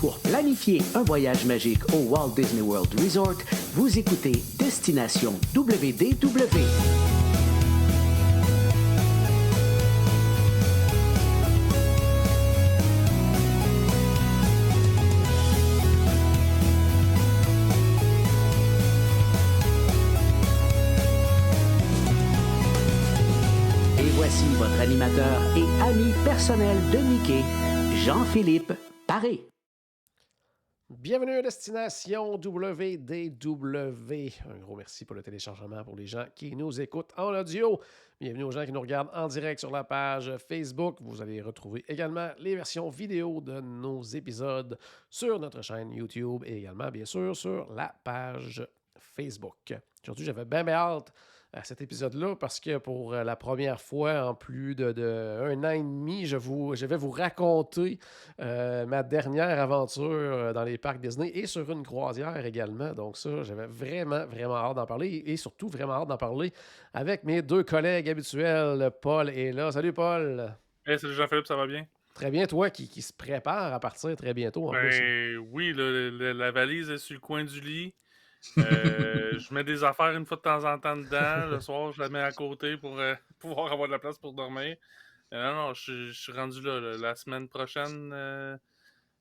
Pour planifier un voyage magique au Walt Disney World Resort, vous écoutez Destination WDW. Et voici votre animateur et ami personnel de Mickey, Jean-Philippe Paré. Bienvenue à Destination WDW. Un gros merci pour le téléchargement pour les gens qui nous écoutent en audio. Bienvenue aux gens qui nous regardent en direct sur la page Facebook. Vous allez retrouver également les versions vidéo de nos épisodes sur notre chaîne YouTube et également, bien sûr, sur la page Facebook. Aujourd'hui, j'avais bien hâte à cet épisode-là parce que pour la première fois en plus d'un an et demi, je vais vous raconter ma dernière aventure dans les parcs Disney et sur une croisière également. Donc ça, j'avais vraiment, vraiment hâte d'en parler et surtout vraiment hâte d'en parler avec mes deux collègues habituels. Paul est là. Salut Paul! Hey, salut Jean-Philippe, ça va bien? Très bien, toi qui se prépare à partir très bientôt en plus. Oui, la valise est sur le coin du lit. Je mets des affaires une fois de temps en temps dedans. Le soir, je la mets à côté pour pouvoir avoir de la place pour dormir. Non, je suis rendu là. La semaine prochaine,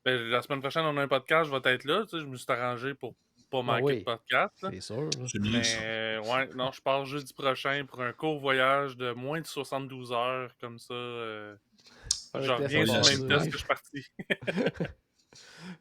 la semaine prochaine, on a un podcast, je vais être là. Tu sais, je me suis arrangé pour pas manquer de podcast. Là. C'est sûr. C'est bien ça. Ouais, non, je pars jeudi prochain pour un court voyage de moins de 72 heures, comme ça. Je reviens sur le même test que je suis parti.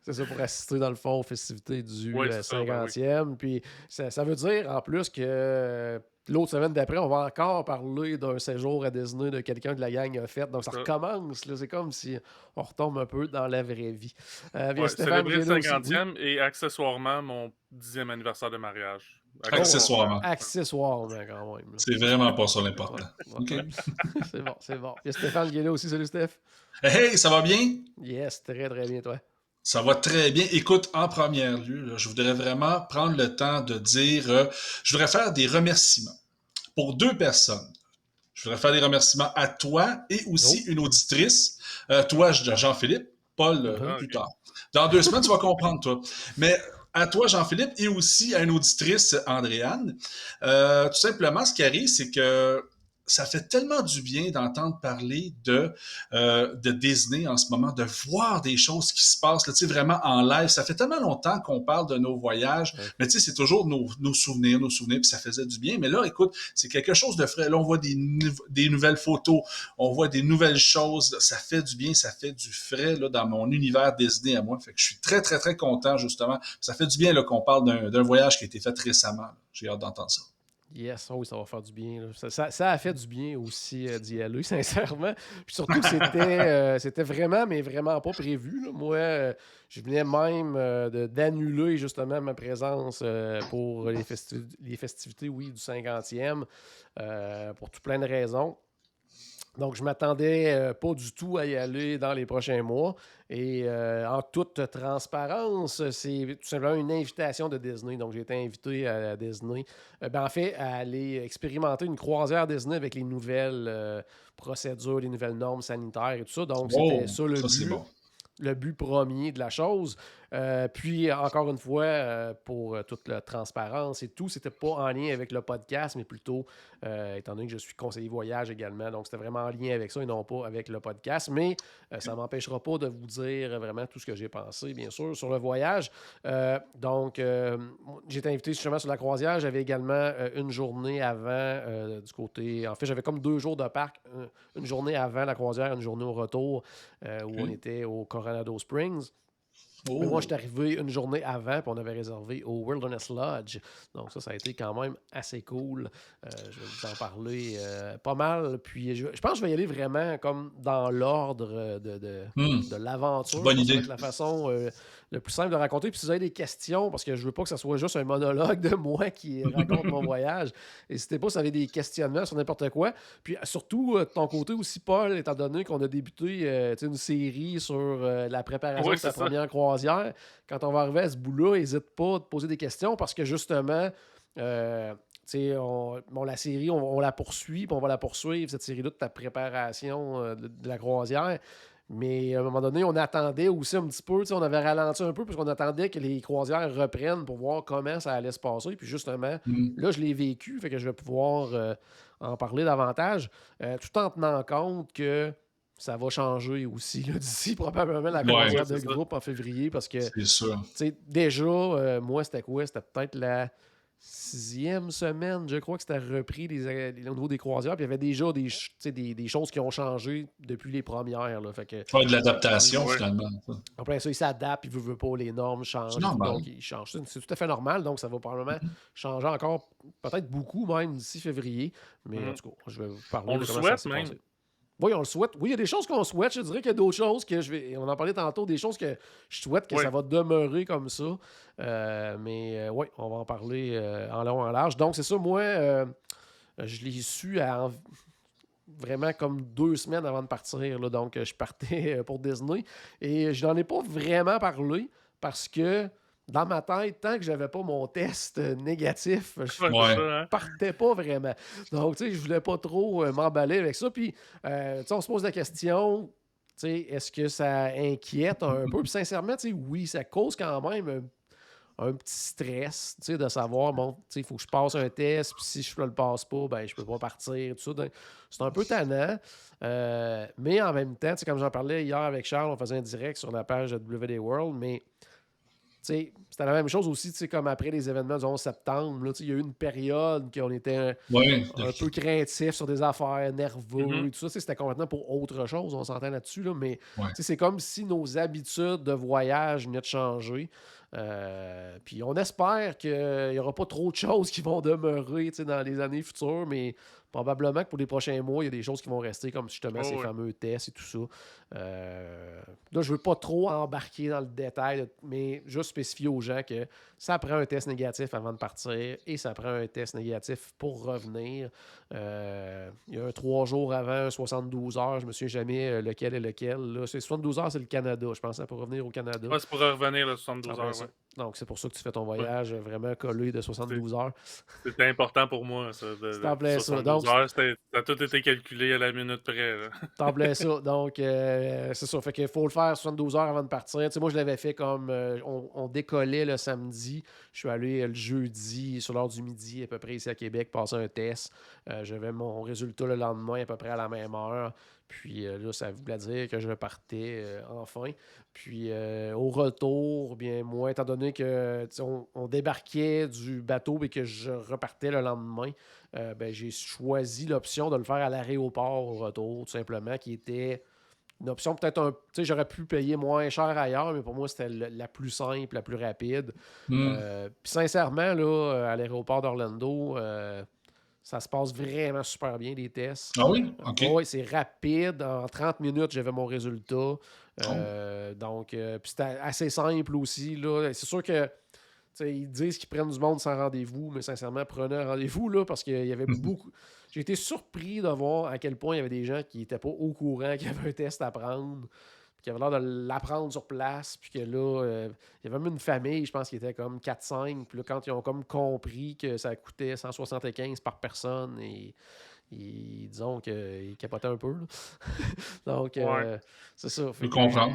C'est ça, pour assister dans le fond aux festivités du Ouais, c'est ça, 50e. Puis ça veut dire en plus que l'autre semaine d'après, on va encore parler d'un séjour à Disney de quelqu'un de la gang a fait. Donc ça recommence. Là. C'est comme si on retombe un peu dans la vraie vie. Célébrer le 50e et accessoirement mon 10e anniversaire de mariage. Accessoirement. Accessoirement, quand même. C'est vraiment pas ça l'important. Ouais. OK. C'est bon. Il y a Stéphane qui est là aussi. Salut Steph. Hey, ça va bien? Yes, très très bien toi. Ça va très bien. Écoute, en premier lieu, là, je voudrais vraiment prendre le temps de dire, je voudrais faire des remerciements pour deux personnes. Je voudrais faire des remerciements à toi et aussi une auditrice. Toi, Jean-Philippe, Paul, plus tard. Dans 2 semaines, tu vas comprendre, toi. Mais à toi, Jean-Philippe, et aussi à une auditrice, Andréane. Tout simplement, ce qui arrive, c'est que ça fait tellement du bien d'entendre parler de Disney en ce moment, de voir des choses qui se passent, là, tu sais, vraiment en live. Ça fait tellement longtemps qu'on parle de nos voyages, mais tu sais, c'est toujours nos souvenirs, puis ça faisait du bien. Mais là, écoute, c'est quelque chose de frais. Là, on voit des nouvelles photos, on voit des nouvelles choses. Ça fait du bien, ça fait du frais là, dans mon univers Disney à moi. Fait que je suis très, très, très content, justement. Ça fait du bien là, qu'on parle d'un voyage qui a été fait récemment. Là. J'ai hâte d'entendre ça. Yes, oui, ça va faire du bien. Là. Ça a fait du bien aussi d'y aller, sincèrement. Puis surtout que c'était vraiment, mais vraiment pas prévu. Là. Moi, je venais même d'annuler justement ma présence pour les festivités, oui, du 50e, pour tout plein de raisons. Donc, je ne m'attendais pas du tout à y aller dans les prochains mois. Et en toute transparence, c'est tout simplement une invitation de Disney. Donc, j'ai été invité à Disney. En fait, à aller expérimenter une croisière Disney avec les nouvelles procédures, les nouvelles normes sanitaires et tout ça. Donc, c'était ça le but. Bon. Le but premier de la chose. Puis, encore une fois, pour toute la transparence et tout, c'était pas en lien avec le podcast, mais plutôt, étant donné que je suis conseiller voyage également, donc c'était vraiment en lien avec ça et non pas avec le podcast. Mais ça ne m'empêchera pas de vous dire vraiment tout ce que j'ai pensé, bien sûr, sur le voyage. Donc, j'ai été invité justement sur la croisière. J'avais également une journée avant du côté... En fait, j'avais comme 2 jours de parc. Une journée avant la croisière, une journée au retour où on était au Coronado Springs. Mais moi, j'étais arrivé une journée avant, puis on avait réservé au Wilderness Lodge. Donc ça a été quand même assez cool. Je vais vous en parler pas mal. Puis je pense que je vais y aller vraiment comme dans l'ordre de l'aventure. Bonne idée. Ça va être la façon le plus simple de raconter. Puis si vous avez des questions, parce que je veux pas que ça soit juste un monologue de moi qui raconte mon voyage, n'hésitez pas si vous avez des questionnements sur n'importe quoi. Puis surtout, de ton côté aussi, Paul, étant donné qu'on a débuté une série sur la préparation de sa première croisière, quand on va arriver à ce bout-là, n'hésite pas à te poser des questions parce que justement, la série, on la poursuit, puis on va la poursuivre, cette série-là, de ta préparation de la croisière. Mais à un moment donné, on attendait aussi un petit peu, on avait ralenti un peu parce qu'on attendait que les croisières reprennent pour voir comment ça allait se passer. Puis justement, là, je l'ai vécu, fait que je vais pouvoir en parler davantage, tout en tenant compte que ça va changer aussi là, d'ici probablement la croisière de groupe en février parce que déjà, moi, c'était quoi? C'était peut-être la 6e semaine, je crois que c'était repris au niveau des croisières. Puis il y avait déjà des choses qui ont changé depuis les premières. Là, fait que, de l'adaptation, finalement. Après ça, ils s'adaptent, ils ne veulent pas, les normes changent. Donc, ils changent. C'est tout à fait normal. Donc, ça va probablement changer encore, peut-être beaucoup même d'ici février. Mais en tout cas, je vais vous parler de comment ça s'est passé. Oui, on le souhaite. Oui, il y a des choses qu'on souhaite. Je dirais qu'il y a d'autres choses que on en parlait tantôt, des choses que je souhaite que ça va demeurer comme ça. Mais oui, on va en parler en long, en large. Donc, c'est ça, moi, je l'ai su vraiment comme 2 semaines avant de partir. Là. Donc, je partais pour Disney. Et je n'en ai pas vraiment parlé parce que dans ma tête, tant que j'avais pas mon test négatif, je partais pas vraiment. Donc, tu sais, je voulais pas trop m'emballer avec ça. Puis, on se pose la question, est-ce que ça inquiète un peu? Puis, sincèrement, oui, ça cause quand même un petit stress, de savoir, bon, il faut que je passe un test, puis si je ne le passe pas, ben je peux pas partir, tout ça. Donc, c'est un peu tannant. Mais en même temps, comme j'en parlais hier avec Charles, on faisait un direct sur la page de WD World, mais c'était la même chose aussi, comme après les événements du 11 septembre. Il y a eu une période qu'on était un peu craintif sur des affaires, nerveux et tout ça. C'était complètement pour autre chose, on s'entend là-dessus. Là, mais c'est comme si nos habitudes de voyage venaient de changer. Puis on espère qu'il n'y aura pas trop de choses qui vont demeurer dans les années futures, mais probablement que pour les prochains mois, il y a des choses qui vont rester, comme justement ces fameux tests et tout ça. Là, je veux pas trop embarquer dans le détail, mais juste spécifier aux gens que ça prend un test négatif avant de partir et ça prend un test négatif pour revenir. Il y a un 3 jours avant, un 72 heures, je me souviens jamais lequel est lequel. Là, c'est 72 heures, c'est le Canada, je pense, pour revenir au Canada. Ouais, c'est pour revenir le 72 heures. Donc, c'est pour ça que tu fais ton voyage vraiment collé de 72 heures. C'était important pour moi, ça. C'est en plein ça. Donc, heures, ça a tout été calculé à la minute près. C'est en plein ça. Donc, c'est ça. Fait qu'il faut le faire 72 heures avant de partir. Moi, je l'avais fait comme on décollait le samedi. Je suis allé le jeudi, sur l'heure du midi, à peu près ici à Québec, passer un test. J'avais mon résultat le lendemain, à peu près à la même heure. Puis là, ça voulait dire que je partais enfin. Puis au retour, bien moi, étant donné que on débarquait du bateau et que je repartais le lendemain, j'ai choisi l'option de le faire à l'aéroport au retour, tout simplement, qui était une option peut-être j'aurais pu payer moins cher ailleurs, mais pour moi, c'était la plus simple, la plus rapide. Puis sincèrement, là, à l'aéroport d'Orlando, ça se passe vraiment super bien, les tests. Ah oui? OK. Oui, c'est rapide. En 30 minutes, j'avais mon résultat. Donc, puis c'était assez simple aussi. Là. C'est sûr que ils disent qu'ils prennent du monde sans rendez-vous, mais sincèrement, prenez un rendez-vous là, parce qu'il y avait beaucoup. J'ai été surpris de voir à quel point il y avait des gens qui n'étaient pas au courant qu'il y avait un test à prendre. Qui avait l'air de l'apprendre sur place, puis que là, il y avait même une famille, je pense, qui était comme 4-5, puis là, quand ils ont comme compris que ça coûtait 175 par personne, et disons qu'ils capotaient un peu. Donc, c'est ça. Je comprends.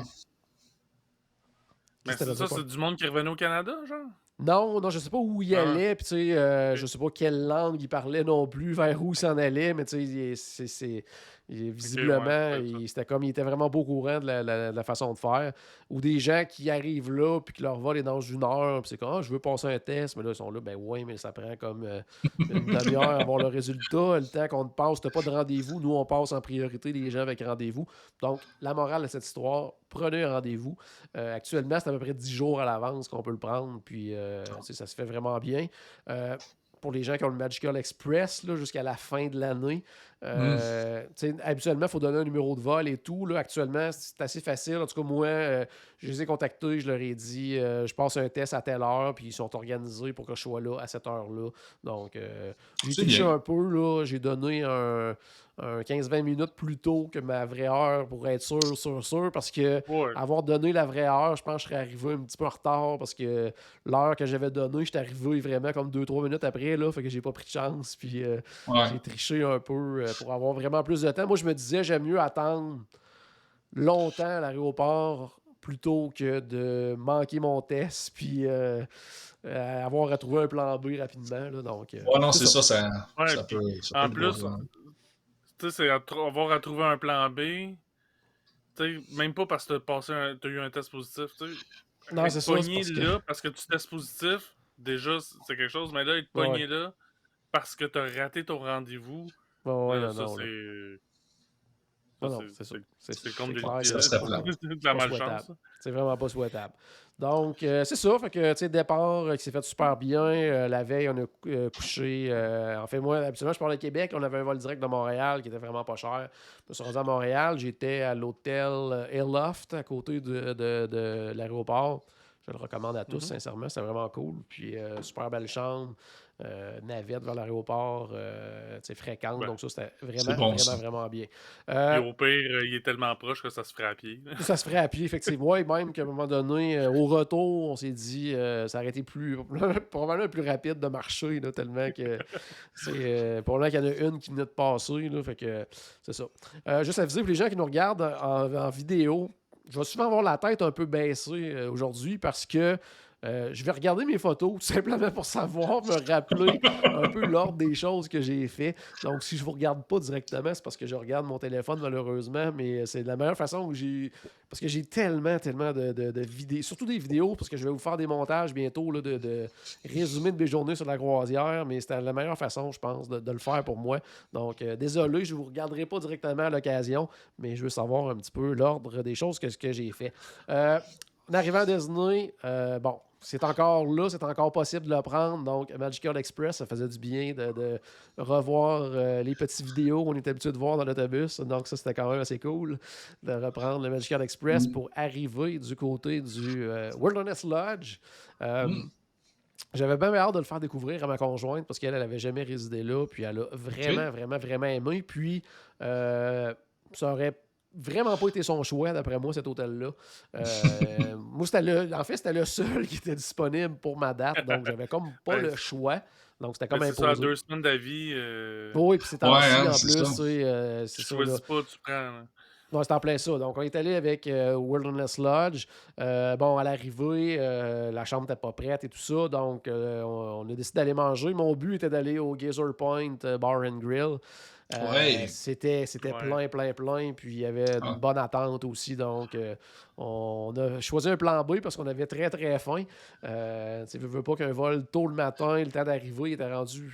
Mais c'est ça, c'est du monde qui revenait au Canada, genre? Non, je sais pas où il allait, puis tu sais, je sais pas quelle langue il parlait non plus, vers où il s'en allait, mais tu sais, visiblement, c'était comme il était vraiment pas au courant de la façon de faire. Ou des gens qui arrivent là, puis que leur vol est dans 1 heure, puis c'est comme, je veux passer un test, mais là, ils sont là, ben oui, mais ça prend comme une demi-heure à avoir le résultat. Le temps qu'on te passe, t'as pas de rendez-vous, nous, on passe en priorité les gens avec rendez-vous. Donc, la morale de cette histoire, prenez un rendez-vous. Actuellement, c'est à peu près 10 jours à l'avance qu'on peut le prendre, puis ça se fait vraiment bien. Pour les gens qui ont le Magical Express là, jusqu'à la fin de l'année, habituellement, il faut donner un numéro de vol et tout. Là, actuellement, c'est assez facile. En tout cas, moi, je les ai contactés, je leur ai dit je passe un test à telle heure, puis ils sont organisés pour que je sois là à cette heure-là. Donc, j'ai triché un peu. Là, j'ai donné un 15-20 minutes plus tôt que ma vraie heure pour être sûr, parce que avoir donné la vraie heure, je pense que je serais arrivé un petit peu en retard parce que l'heure que j'avais donnée, j'étais arrivé vraiment comme 2-3 minutes après, là, fait que j'ai pas pris de chance, puis j'ai triché un peu pour avoir vraiment plus de temps. Moi, je me disais, j'aime mieux attendre longtemps à l'aéroport plutôt que de manquer mon test puis avoir à trouver un plan B rapidement. Là, donc, Ouais, non, c'est ça, Ouais, ça puis peut, ça peut en être gros. plus, tu sais, c'est avoir à trouver un plan B. Tu sais, même pas parce que t'as eu un test positif. Tu sais, non, c'est être ça, c'est pogné parce que... là parce que tu testes positif, déjà, c'est quelque chose. Mais là, être Ouais, pogné là parce que t'as raté ton rendez-vous, ouais, là, non, ça, non, là. c'est. Non, Ça, non, c'est ça. c'est comme C'est de, clair que Ça c'est serait pas, plat. de la pas malchance. souhaitable. C'est vraiment pas souhaitable. Donc, c'est ça. Fait que, tu sais, départ qui s'est fait super bien. La veille, on a couché. En fait, moi, habituellement, je pars de Québec. On avait un vol direct de Montréal qui était vraiment pas cher. Je me suis rendu à Montréal. J'étais à l'hôtel Airloft à côté de l'aéroport. Je le recommande à tous, sincèrement. C'est vraiment cool. Puis, super belle chambre. Navette vers l'aéroport, fréquente. Ben, Donc, ça, c'était C'est vraiment, bon, vraiment, ça. vraiment bien. Puis au pire, il est tellement proche que ça se ferait à pied. Ça se ferait à pied, effectivement. Ouais, même qu'à un moment donné, au retour, on s'est dit ça aurait été probablement plus rapide de marcher, là, tellement que probablement qu'il y en a une qui venait de passer. Là, fait que c'est ça. Juste à aviser pour les gens qui nous regardent en vidéo, je vais souvent avoir la tête un peu baissée aujourd'hui parce que je vais regarder mes photos tout simplement pour savoir, me rappeler un peu l'ordre des choses que j'ai fait. Donc, si je ne vous regarde pas directement, c'est parce que je regarde mon téléphone, malheureusement, mais c'est de la meilleure façon où j'ai... Parce que j'ai tellement de vidéos, surtout des vidéos, parce que je vais vous faire des montages bientôt là, de résumé de mes journées sur la croisière, mais c'était la meilleure façon, je pense, de le faire pour moi. Donc, désolé, je ne vous regarderai pas directement à l'occasion, mais je veux savoir un petit peu l'ordre des choses que j'ai fait. En arrivant à Disney, bon, c'est encore là, c'est encore possible de le prendre. Donc, Magical Express, ça faisait du bien de revoir les petites vidéos qu'on était habitué de voir dans l'autobus. Donc, ça, c'était quand même assez cool de reprendre le Magical Express pour arriver du côté du Wilderness Lodge. J'avais bien hâte de le faire découvrir à ma conjointe parce qu'elle n'avait jamais résidé là. Puis, elle a vraiment, vraiment, vraiment aimé. Puis, ça aurait vraiment pas été son choix, d'après moi, cet hôtel-là. Moi, c'était le seul qui était disponible pour ma date, donc j'avais comme pas le choix. Donc, c'était comme c'est ça, imposé. 2 semaines d'avis. Oui, puis c'est en plus. C'est Tu ça, choisis pas, tu prends. Là. Non, c'est en plein ça. Donc, on est allé avec Wilderness Lodge. Bon, à l'arrivée, la chambre n'était pas prête et tout ça. Donc, on a décidé d'aller manger. Mon but était d'aller au Gazer Point Bar and Grill. C'était plein. Puis il y avait une bonne attente aussi. Donc, on a choisi un plan B parce qu'on avait très, très faim. Tu veux pas qu'un vol tôt le matin, le temps d'arriver, il était rendu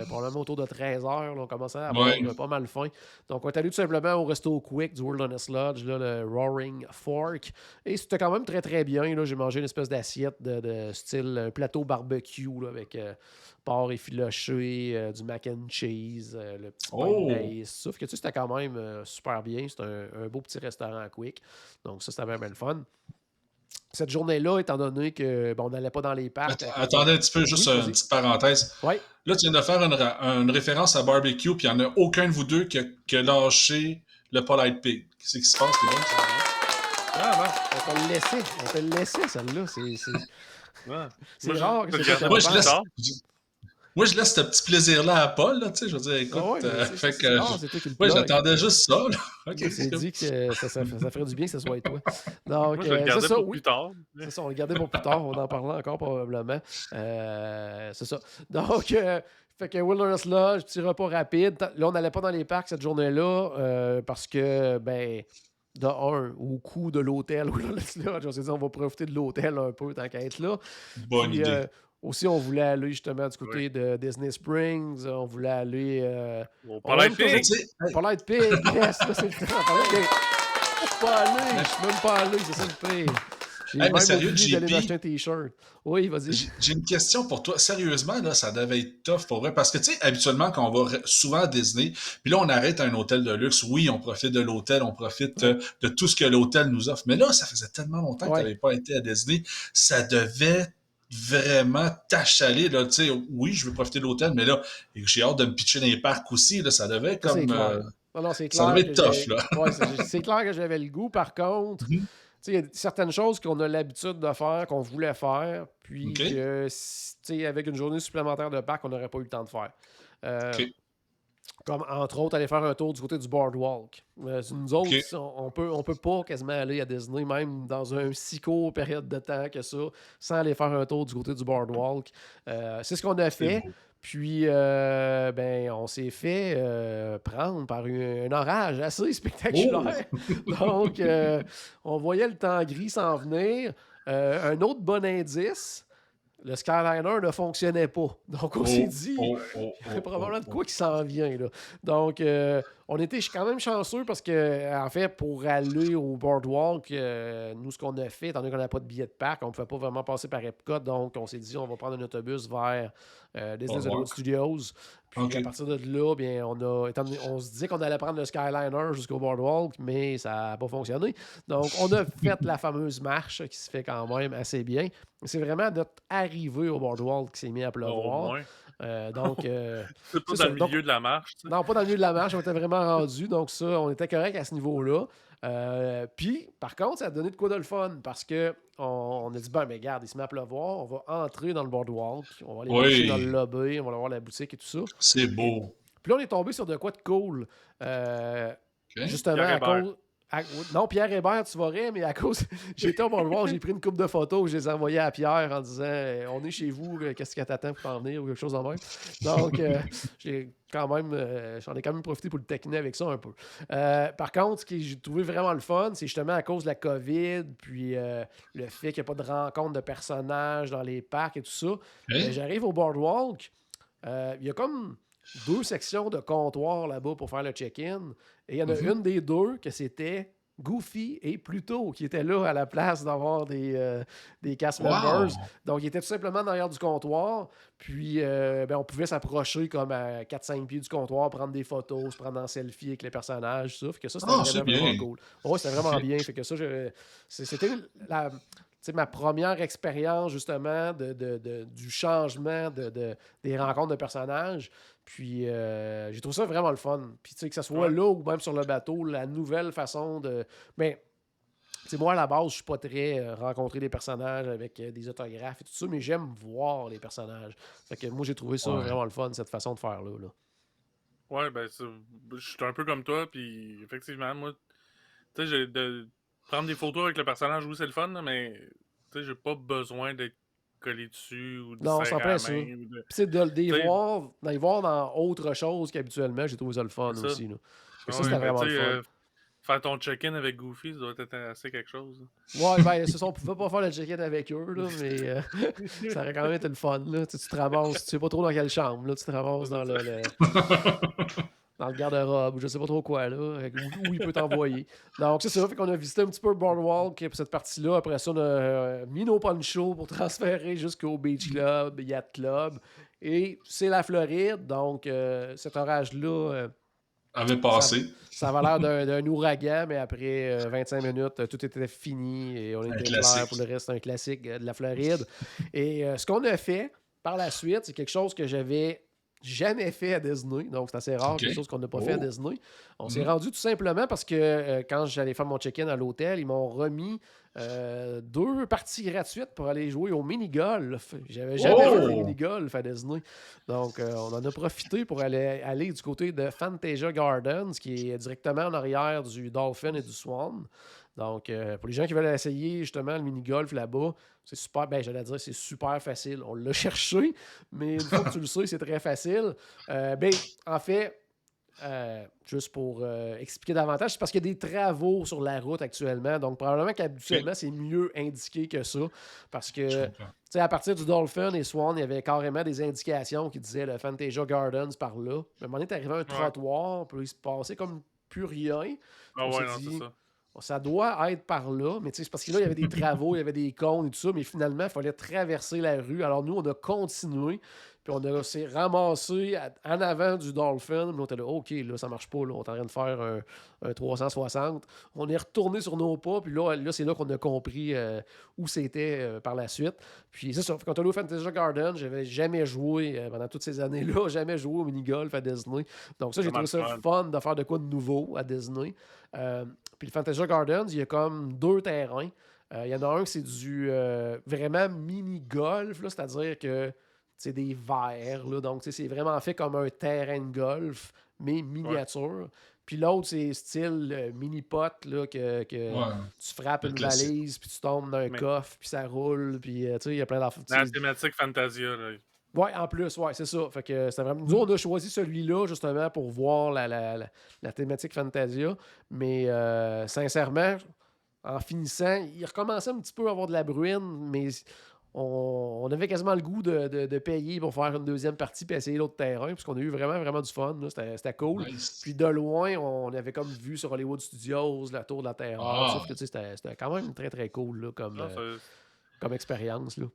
probablement autour de 13 heures. Là, on commençait à avoir pas mal faim. Donc, on est allé tout simplement au resto Quick du Wilderness Lodge, là, le Roaring Fork. Et c'était quand même très, très bien. Là. J'ai mangé une espèce d'assiette de style un plateau barbecue là, avec porc effiloché, du mac and cheese, le petit pain de maïs. Sauf que tu sais, c'était quand même super bien. C'était un beau petit restaurant Quick. Donc ça, c'était vraiment le fun. Cette journée-là, étant donné que on n'allait pas dans les parcs... Attendez un petit peu, juste une petite parenthèse. Oui. Là, tu viens de faire une référence à barbecue, puis il n'y en a aucun de vous deux qui a lâché le Polite Pig. Qu'est-ce qui se passe, les gars? Ah non. On te le laissait, celle-là. C'est rare que c'est ça. Moi, je laisse ce petit plaisir-là à Paul, là, tu sais, je veux dire, écoute, fait que... Oui, j'attendais juste ça, là. Okay, c'est dit que ça ferait du bien que ce soit toi. Donc, moi, je vais le garder pour plus tard. C'est ça, on le gardait pour plus tard, on en parlera encore probablement. C'est ça. Donc, fait que Wilderness Lodge, petit repas rapide. Là, on n'allait pas dans les parcs cette journée-là parce que, de un, au coût de l'hôtel Wilderness Lodge, on s'est dit on va profiter de l'hôtel un peu tant qu'à être là. Bonne idée. Aussi, on voulait aller justement du côté de Disney Springs. On voulait aller... Polite Pig! Polite Pig, yes! Là, c'est le temps. Je suis pas allé. Je suis même pas allé. C'est ça le pire. J'ai même oublié d'aller m'acheter un T-shirt. Oui, vas-y. J'ai une question pour toi. Sérieusement, là, ça devait être tough pour vrai. Parce que, tu sais, habituellement, quand on va souvent à Disney, puis là, on arrête à un hôtel de luxe. Oui, on profite de l'hôtel, on profite de tout ce que l'hôtel nous offre. Mais là, ça faisait tellement longtemps que tu n'avais pas été à Disney. Ça devait vraiment t'achaler, là, tu sais, oui, je veux profiter de l'hôtel, mais là, j'ai hâte de me pitcher dans les parcs aussi, là, ça devait être comme... Non, c'est clair. Ça devait être tough, là. Ouais, c'est clair que j'avais le goût, par contre, tu sais, il y a certaines choses qu'on a l'habitude de faire, qu'on voulait faire, puis que, tu sais, avec une journée supplémentaire de parc, on n'aurait pas eu le temps de faire. Comme, entre autres, aller faire un tour du côté du boardwalk. Nous autres, on peut pas quasiment aller à Disney, même dans une si courte période de temps que ça, sans aller faire un tour du côté du boardwalk. C'est ce qu'on a fait. Puis, on s'est fait prendre par un orage assez spectaculaire. Donc, on voyait le temps gris s'en venir. Un autre bon indice, le Skyliner ne fonctionnait pas. Donc, on s'est dit, il y a probablement de quoi qui s'en vient. Là. Donc, on était quand même chanceux parce que, en fait, pour aller au Boardwalk, nous, ce qu'on a fait, étant donné qu'on n'avait pas de billet de parc, on ne pouvait pas vraiment passer par Epcot. Donc, on s'est dit, on va prendre un autobus vers Disney's Hollywood Studios. Puis, à partir de là, bien, on se disait qu'on allait prendre le Skyliner jusqu'au Boardwalk, mais ça n'a pas fonctionné. Donc, on a fait la fameuse marche qui se fait quand même assez bien. C'est vraiment notre arrivée au Boardwalk qui s'est mis à pleuvoir. Donc, c'est pas dans le milieu de la marche. Tu sais. Non, pas dans le milieu de la marche, on était vraiment rendu. Donc, ça, on était correct à ce niveau-là. Puis, par contre, ça a donné de quoi de le fun parce qu'on a dit, mais regarde, il se met à pleuvoir, on va entrer dans le boardwalk, on va aller marcher dans le lobby, on va aller voir la boutique et tout ça. C'est beau. Puis là, on est tombé sur de quoi de cool. Justement, à cause. Non, Pierre Hébert, tu verrais, mais à cause. J'étais au boardwalk, j'ai pris une couple de photos, je les ai envoyées à Pierre en disant on est chez vous, qu'est-ce que t'attends pour t'en venir ou quelque chose en même. Donc, j'en ai quand même profité pour le taquiner avec ça un peu. Par contre, ce que j'ai trouvé vraiment le fun, c'est justement à cause de la COVID, puis le fait qu'il n'y a pas de rencontre de personnages dans les parcs et tout ça. J'arrive au boardwalk, il y a comme 2 sections de comptoir là-bas pour faire le check-in. Et il y en a une des 2 que c'était Goofy et Pluto qui étaient là à la place d'avoir des cast members. Donc, ils étaient tout simplement derrière du comptoir. Puis, on pouvait s'approcher comme à 4-5 pieds du comptoir, prendre des photos, se prendre en selfie avec les personnages. Ça. Fait que ça, c'était vraiment cool. Oui, c'était vraiment bien. Fait que ça, c'était ma première expérience, justement, du changement des rencontres de personnages. Puis, j'ai trouvé ça vraiment le fun. Puis, tu sais, que ce soit là ou même sur le bateau, la nouvelle façon de... Mais, tu sais, moi, à la base, je suis pas très rencontrer des personnages avec des autographes et tout ça, mais j'aime voir les personnages. Fait que moi, j'ai trouvé ça vraiment le fun, cette façon de faire-là. Ouais, je suis un peu comme toi, puis effectivement, moi, tu sais, de prendre des photos avec le personnage, oui, c'est le fun, là, mais, tu sais, j'ai pas besoin d'être collé dessus ou de serrer à la main. Puis c'est de les voir dans autre chose qu'habituellement, j'ai trouvé ça le fun aussi. Là. Ça, c'était vraiment le fun. Faire ton check-in avec Goofy, ça doit être assez quelque chose. Ouais, c'est ça, on pouvait pas faire le check-in avec eux, là, mais ça aurait quand même été le fun. Là. Tu te ramasses, tu sais pas trop dans quelle chambre, là, tu te ramasses dans dans le garde-robe, ou je sais pas trop quoi, là, où il peut t'envoyer. Donc, c'est ça, fait qu'on a visité un petit peu le Boardwalk pour cette partie-là. Après ça, on a mis nos ponchos pour transférer jusqu'au Beach Club, Yacht Club. Et c'est la Floride, donc cet orage-là... avait passé. Ça avait l'air d'un ouragan, mais après 25 minutes, tout était fini et on était clair pour le reste. Un classique de la Floride. Et ce qu'on a fait par la suite, c'est quelque chose que j'avais jamais fait à Disney. Donc, c'est assez rare, quelque chose qu'on n'a pas fait à Disney. On s'est rendu tout simplement parce que quand j'allais faire mon check-in à l'hôtel, ils m'ont remis 2 parties gratuites pour aller jouer au mini-golf. J'avais jamais fait de mini-golf à Disney. Donc, on en a profité pour aller du côté de Fantasia Gardens, qui est directement en arrière du Dolphin et du Swan. Donc, pour les gens qui veulent essayer justement le mini-golf là-bas, c'est super, j'allais dire c'est super facile. On l'a cherché, mais une fois que tu le sais, c'est très facile. En fait, juste pour expliquer davantage, c'est parce qu'il y a des travaux sur la route actuellement. Donc, probablement qu'habituellement, c'est mieux indiqué que ça. Parce que, tu sais, à partir du Dolphin et Swan, il y avait carrément des indications qui disaient le Fantasia Gardens par là. Mais à un moment donné, t'es arrivé à un trottoir, puis il se passait comme plus rien. C'est ça. Ça doit être par là, mais c'est parce que là, il y avait des travaux, il y avait des cônes et tout ça, mais finalement, il fallait traverser la rue. Alors nous, on a continué, puis on s'est ramassé en avant du Dolphin, puis on était là, OK, là, ça marche pas, là, on est en train de faire un 360. On est retourné sur nos pas, puis là c'est là qu'on a compris où c'était par la suite. Puis c'est ça, quand on est au Fantasia Garden, j'avais jamais joué, pendant toutes ces années-là, jamais joué au mini-golf à Disney. Donc ça, j'ai trouvé ça fun de faire de quoi de nouveau à Disney. Puis le Fantasia Gardens, il y a comme 2 terrains. Il y en a un qui c'est du vraiment mini-golf, c'est-à-dire que c'est des verres. Là, donc, c'est vraiment fait comme un terrain de golf, mais miniature. Puis l'autre, c'est style mini-pot, là, que Ouais, tu frappes le une classique. valise, puis tu tombes dans un Mais coffre, puis ça roule, puis tu sais, il y a plein d'affaires. la thématique Fantasia, là. Ouais, en plus, ouais, c'est ça. Fait que c'était vraiment. Nous, on a choisi celui-là justement pour voir la thématique Fantasia. Mais sincèrement, en finissant, il recommençait un petit peu à avoir de la bruine, mais on avait quasiment le goût de payer pour faire une deuxième partie et essayer l'autre terrain, parce qu'on a eu vraiment, vraiment du fun. Là. C'était cool. Nice. Puis de loin, on avait comme vu sur Hollywood Studios la tour de la Terreur. Ah, Fait que, tu sais, c'était quand même très, très cool là, Non, comme expérience. Là.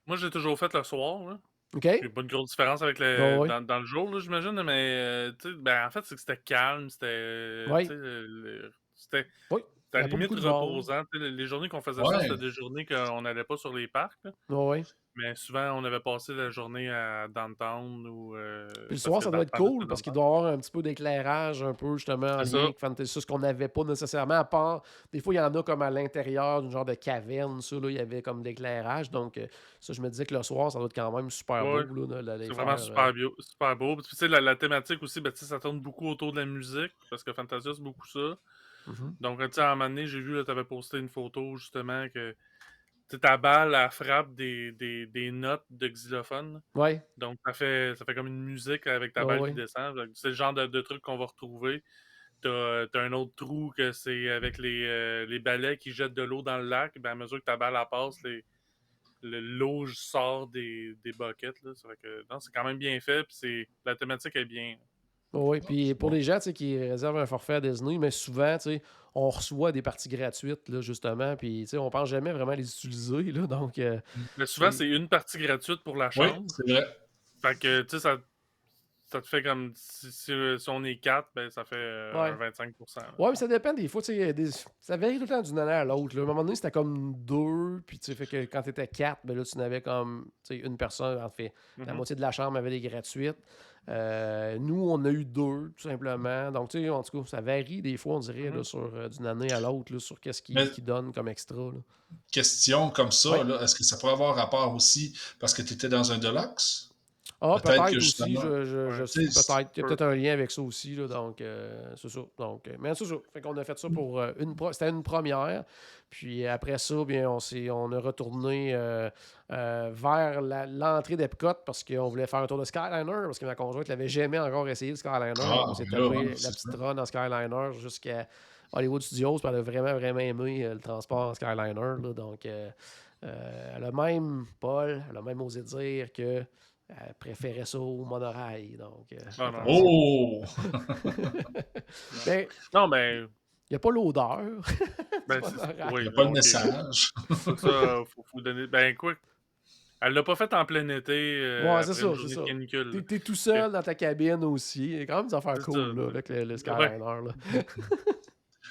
moi, j'ai toujours fait le soir, là. OK? Il n'y a pas de grosse différence avec Oh, oui. dans le jour, là, j'imagine, mais tu sais, ben, en fait, c'est que c'était calme, c'était. Oui. Tu sais, c'était Oui. Il à n'y la a pas limite beaucoup de monde. reposant. Tu sais, les journées qu'on faisait ça, ouais. c'était des journées qu'on n'allait pas sur les parcs, là. Oh, oui. Mais souvent, on avait passé la journée à downtown ou. Puis le Parce soir, que ça doit être pendant cool c'était parce qu'il downtown. doit y avoir un petit peu d'éclairage, un peu justement en C'est lien ça. avec Fantasy, ce qu'on n'avait pas nécessairement, à part, des fois, il y en a comme à l'intérieur d'une genre de caverne, ça, là, il y avait comme d'éclairage. Donc, ça, je me disais que le soir, ça doit être quand même super Ouais, beau là, d'aller c'est vraiment faire. super beau. Puis, tu sais, la thématique aussi, ben, tu sais, ça tourne beaucoup autour de la musique, parce que Fantasia, c'est beaucoup ça. Mhm. Donc, tu sais, à un moment donné, j'ai vu, tu avais posté une photo, justement, que tu sais, ta balle, elle frappe des notes de xylophone. Ouais, Donc, ça fait comme une musique avec ta oh, balle qui ouais. descend. Donc, c'est le genre de truc qu'on va retrouver. T'as un autre trou que c'est avec les balais qui jettent de l'eau dans le lac. Ben, à mesure que ta balle elle passe, l'eau sort des buckets. Là. Ça fait que, non, c'est quand même bien fait. Puis la thématique est bien. Oh, ouais. Ah, Puis c'est pour bon. les gens tu sais, qui réservent un forfait à Disney, mais souvent, tu sais, on reçoit des parties gratuites, là, justement. Puis, tu sais, on pense jamais vraiment les utiliser, là. Donc, Mais tu souvent, sais, c'est une partie gratuite pour la Oui, chambre. c'est vrai. Fait que, tu sais, ça te fait comme si on est 4, ben ça fait un ouais. 25%. Là. Ouais, mais ça dépend des fois, tu sais, ça varie tout le temps d'une année à l'autre. Là. À un moment donné, c'était comme deux, puis tu sais, fait que quand t'étais quatre, ben là, tu n'avais comme, tu sais, une personne, en fait, la Mhm. moitié de la chambre avait des gratuites. Nous, on a eu deux, tout simplement. Donc, tu sais, en tout cas, ça varie des fois, on dirait, là, Mhm. sur d'une année à l'autre, là, sur qu'est-ce Mais qui donne comme extra. Là. question comme Oui. ça, là, est-ce que ça pourrait avoir rapport aussi parce que tu étais dans un Deluxe? Ah, Peut-être que peut-être aussi. justement, Ouais. tu sais, Peut-être. Il y a Peu. peut-être un lien avec ça aussi. Là, donc, c'est ça. Donc, mais c'est ça. Fait qu'on a fait ça pour c'était une première. Puis après ça, bien, on a retourné vers l'entrée d'Epcot parce qu'on voulait faire un tour de Skyliner parce que ma conjointe l'avait jamais encore essayé le Skyliner. Donc, on ah, s'est mais là, tapé ouais, la c'est ça. petite run en Skyliner jusqu'à Hollywood Studios. Puis elle a vraiment, vraiment aimé le transport en Skyliner. Là, donc, elle a même, Paul, elle a même osé dire que elle préférait ça au monorail. Donc, Non, non, non. attention. Oh! Mais Non, ben, il n'y a pas l'odeur du ben monorail. Il n'y oui, a pas bon, de ok. message. Ça, faut donner. Ben, quoi. Elle l'a pas fait en plein été Ouais, c'est après une ça, c'est journée ça. de canicule. Là. T'es tout Ok. seul dans ta cabine aussi. Il y a quand même des affaires C'est cool là, avec le ça. Ouais. Skyliner. Là.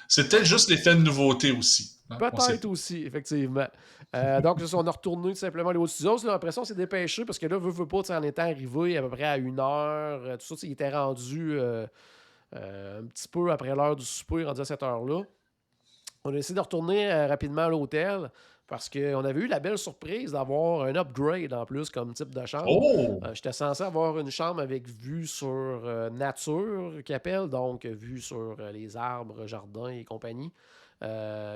C'est peut-être juste l'effet de nouveauté aussi. Hein? On sait Peut-être pas. aussi, effectivement. Donc, c'est ça, on a retourné tout simplement à Hollywood Studios. Là, après ça, on s'est dépêché parce que là, veut pas, tu sais, en étant arrivé à peu près à 1 heure, tout ça, tu sais, il était rendu un petit peu après l'heure du souper, rendu à cette heure-là. On a essayé de retourner rapidement à l'hôtel parce qu'on avait eu la belle surprise d'avoir un upgrade en plus comme type de chambre. Oh! J'étais censé avoir une chambre avec vue sur nature, qu'ils appellent, donc vue sur les arbres, jardins et compagnie.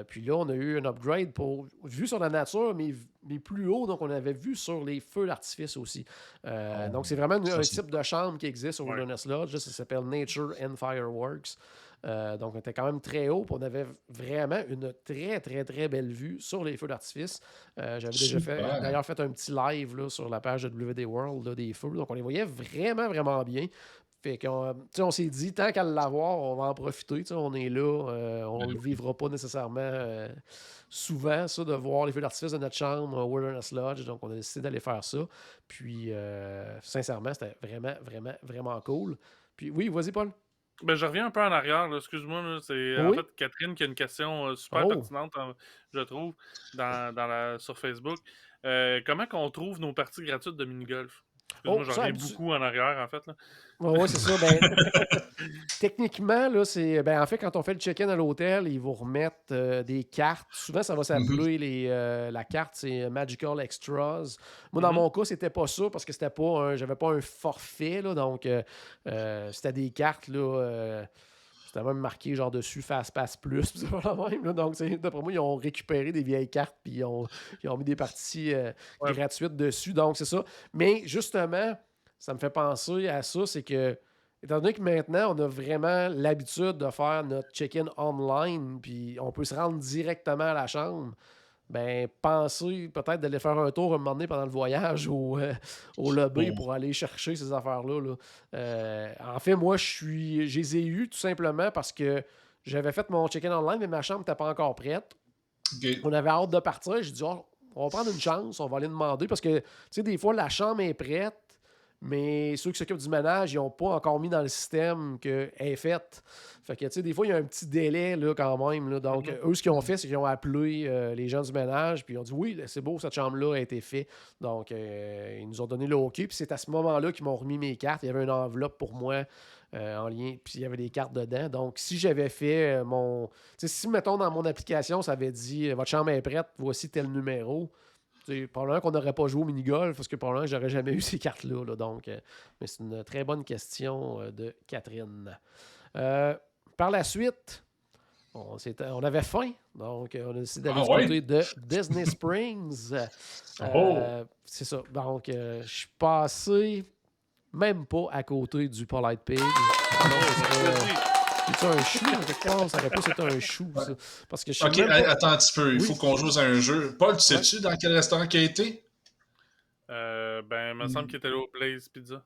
Puis là, on a eu un upgrade pour vue sur la nature, mais plus haut, donc on avait vu sur les feux d'artifice aussi. Oh, Donc c'est vraiment ça, un c'est type de chambre qui existe au Ouais. Wilderness Lodge. Ça s'appelle Nature and Fireworks. Donc, on était quand même très haut. Puis on avait vraiment une très, très, très belle vue sur les feux d'artifice. J'avais déjà super. d'ailleurs fait un petit live là, sur la page de WD World là, des feux. Donc, on les voyait vraiment, vraiment bien. Fait qu'on on s'est dit, tant qu'à l'avoir, on va en profiter. Tu sais, on est là. On ne le vivra pas nécessairement souvent, ça, de voir les feux d'artifice de notre chambre au Wilderness Lodge. Donc, on a décidé d'aller faire ça. Puis, sincèrement, c'était vraiment, vraiment, vraiment cool. Puis, oui, vas-y, Paul. Ben, je reviens un peu en arrière, là, excuse-moi. Là, c'est en Oui. fait Catherine qui a une question super Oh. pertinente, je trouve, sur Facebook. Comment qu'on trouve nos parties gratuites de mini-golf? Excuse-moi, j'en ça, reviens beaucoup en arrière, en fait. Là. Oui, c'est ça. Ben, techniquement, là, en fait, quand on fait le check-in à l'hôtel, ils vous remettent des cartes. Souvent, ça va s'appeler la carte, c'est Magical Extras. Moi, dans mon cas, c'était pas ça parce que j'avais pas un forfait, là, donc c'était des cartes, là. C'était même marqué genre dessus Fastpass Plus. C'est pas la même, là. Donc, d'après moi, ils ont récupéré des vieilles cartes puis ils ont mis des parties gratuites dessus. Donc, c'est ça. Mais justement, ça me fait penser à ça, c'est que, étant donné que maintenant, on a vraiment l'habitude de faire notre check-in online, puis on peut se rendre directement à la chambre, ben, pensez peut-être d'aller faire un tour un moment donné pendant le voyage au lobby pour aller chercher ces affaires-là. Là. En fait, moi, je les ai eus tout simplement parce que j'avais fait mon check-in online, mais ma chambre n'était pas encore prête. OK. On avait hâte de partir. J'ai dit, oh, on va prendre une chance, on va aller demander parce que, tu sais, des fois, la chambre est prête, mais ceux qui s'occupent du ménage, ils n'ont pas encore mis dans le système qu'elle est faite. Fait que, tu sais, des fois, il y a un petit délai là, quand même. Là. Donc, eux, ce qu'ils ont fait, c'est qu'ils ont appelé les gens du ménage, puis ils ont dit oui, c'est beau, cette chambre-là a été faite. Donc, ils nous ont donné le OK. Puis c'est à ce moment-là qu'ils m'ont remis mes cartes. Il y avait une enveloppe pour moi en lien, puis il y avait des cartes dedans. Donc, si j'avais fait mon. Tu sais, si, mettons, dans mon application, ça avait dit votre chambre est prête, voici tel numéro. Probablement qu'on n'aurait pas joué au mini-golf parce que probablement que j'aurais jamais eu ces cartes-là. Là, donc, mais c'est une très bonne question de Catherine. Par la suite, on avait faim. Donc, on a décidé d'aller du côté de Disney Springs. C'est ça. Donc, je suis passé même pas à côté du Polite Pig. C'est un chou, quelque part? Ça aurait pas été un chou, ça. Parce que je sais OK, même pas... attends un petit peu. Il faut qu'on joue à un jeu. Paul, tu sais-tu dans quel restaurant qu'il a été? Il me semble qu'il était là au Blaze Pizza.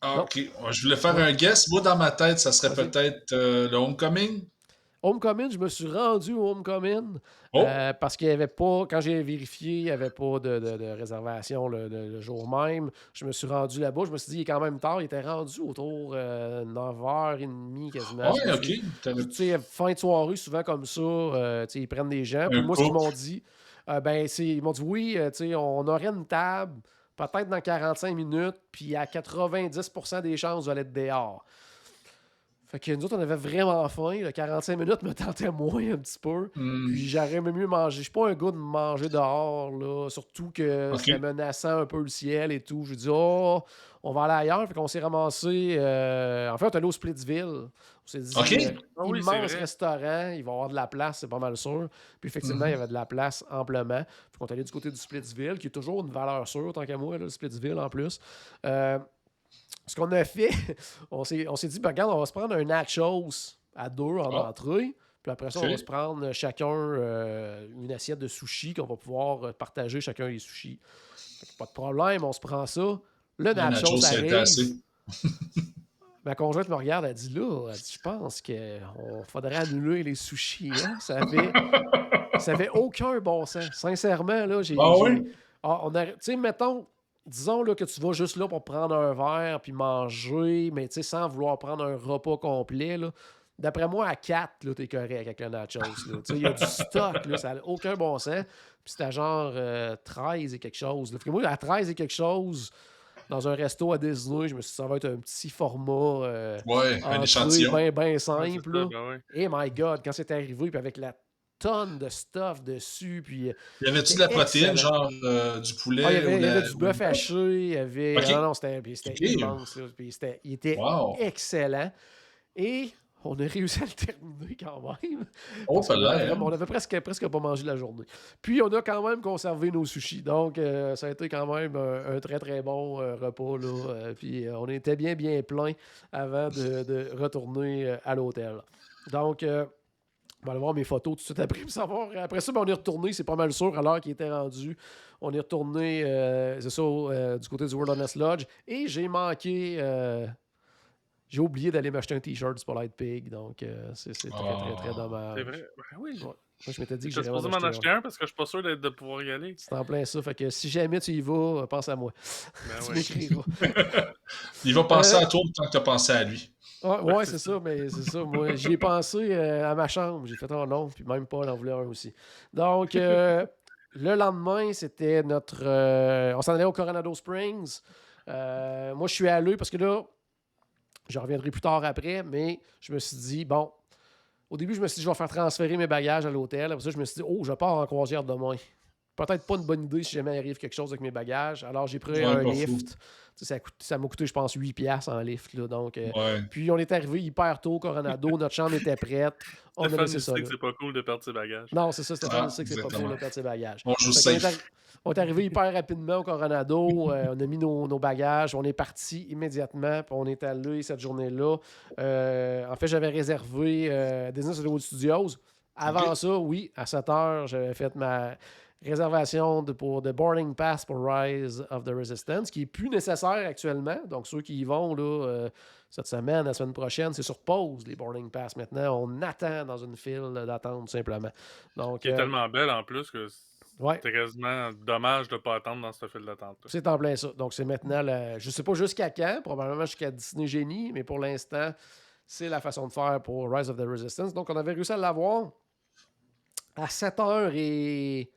Ah, OK. Je voulais faire un guess. Moi, dans ma tête, ça serait peut-être le Homecoming. Homecoming, je me suis rendu au Homecoming parce qu'il n'y avait pas, quand j'ai vérifié, il n'y avait pas de réservation le jour même. Je me suis rendu là-bas. Je me suis dit, il est quand même tard. Il était rendu autour 9h30 quasiment. Oui, OK. Tu sais, fin de soirée, souvent comme ça, ils prennent des gens. Puis moi, ce qu'ils m'ont dit, ils m'ont dit, oui, on aurait une table peut-être dans 45 minutes, puis à 90% des chances, vous allez être dehors. Fait que nous autres, on avait vraiment faim. Le 45 minutes me tentait moins un petit peu. Puis j'aurais même mieux manger. Je suis pas un gars de manger dehors, là. Surtout que c'était menaçant un peu le ciel et tout. Je dis, on va aller ailleurs. Fait qu'on s'est ramassé. En fait, on est allé au Splitsville. On s'est dit, immense restaurant. Il va y avoir de la place, c'est pas mal sûr. Puis effectivement, il y avait de la place amplement. Fait qu'on est allé du côté du Splitsville, qui est toujours une valeur sûre, tant qu'à moi, là, le Splitsville en plus. Ce qu'on a fait, on s'est dit, regarde, on va se prendre un nachos à 2 en entrée. Puis après ça, on va se prendre chacun une assiette de sushis qu'on va pouvoir partager chacun les sushis. Pas de problème, on se prend ça. Le nachos arrive. Ma conjointe me regarde, elle dit là, je pense qu'il faudrait annuler les sushis. Hein? Ça avait aucun bon sens. Sincèrement, là, tu sais, mettons. Disons là, que tu vas juste là pour prendre un verre puis manger, mais sans vouloir prendre un repas complet. Là. D'après moi, à 4, t'es correct avec le nachos. Il y a du stock, là, ça n'a aucun bon sens. Puis c'était genre 13 et quelque chose. Là. Fait que moi, à 13 et quelque chose, dans un resto à Disney, je me suis dit ça va être un petit format un échantillon. bien simple. Et my God, quand c'est arrivé, puis avec la tonne de stuff dessus. Puis, y avait-tu de la protéine, genre du poulet? Il y avait du bœuf haché, il y avait... Non, c'était immense. Là, puis il était excellent. Et on a réussi à le terminer quand même. On avait presque pas mangé la journée. Puis on a quand même conservé nos sushis. Donc, ça a été quand même un très, très bon repas. Là. Puis on était bien plein avant de retourner à l'hôtel. Donc... on va aller voir mes photos tout de suite après pour savoir. Après ça, on est retourné, c'est pas mal sûr, à l'heure qu'il était rendu. On est retourné, c'est ça, du côté du Wilderness Lodge. Et j'ai manqué... j'ai oublié d'aller m'acheter un T-shirt du Polite Pig. Donc, c'est très, très, très dommage. C'est vrai? Ben oui. Ouais. Moi, je m'étais dit que j'étais supposé m'en acheter un parce que je suis pas sûr de pouvoir y aller. C'est en plein ça. Fait que si jamais tu y vas, pense à moi. Tu m'écriras. Il va penser à toi autant que tu as pensé à lui. Ouais, c'est ça, mais c'est ça. Moi, j'y ai pensé à ma chambre. J'ai fait un nom, puis même Paul en voulait un aussi. Donc, le lendemain, c'était notre... on s'en allait au Coronado Springs. Moi, je suis allé parce que là, je reviendrai plus tard après, mais je me suis dit, bon, au début, je me suis dit, je vais faire transférer mes bagages à l'hôtel. Après ça, je me suis dit, oh, je pars en croisière demain. Peut-être pas une bonne idée si jamais arrive quelque chose avec mes bagages. Alors, j'ai pris Ouais, un pas fou. lift. Ça m'a coûté, je pense, 8$ en lift. Là, donc, Ouais. puis, on est arrivé hyper tôt au Coronado. Notre chambre était prête. On a Stéphane, laissé il ça sait là. que c'est pas cool de perdre ses bagages. Non, c'est ça, Stéphane, il sait que c'est pas exactement. cool de perdre ses bagages. On joue Fait qu'on est safe. on est arrivé hyper rapidement au Coronado. On a mis nos bagages. On est parti immédiatement. Puis on est allé cette journée-là. En fait, j'avais réservé Disney Hollywood Studios. Avant Ok. ça, oui, à 7h, j'avais fait ma réservation pour The Boarding Pass pour Rise of the Resistance, qui est plus nécessaire actuellement. Donc, ceux qui y vont là, cette semaine, la semaine prochaine, c'est sur pause, les Boarding Pass. Maintenant, on attend dans une file d'attente, tout simplement. Donc, Qui est tellement belle en plus que ouais, c'était quasiment dommage de ne pas attendre dans cette file d'attente-là. c'est en plein ça. Donc, c'est maintenant, je sais pas jusqu'à quand, probablement jusqu'à Disney Genie, mais pour l'instant, c'est la façon de faire pour Rise of the Resistance. Donc, on avait réussi à l'avoir à 7h et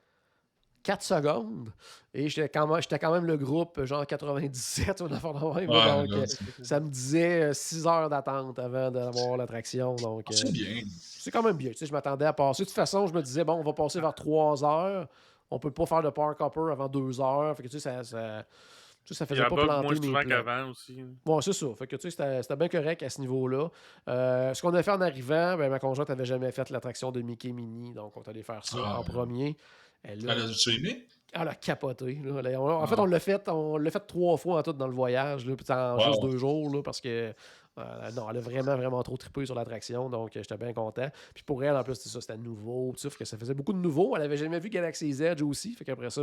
4 secondes. Et j'étais quand même le groupe, genre 97 ou n'importe quoi. Ouais, Donc, là, ça me disait 6 heures d'attente avant d'avoir l'attraction. Donc, c'est bien. c'est quand même bien. Tu sais, je m'attendais à passer. De toute façon, je me disais, bon, on va passer vers 3 heures. On peut pas faire de park hopper avant 2 heures. Fait que, tu sais, ça Il faisait pas bug planter moins mes souvent plans. qu'avant aussi. Bon, c'est ça. Fait que, tu sais, c'était bien correct à ce niveau-là. Ce qu'on a fait en arrivant, ben, ma conjointe n'avait jamais fait l'attraction de Mickey Mini. Donc, on est allé faire ça en premier. Elle a, Tu aimé? elle a capoté. Là. En fait, on l'a fait 3 fois en tout dans le voyage, là, puis en juste 2 jours, là, parce que non, elle a vraiment, vraiment trop trippé sur l'attraction, donc j'étais bien content. Puis pour elle, en plus, c'était nouveau, tout ça, fait que ça faisait beaucoup de nouveau. Elle avait jamais vu Galaxy's Edge aussi, fait qu'après ça,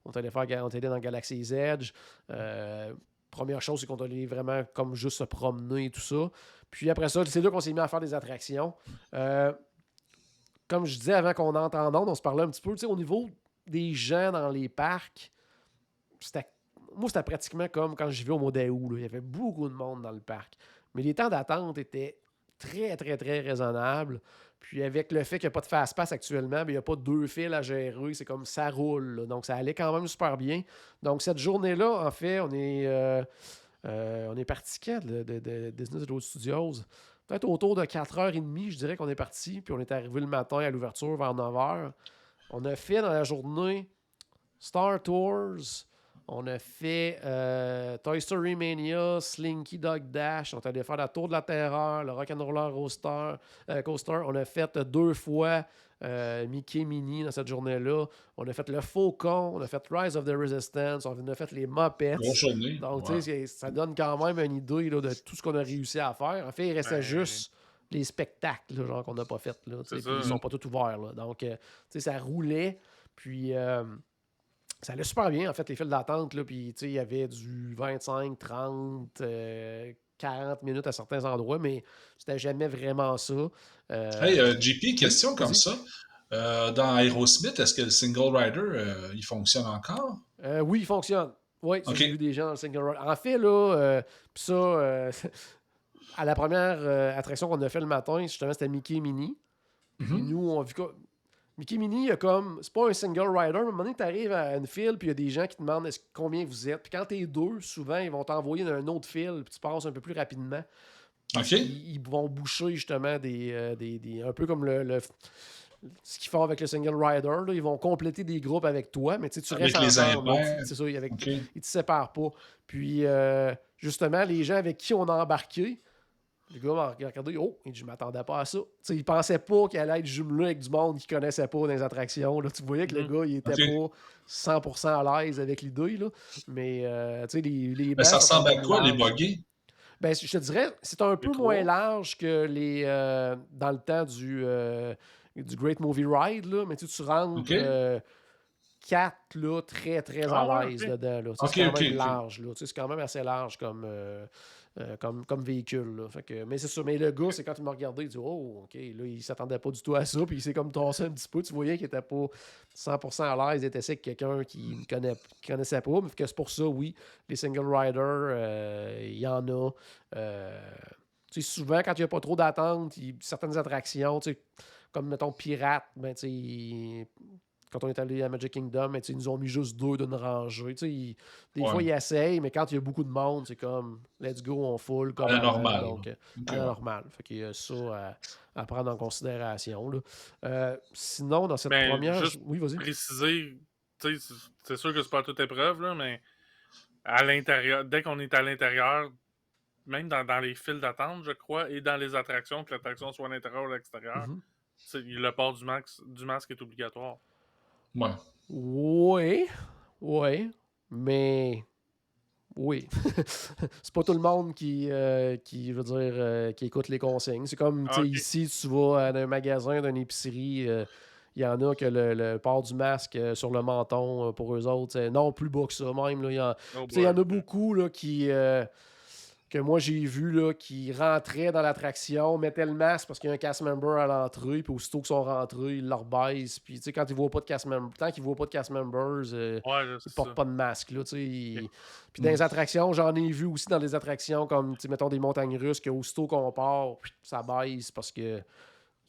on est allé dans Galaxy's Edge. Première chose, c'est qu'on est allé vraiment comme juste se promener et tout ça. Puis après ça, c'est là qu'on s'est mis à faire des attractions. Comme je disais avant qu'on entre en onde, on se parlait un petit peu, tu sais, au niveau des gens dans les parcs, moi, c'était pratiquement comme quand j'y vais au mois d'août. Il y avait beaucoup de monde dans le parc. Mais les temps d'attente étaient très, très, très raisonnables. Puis avec le fait qu'il n'y a pas de fast-pass actuellement, il n'y a pas 2 fils à gérer. C'est comme ça roule. Là. Donc, ça allait quand même super bien. Donc, cette journée-là, en fait, on est parti quand de Disney Hollywood Studios? Peut-être autour de 4h30, je dirais qu'on est parti. Puis on est arrivé le matin à l'ouverture vers 9h. On a fait dans la journée Star Tours. On a fait Toy Story Mania, Slinky Dog Dash. On est allé faire la Tour de la Terreur, le Rock'n'Roller Coaster. On a fait 2 fois Mickey Mini dans cette journée-là. On a fait le Faucon. On a fait Rise of the Resistance. On a fait les Muppets. Grosse journée. Donc, tu sais, ça donne quand même une idée là, de tout ce qu'on a réussi à faire. En fait, il restait juste les spectacles là, genre qu'on n'a pas fait. Là, puis ils sont pas tous ouverts. Là. Donc, tu sais, ça roulait. Puis, ça allait super bien, en fait, les files d'attente. Puis, tu sais, il y avait du 25, 30, 40 minutes à certains endroits, mais c'était jamais vraiment ça. Hey, JP, question comme ça. Dans Aerosmith, est-ce que le single rider, il fonctionne encore? Oui, il fonctionne. Oui, Ok. j'ai vu des gens dans le single rider. En fait, là, pis ça, à la première attraction qu'on a fait le matin, justement, c'était Mickey Mini. Puis nous, on a vu que Mickey Mini, il y a comme. C'est pas un single rider, mais à un moment donné, tu arrives à une file, puis il y a des gens qui te demandent combien vous êtes. Puis quand t'es 2, souvent, ils vont t'envoyer dans un autre file, puis tu passes un peu plus rapidement. OK. Ils vont boucher justement un peu comme ce qu'ils font avec le single rider. Là, ils vont compléter des groupes avec toi, mais tu Avec restes les ensemble. impairs. C'est ça, OK. ils te séparent pas. Puis, justement, les gens avec qui on a embarqué, le gars m'a regardé, oh, il dit, je m'attendais pas à ça. T'sais, il pensait pas qu'il allait être jumelé avec du monde qu'il connaissait pas dans les attractions. Là. Tu voyais que le gars, il était pas 100% à l'aise avec l'idée. Là. Mais, tu sais, les Mais ça bancs sont ressemble à quand quoi, même les larges. buggy? Ben, je te dirais, c'est un peu trois. moins large que les dans le temps du Great Movie Ride, là, mais tu rentres OK. 4 là, très, très à l'aise dedans. Là. OK, C'est quand OK, même OK. large. Là. C'est quand même assez large comme véhicule. Là. Fait que, mais c'est ça. Mais le gars, c'est quand il m'a regardé, il dit oh, OK, là, il s'attendait pas du tout à ça. Puis il s'est comme tassé un petit peu. Tu voyais qu'il était pas 100% à l'aise. Il était avec quelqu'un qui ne connaissait pas. Mais que c'est pour ça, oui, les single riders, il y en a. Tu sais, souvent, quand il n'y a pas trop d'attente, certaines attractions, tu sais, comme mettons Pirate, ben, tu sais, quand on est allé à Magic Kingdom, mais, ils nous ont mis juste 2 d'une rangée. Des fois, Ouais. ils essayent, mais quand il y a beaucoup de monde, c'est comme let's go, on full comme À la avant. normale. Donc, Ok, à la ouais. normale. Fait qu'il y a ça à prendre en considération. Là. Sinon, dans cette Ben, première. juste Oui, vas-y. préciser, c'est sûr que c'est pas à toute épreuve, là, mais à l'intérieur, dès qu'on est à l'intérieur, même dans les files d'attente, je crois, et dans les attractions, que l'attraction soit à l'intérieur ou à l'extérieur, Mhm. le port du masque est obligatoire. Ouais. Oui, mais oui. C'est pas tout le monde qui je veux dire, qui écoute les consignes. C'est comme, Ah, ok. ici, tu vas à un magasin, d'une épicerie, il y en a que le port du masque sur le menton, pour eux autres, c'est non, plus bas que ça même. Là, Oh il y en boy. a beaucoup là, que moi j'ai vu là, qui rentraient dans l'attraction, mettaient le masque parce qu'il y a un cast member à l'entrée, puis aussitôt qu'ils sont rentrés, ils le rebaissent. Puis quand ils voient pas de cast members, tant qu'ils voient pas de cast members, Ouais, là, ils c'est portent ça. pas de masque. Là, Puis dans les attractions, j'en ai vu aussi dans des attractions comme mettons des montagnes russes, que aussitôt qu'on part, ça baisse parce que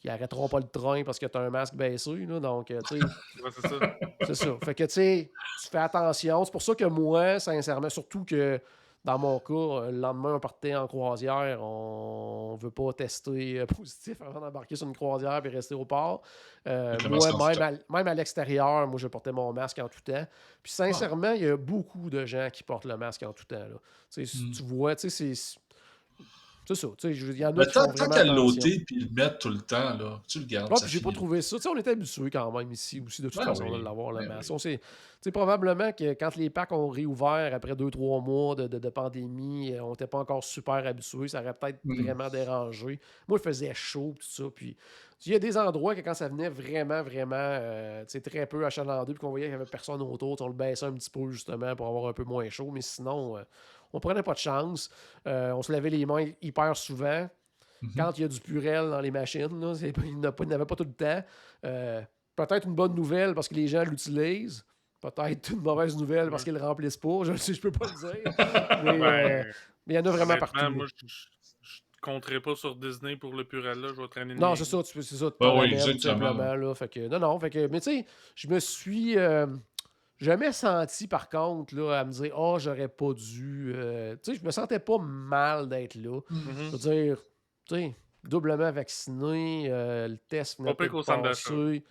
ils arrêteront pas le train parce que tu as un masque baissé. Là, donc, tu sais. Ouais, c'est ça. C'est ça. Fait que, tu sais, tu fais attention. C'est pour ça que moi, sincèrement, surtout que dans mon cas, le lendemain, on partait en croisière. On veut pas tester positif avant d'embarquer sur une croisière et rester au port. Avec le Moi, masque en tout temps. même à l'extérieur, moi, je portais mon masque en tout temps. Puis, sincèrement, il y a beaucoup de gens qui portent le masque en tout temps. Là. Tu sais, tu vois, tu sais, c'est ça. Tu sais, il y en a Mais qui font tant vraiment qu'à attention. l'ôter puis le mettre tout le temps, là, tu le gardes. Ouais, Ça puis j'ai pas finit. trouvé ça. Tu sais, on était habitués quand même ici aussi, de toute Ben façon, oui, de l'avoir, le ben masque. oui. On sait, tu sais, probablement que quand les parcs ont réouvert après 2-3 mois de pandémie, on n'était pas encore super habitués. Ça aurait peut-être vraiment dérangé. Moi, il faisait chaud, tout ça. Puis, il y a des endroits que quand ça venait vraiment, vraiment, tu sais, très peu achalandé, puis qu'on voyait qu'il n'y avait personne autour, on le baissait un petit peu, justement, pour avoir un peu moins chaud. Mais sinon, on prenait pas de chance. On se lavait les mains hyper souvent. Quand il y a du Purel dans les machines, là, il n'avait pas tout le temps. Peut-être une bonne nouvelle parce que les gens l'utilisent. Peut-être une mauvaise nouvelle parce qu'ils ne le remplissent pas. Je peux pas le dire. Mais il y en a vraiment partout. Honnêtement, moi, je compterai pas sur Disney pour le Purel, là. Je vais traîner Non, une c'est ligne. ça, c'est ça, tu Ben t'en oui, amènes tout exactement. simplement. Là, fait que, non, fait que, mais tu sais, je me suis jamais senti, par contre, là, à me dire « Ah, j'aurais pas dû... Tu sais, je me sentais pas mal d'être là. Je veux dire, tu sais, doublement vacciné, le test venait Pas pire de qu'au centre d'achat. passer.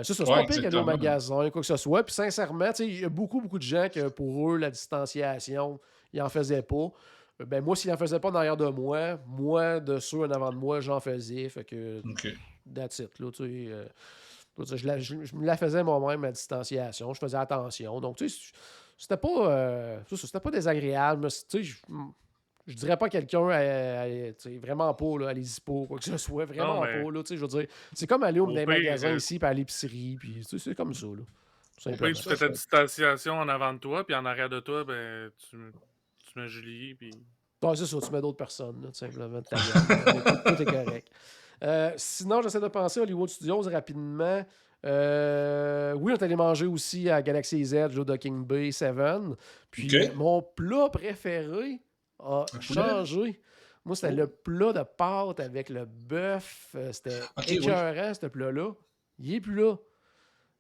C'est ça, c'est Ouais, pas pire qu'aller au exactement. magasin, quoi que ce soit. Puis sincèrement, tu sais, il y a beaucoup de gens que pour eux, la distanciation, ils en faisaient pas. Ben moi, s'ils en faisaient pas derrière de moi, de ceux en avant de moi, j'en faisais. Fait que, OK. that's it, là, tu sais. Je me la faisais moi-même, ma distanciation. Je faisais attention. Donc, tu sais, c'était pas, c'était pas désagréable. Mais, tu sais, je dirais pas à quelqu'un, tu sais, vraiment pas, là, allez-y pas, quoi que ce soit, vraiment Non, mais pas, là, tu sais, je veux dire, c'est comme aller au dans les pire, magasins ici, puis à l'épicerie, puis tu sais, c'est comme ça, là, tout au pire, simplement. tu fais ta distanciation en avant de toi, puis en arrière de toi, ben, tu mets Julie, puis... Ouais, c'est ça, tu mets d'autres personnes, là, tout simplement, de ta gamme. Tout est correct. Sinon, j'essaie de penser à Hollywood Studios rapidement. Oui, on est allé manger aussi à Galaxy's Edge, au Docking Bay 7. Puis OK. mon plat préféré a Un poulet? changé. Moi, c'était le plat de pâte avec le bœuf. C'était OK, oui. écœurant, ce plat-là. Il n'est plus là.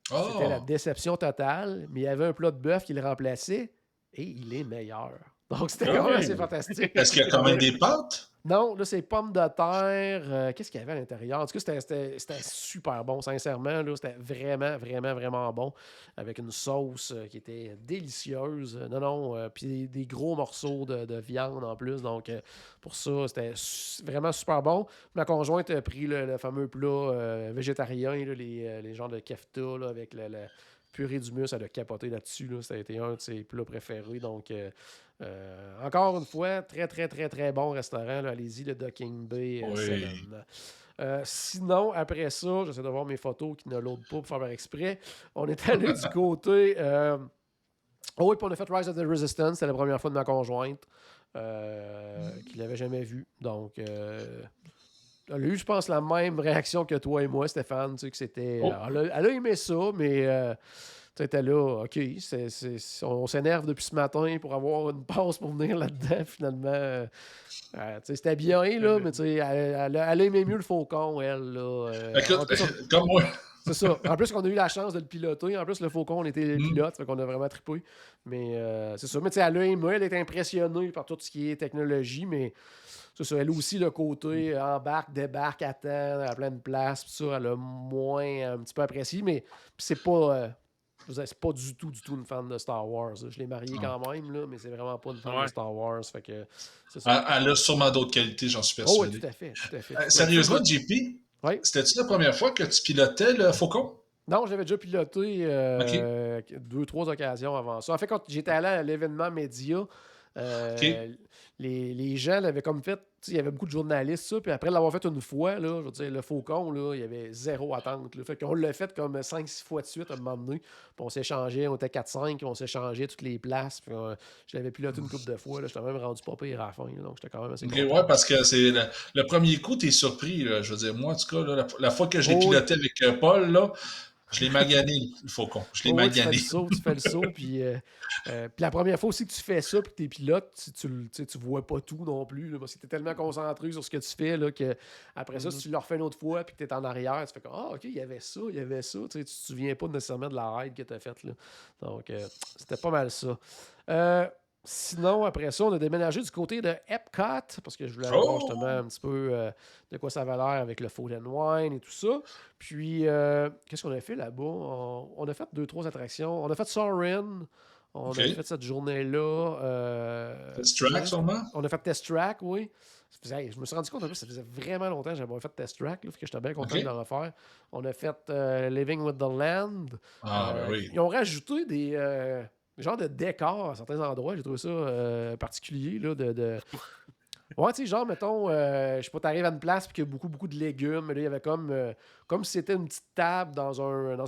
C'était la Oh! déception totale. Mais il y avait un plat de bœuf qui le remplaçait et il est meilleur. Donc, c'était Ah quand même ouais. assez fantastique. Est-ce qu'il y a quand même des pâtes? Non, là, c'est pommes de terre. Qu'est-ce qu'il y avait à l'intérieur? En tout cas, c'était super bon, sincèrement. Là, c'était vraiment, vraiment, vraiment bon. Avec une sauce qui était délicieuse. Non. Puis des gros morceaux de viande en plus. Donc, pour ça, c'était vraiment super bon. Ma conjointe a pris le fameux plat végétarien, là, les genres de kefta là, avec la purée d'humus. Elle a capoté là-dessus. Là. Ça a été un de ses plats préférés. Donc, encore une fois, très, très, très, très bon restaurant. Là. Allez-y, le Docking Bay 7. Sinon, après ça, j'essaie de voir mes photos qui ne loadent pas pour faire par exprès. On est allé du côté... Oh oui, puis on a fait Rise of the Resistance. C'était la première fois de ma conjointe qui l'avait jamais vu. Donc, elle a eu, je pense, la même réaction que toi et moi, Stéphane. Tu sais, que c'était... Elle a aimé ça, mais... tu sais, t'es là, OK, on s'énerve depuis ce matin pour avoir une passe pour venir là-dedans, finalement. Tu sais, c'était bien, là, mais tu sais, elle aimait mieux le faucon, elle. Là, Écoute, comme moi, C'est ça. En plus, on a eu la chance de le piloter. En plus, le Faucon, on était Mm. pilote, fait qu'on a vraiment trippé. Mais c'est ça. Mais tu sais, elle a aimé, elle est impressionnée par tout ce qui est technologie, mais c'est ça. Elle a aussi le côté embarque, débarque, attend à plein de places. Puis ça, elle a moins un petit peu apprécié, mais c'est pas. Je veux dire, c'est pas du tout une fan de Star Wars. Là. Je l'ai mariée Non. quand même, là, mais c'est vraiment pas une fan de Ouais. Star Wars. Fait que c'est ça. Elle a sûrement d'autres qualités, j'en suis Oh oui, persuadé. tout à fait, tout à fait. Sérieusement, JP, Oui. c'était-tu la première fois que tu pilotais le Faucon? Non, j'avais déjà piloté OK. 2-3 occasions avant ça. En fait, quand j'étais allé à l'événement média, OK. les gens l'avaient comme fait. Il y avait beaucoup de journalistes, ça. Puis après l'avoir fait une fois, là, je veux dire, le Faucon, là, il y avait zéro attente. Là. Fait qu'on l'a fait comme 5-6 fois de suite à un moment donné. Puis on s'échangeait, on était 4-5, puis on s'échangeait toutes les places. Puis je l'avais piloté une couple de fois. J'étais même rendu pas pire à la fin. Là, donc j'étais quand même assez OK, content. ouais, parce que c'est le premier coup, t'es surpris. Là. Je veux dire, moi, en tout cas, là, la fois que je l'ai Oh, oui. piloté avec Paul, là, je l'ai magané, le Faucon. Je l'ai Oh, oui, tu fais magané. tu fais le saut, puis la première fois aussi que tu fais ça, puis que t'es pilote, tu vois pas tout non plus, là, parce que t'es tellement concentré sur ce que tu fais, là, que après ça, si tu le refais une autre fois, puis que t'es en arrière, tu fais comme, ah, ok, il y avait ça, tu te souviens pas nécessairement de la ride que t'as faite, là. Donc, c'était pas mal ça. Sinon, après ça, on a déménagé du côté de Epcot, parce que je voulais voir justement un petit peu de quoi ça avait l'air avec le Food and Wine et tout ça. Puis, qu'est-ce qu'on a fait là-bas? On a fait 2-3 attractions. On a fait Soarin'. On OK. a fait cette journée-là. Test track, sûrement? On a fait Test Track, oui. Je me suis rendu compte un peu, ça faisait vraiment longtemps que j'avais fait Test Track, là, fait que j'étais bien content OK. de le refaire. On a fait Living with the Land. Ah, ben oui. Ils ont rajouté des genres de décors à certains endroits. J'ai trouvé ça particulier. Là, Ouais, tu sais, genre, mettons, je sais pas, t'arrives à une place puis qu'il y a beaucoup de légumes. Mais là, il y avait comme si c'était une petite table dans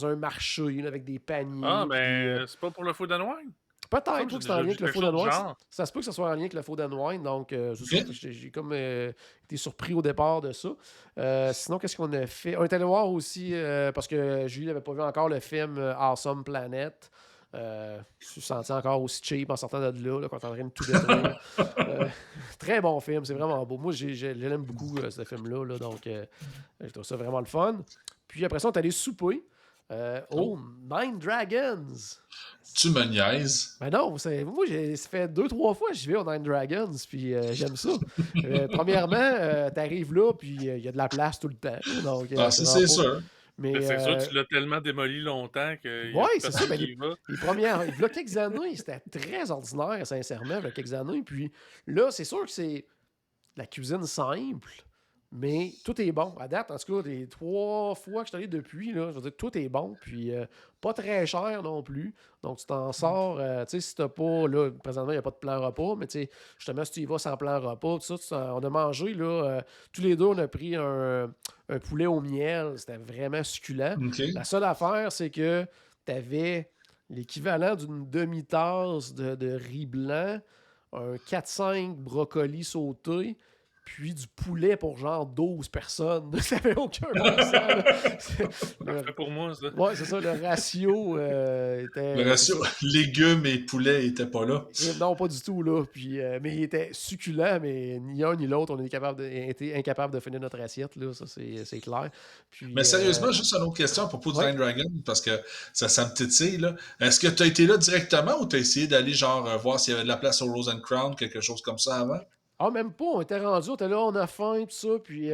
un marché là, avec des paniers. Ah, puis ben, c'est pas pour le Food and Wine? peut-être J'ai que c'est déjà en lien vu avec le quelque Food and chose du Wine. genre. Ça se peut que ce soit en lien avec le Food and Wine. Donc, c'est OK. ça. J'ai comme été surpris au départ de ça. Sinon, qu'est-ce qu'on a fait? On est allé voir aussi, parce que Julie n'avait pas vu encore le film Awesome Planet. Je suis senti encore aussi cheap en sortant de là quand on est en train de tout détruire. Très bon film, c'est vraiment beau. Moi, je l'aime beaucoup, ce film-là. Là, donc, je trouve ça vraiment le fun. Puis après ça, on est allé souper au Nine Dragons. Tu me niaises. Ben non, moi, ça fait 2-3 fois que j'y vais au Nine Dragons, puis j'aime ça. Premièrement, t'arrives là, puis il y a de la place tout le temps. Donc, Ah, c'est sûr. Mais, C'est sûr, tu l'as tellement démoli longtemps qu'il y a ouais, c'est ça. personne Ben, qui y va. les premières, il y a quelques années, c'était très ordinaire, sincèrement, il y a quelques années. Puis là, c'est sûr que c'est la cuisine simple, mais tout est bon. À date, en tout cas, les 3 fois que je suis allé depuis, là, je veux dire, tout est bon. Puis pas très cher non plus. Donc, tu t'en sors. Tu sais, si t'as pas, là, présentement, il n'y a pas de plan repas, mais tu sais, justement, si tu y vas sans plan repas, tout ça, on a mangé, là, tous les deux, on a pris un poulet au miel. C'était vraiment succulent. OK. La seule affaire, c'est que tu avais l'équivalent d'une demi-tasse de riz blanc, un 4-5 brocolis sautés, puis du poulet pour genre 12 personnes. Ça n'avait aucun bon sens. là. Parfait pour moi, ça. Ouais, c'est ça, le ratio était... Le ratio c'est ça. légumes et poulet n'était pas là. Et non, pas du tout, là. Puis, mais il était succulent, mais ni un ni l'autre, on était incapable de finir notre assiette, là. Ça, c'est clair. Puis, Mais sérieusement, juste une autre question à propos de ouais. Nine Dragon, parce que ça me titille, là. Est-ce que tu as été là directement ou tu as essayé d'aller, genre, voir s'il y avait de la place au Rose and Crown, quelque chose comme ça avant? Ah, même pas, on était rendu, on était là, on a faim, tout ça, puis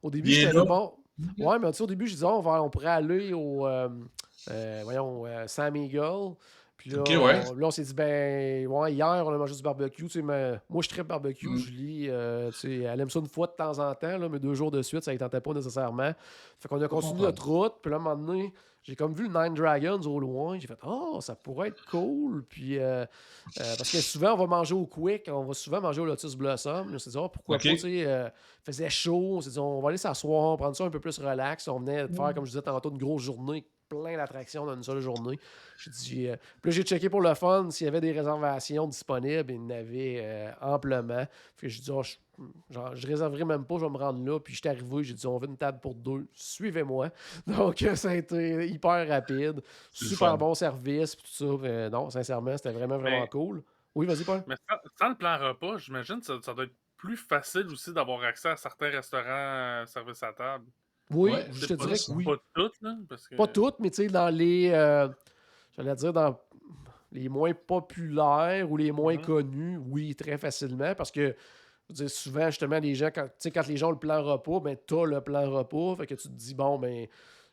au début, Bien j'étais là. là, bon... Ouais, mais tu sais, au début, je disais, on pourrait aller au, Sam Eagle. Puis là, Ok, ouais. on s'est dit, ben, ouais, hier, on a mangé du barbecue. Tu sais, mais moi, je tripe barbecue. Mm. Julie, tu sais, elle aime ça une fois de temps en temps, là, mais 2 jours de suite, ça ne tentait pas nécessairement. Fait qu'on a continué notre route. Puis là, à un moment donné, j'ai comme vu le Nine Dragons au loin. J'ai fait, oh, ça pourrait être cool. Puis, parce que souvent, on va manger au Quick. On va souvent manger au Lotus Blossom. On s'est dit, oh, pourquoi Ok. pas, tu sais, faisait chaud. On s'est dit, on va aller s'asseoir, prendre ça un peu plus relax. On venait de faire, comme je disais tantôt, une grosse journée, plein d'attractions dans une seule journée. J'ai dit, puis là, j'ai checké pour le fun s'il y avait des réservations disponibles. Il y en avait amplement. Puis j'ai dit, oh, je réserverai même pas, je vais me rendre là. Puis j'étais arrivé, j'ai dit, on veut une table pour 2, suivez-moi. Donc, ça a été hyper rapide. C'est le Super fun. bon service, puis tout ça. Non, sincèrement, c'était vraiment Mais- cool. Oui, vas-y, Paul. Mais sans le plan repas, j'imagine que ça doit être plus facile aussi d'avoir accès à certains restaurants service à table. Oui, Ouais, je te C'est pas, dirais que ça. oui. pas toutes, là, parce que... Pas toutes, mais tu sais, dans les. J'allais dire dans les moins populaires ou les moins Mhm. connus, oui, très facilement. Parce que je veux dire, souvent, justement, les gens, tu sais, quand les gens ont le plan repas, ben, t'as le plan repas. Fait que tu te dis, bon, ben,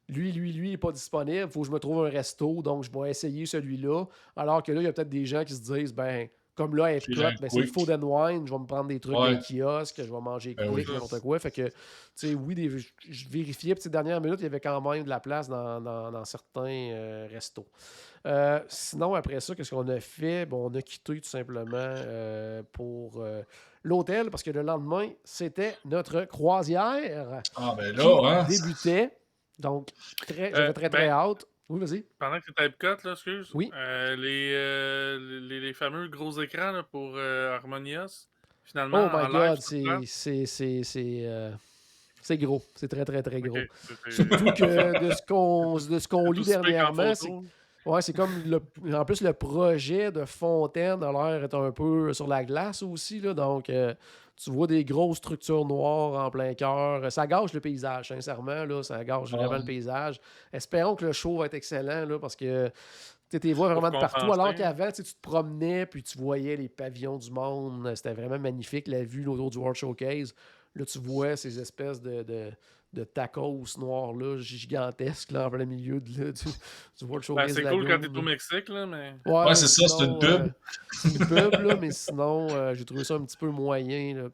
lui, il n'est pas disponible. Faut que je me trouve un resto, donc je vais essayer celui-là. Alors que là, il y a peut-être des gens qui se disent, ben, comme là, à J'ai un Epcot, ben, c'est le quick. Food and Wine. Je vais me prendre des trucs Ouais, d'un kiosque, je vais manger ben oui. quick, Ça, n'importe quoi. Fait que, tu sais, oui, je vérifiais, puis ces dernières minutes, il y avait quand même de la place dans certains restos. Sinon, après ça, qu'est-ce qu'on a fait? Bon, on a quitté tout simplement pour l'hôtel parce que le lendemain, c'était notre croisière Ah, ben qui là, hein? débutait. Donc, j'avais très, très ben, hâte. Oui, vas-y. pendant que tu à Epcot, là, excuse, Oui. les fameux gros écrans là, pour Harmonious, finalement, Oh my en live God, sur place. c'est gros. C'est très, très, très Ok, gros. Surtout c'est ça. que de ce qu'on C'est lit aussi pire qu'en dernièrement, c'est photo. ouais, c'est comme en plus le projet de fontaine a l'air est un peu sur la glace aussi là, donc tu vois des grosses structures noires en plein cœur. Ça gâche le paysage, sincèrement là, ça gâche vraiment le Ah, paysage. Espérons que le show va être excellent là, parce que tu les vois Pour vraiment de partout. Alors compenser. qu'avant, tu te promenais puis tu voyais les pavillons du monde. C'était vraiment magnifique, la vue autour du World Showcase. Là, tu vois ces espèces de tacos noirs là, gigantesques là, en plein milieu du World Ben, Showcase c'est cool quand Lagoon. t'es au Mexique, là, mais... ouais, Ouais, c'est ça, c'est une sinon, pub. c'est une pub, là, mais sinon, j'ai trouvé ça un petit peu moyen là,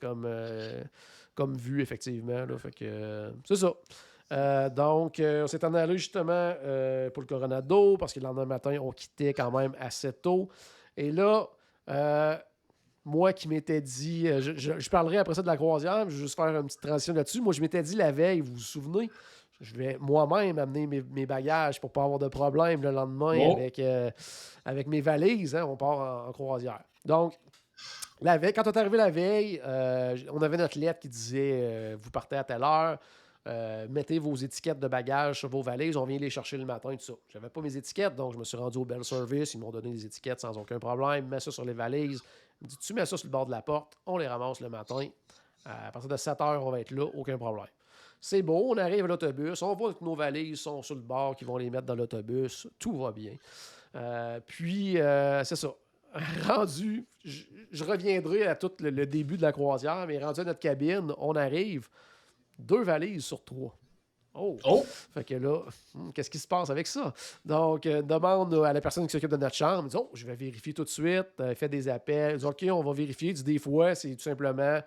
comme vue, effectivement. Là, fait que, c'est ça. Donc, on s'est en allé justement pour le Coronado parce que le lendemain matin, on quittait quand même assez tôt. Et là, euh, moi qui m'étais dit, je parlerai après ça de la croisière, mais je vais juste faire une petite transition là-dessus. Moi, je m'étais dit la veille, vous vous souvenez, je vais moi-même amener mes bagages pour pas avoir de problème le lendemain Oh, avec mes valises. Hein, on part en croisière. Donc, la veille, quand on est arrivé la veille, on avait notre lettre qui disait vous partez à telle heure, mettez vos étiquettes de bagages sur vos valises, on vient les chercher le matin, tout ça. J'avais pas mes étiquettes, donc je me suis rendu au Bell Service, ils m'ont donné des étiquettes sans aucun problème, mets ça sur les valises. Il me dit tu mets ça sur le bord de la porte, on les ramasse le matin. À partir de 7 heures, on va être là, aucun problème. C'est beau, on arrive à l'autobus, on voit que nos valises sont sur le bord, qu'ils vont les mettre dans l'autobus, tout va bien. Puis, c'est ça. Rendu, je reviendrai à tout le début de la croisière, mais rendu à notre cabine, on arrive, 2 valises sur 3. Oh! oh, Fait que là, qu'est-ce qui se passe avec ça? Donc, demande à la personne qui s'occupe de notre chambre, dit, oh, je vais vérifier tout de suite, fait des appels, dit, OK, on va vérifier. Dit, des fois, c'est tout simplement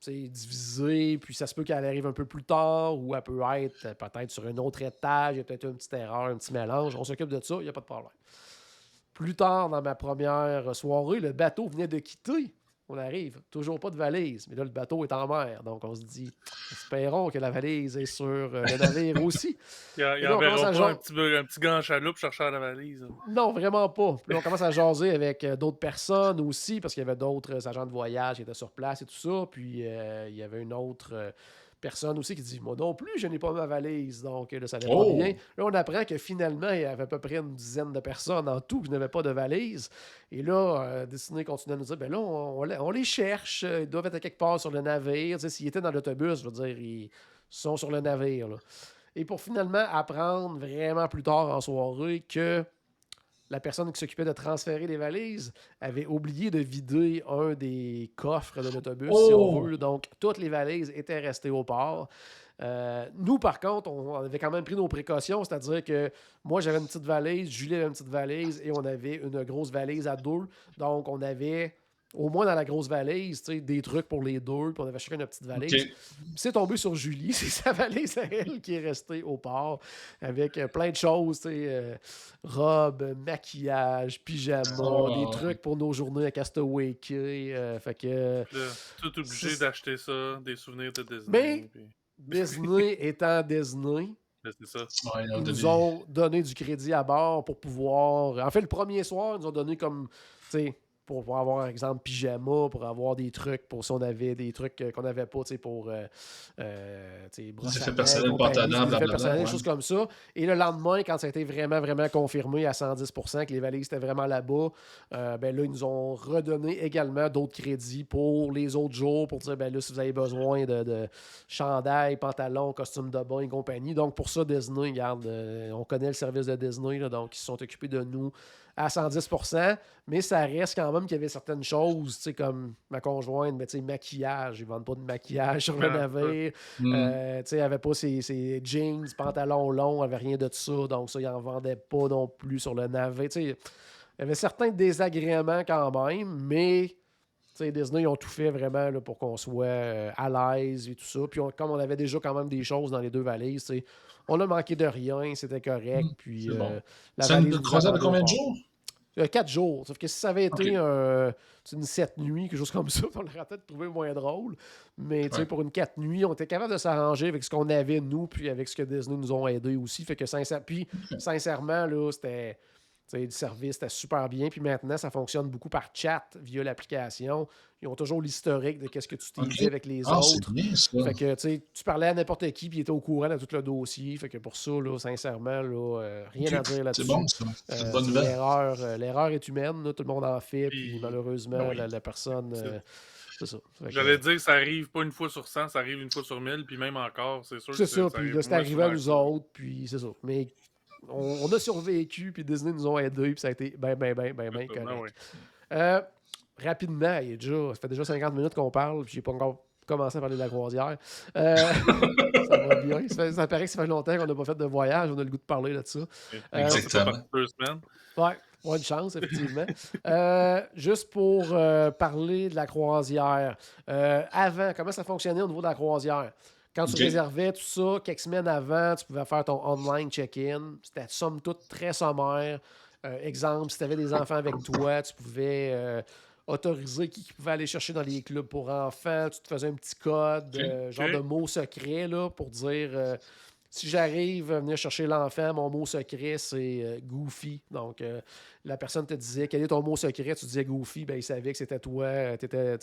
divisé, puis ça se peut qu'elle arrive un peu plus tard, ou elle peut être peut-être sur un autre étage, il y a peut-être une petite erreur, un petit mélange. On s'occupe de ça, il n'y a pas de problème. Plus tard, dans ma première soirée, le bateau venait de quitter. On arrive, toujours pas de valise, mais là, le bateau est en mer. Donc, on se dit, espérons que la valise est sur le navire aussi. Ils Et là, on commence enverront à pas jaser. un petit gars en chaloupe chercher la valise. Là. Non, vraiment pas. Puis là, on commence à jaser avec d'autres personnes aussi, parce qu'il y avait d'autres agents de voyage qui étaient sur place et tout ça. Puis, il y avait une autre personne aussi qui dit, moi non plus, je n'ai pas ma valise. Donc, là, ça allait pas bien. oh. Là, on apprend que finalement, il y avait à peu près une dizaine de personnes en tout qui n'avaient pas de valise. Et là, Disney continue à nous dire, ben là, on les cherche. Ils doivent être quelque part sur le navire. Tu sais, s'ils étaient dans l'autobus, je veux dire, ils sont sur le navire, là. Et pour finalement apprendre vraiment plus tard en soirée que la personne qui s'occupait de transférer les valises avait oublié de vider un des coffres de l'autobus, si on Oh, veut. Donc, toutes les valises étaient restées au port. Nous, par contre, on avait quand même pris nos précautions, c'est-à-dire que moi, j'avais une petite valise, Julie avait une petite valise et on avait une grosse valise à deux. Donc, on avait, au moins dans la grosse valise, des trucs pour les deux, puis on avait chacun notre petite valise. OK. C'est tombé sur Julie, c'est sa valise à elle qui est restée au port avec plein de choses, robes, maquillage, pyjama, des Ah, trucs pour nos journées à Castaway Cay. Fait que Puis là, tout obligé c'est- d'acheter ça, des souvenirs de Disney. Mais Puis... Disney étant Disney, Ben, c'est ça. ouais, ils nous ont donné du crédit à bord pour pouvoir. En fait, le premier soir, ils nous ont donné comme, tu sais, pour avoir, par exemple, pyjama, pour avoir des trucs, pour si on avait des trucs qu'on n'avait pas, pour brosse à effets dents, personnels, compagnie, pantalons, des effets blablabla, personnels, des ouais. choses comme ça. Et le lendemain, quand ça a été vraiment, vraiment confirmé à 110% que les valises étaient vraiment là-bas, ben là, ils nous ont redonné également d'autres crédits pour les autres jours, pour dire, ben là, si vous avez besoin de chandail, pantalon, costume de bain et compagnie. Donc, pour ça, Disney, regarde, on connaît le service de Disney, là, donc ils se sont occupés de nous à 110%, mais ça reste quand même qu'il y avait certaines choses, tu sais, comme ma conjointe, mais tu sais, maquillage, ils vendent pas de maquillage sur le navire, tu sais, elle avait pas ses jeans, pantalons longs, elle avait rien de ça, donc ça, ils en vendaient pas non plus sur le navire, tu sais, il y avait certains désagréments quand même, mais tu sais, Disney, ils ont tout fait vraiment là, pour qu'on soit à l'aise et tout ça. Puis comme on avait déjà quand même des choses dans les 2 valises, tu sais, on a manqué de rien, c'était correct. Puis C'est bon. la C'est valise une nous croisière de attendait au combien de port. jours? 4 jours. Sauf que si ça avait été OK. une 7 nuits, quelque chose comme ça, on l'aurait peut-être trouvé moins drôle. Mais tu sais, Ouais. pour une 4 nuits, on était capable de s'arranger avec ce qu'on avait, nous, puis avec ce que Disney nous ont aidé aussi. Fait que sincèrement, là, c'était. Tu sais, le service était super bien. Puis maintenant, ça fonctionne beaucoup par chat via l'application. Ils ont toujours l'historique de qu'est-ce que tu t'es OK. dit avec les Ah, c'est autres. bien, ça. Fait que, tu sais, tu parlais à n'importe qui, puis il était au courant de tout le dossier. Fait que pour ça, là, sincèrement, là, rien OK. à dire C'est là-dessus. bon, ça. C'est une bonne Tu sais, nouvelle. l'erreur est humaine, là, tout le monde en fait, puis Puis, malheureusement, Ben oui. la personne, c'est ça. Fait que, j'allais dire, ça arrive pas une fois sur 100, ça arrive une fois sur 1000, puis même encore, c'est sûr que c'est ça, ça puis arrive là, c'est moins arrivé à souvent que nous ça. autres, puis c'est ça. Mais on a survécu, puis Disney nous ont aidés, puis ça a été ben correct. Oui. Euh, rapidement, ça fait déjà 50 minutes qu'on parle, puis j'ai pas encore commencé à parler de la croisière. Ça va bien. Ça paraît que ça fait longtemps qu'on n'a pas fait de voyage, on a le goût de parler de ça. Non, c'est pas Exactement. parti 2 semaines. Ouais, une chance, effectivement. Juste pour parler de la croisière. Avant, comment ça fonctionnait au niveau de la croisière? Quand tu OK. réservais tout ça, quelques semaines avant, tu pouvais faire ton online check-in. C'était somme toute très sommaire. Exemple, si tu avais des enfants avec toi, tu pouvais autoriser qui pouvait aller chercher dans les clubs pour enfants. Tu te faisais un petit code, OK. genre de mot secret là, pour dire si j'arrive à venir chercher l'enfant, mon mot secret, c'est Goofy. Donc, la personne te disait quel est ton mot secret, tu disais Goofy, ben, il savait que c'était toi. C'était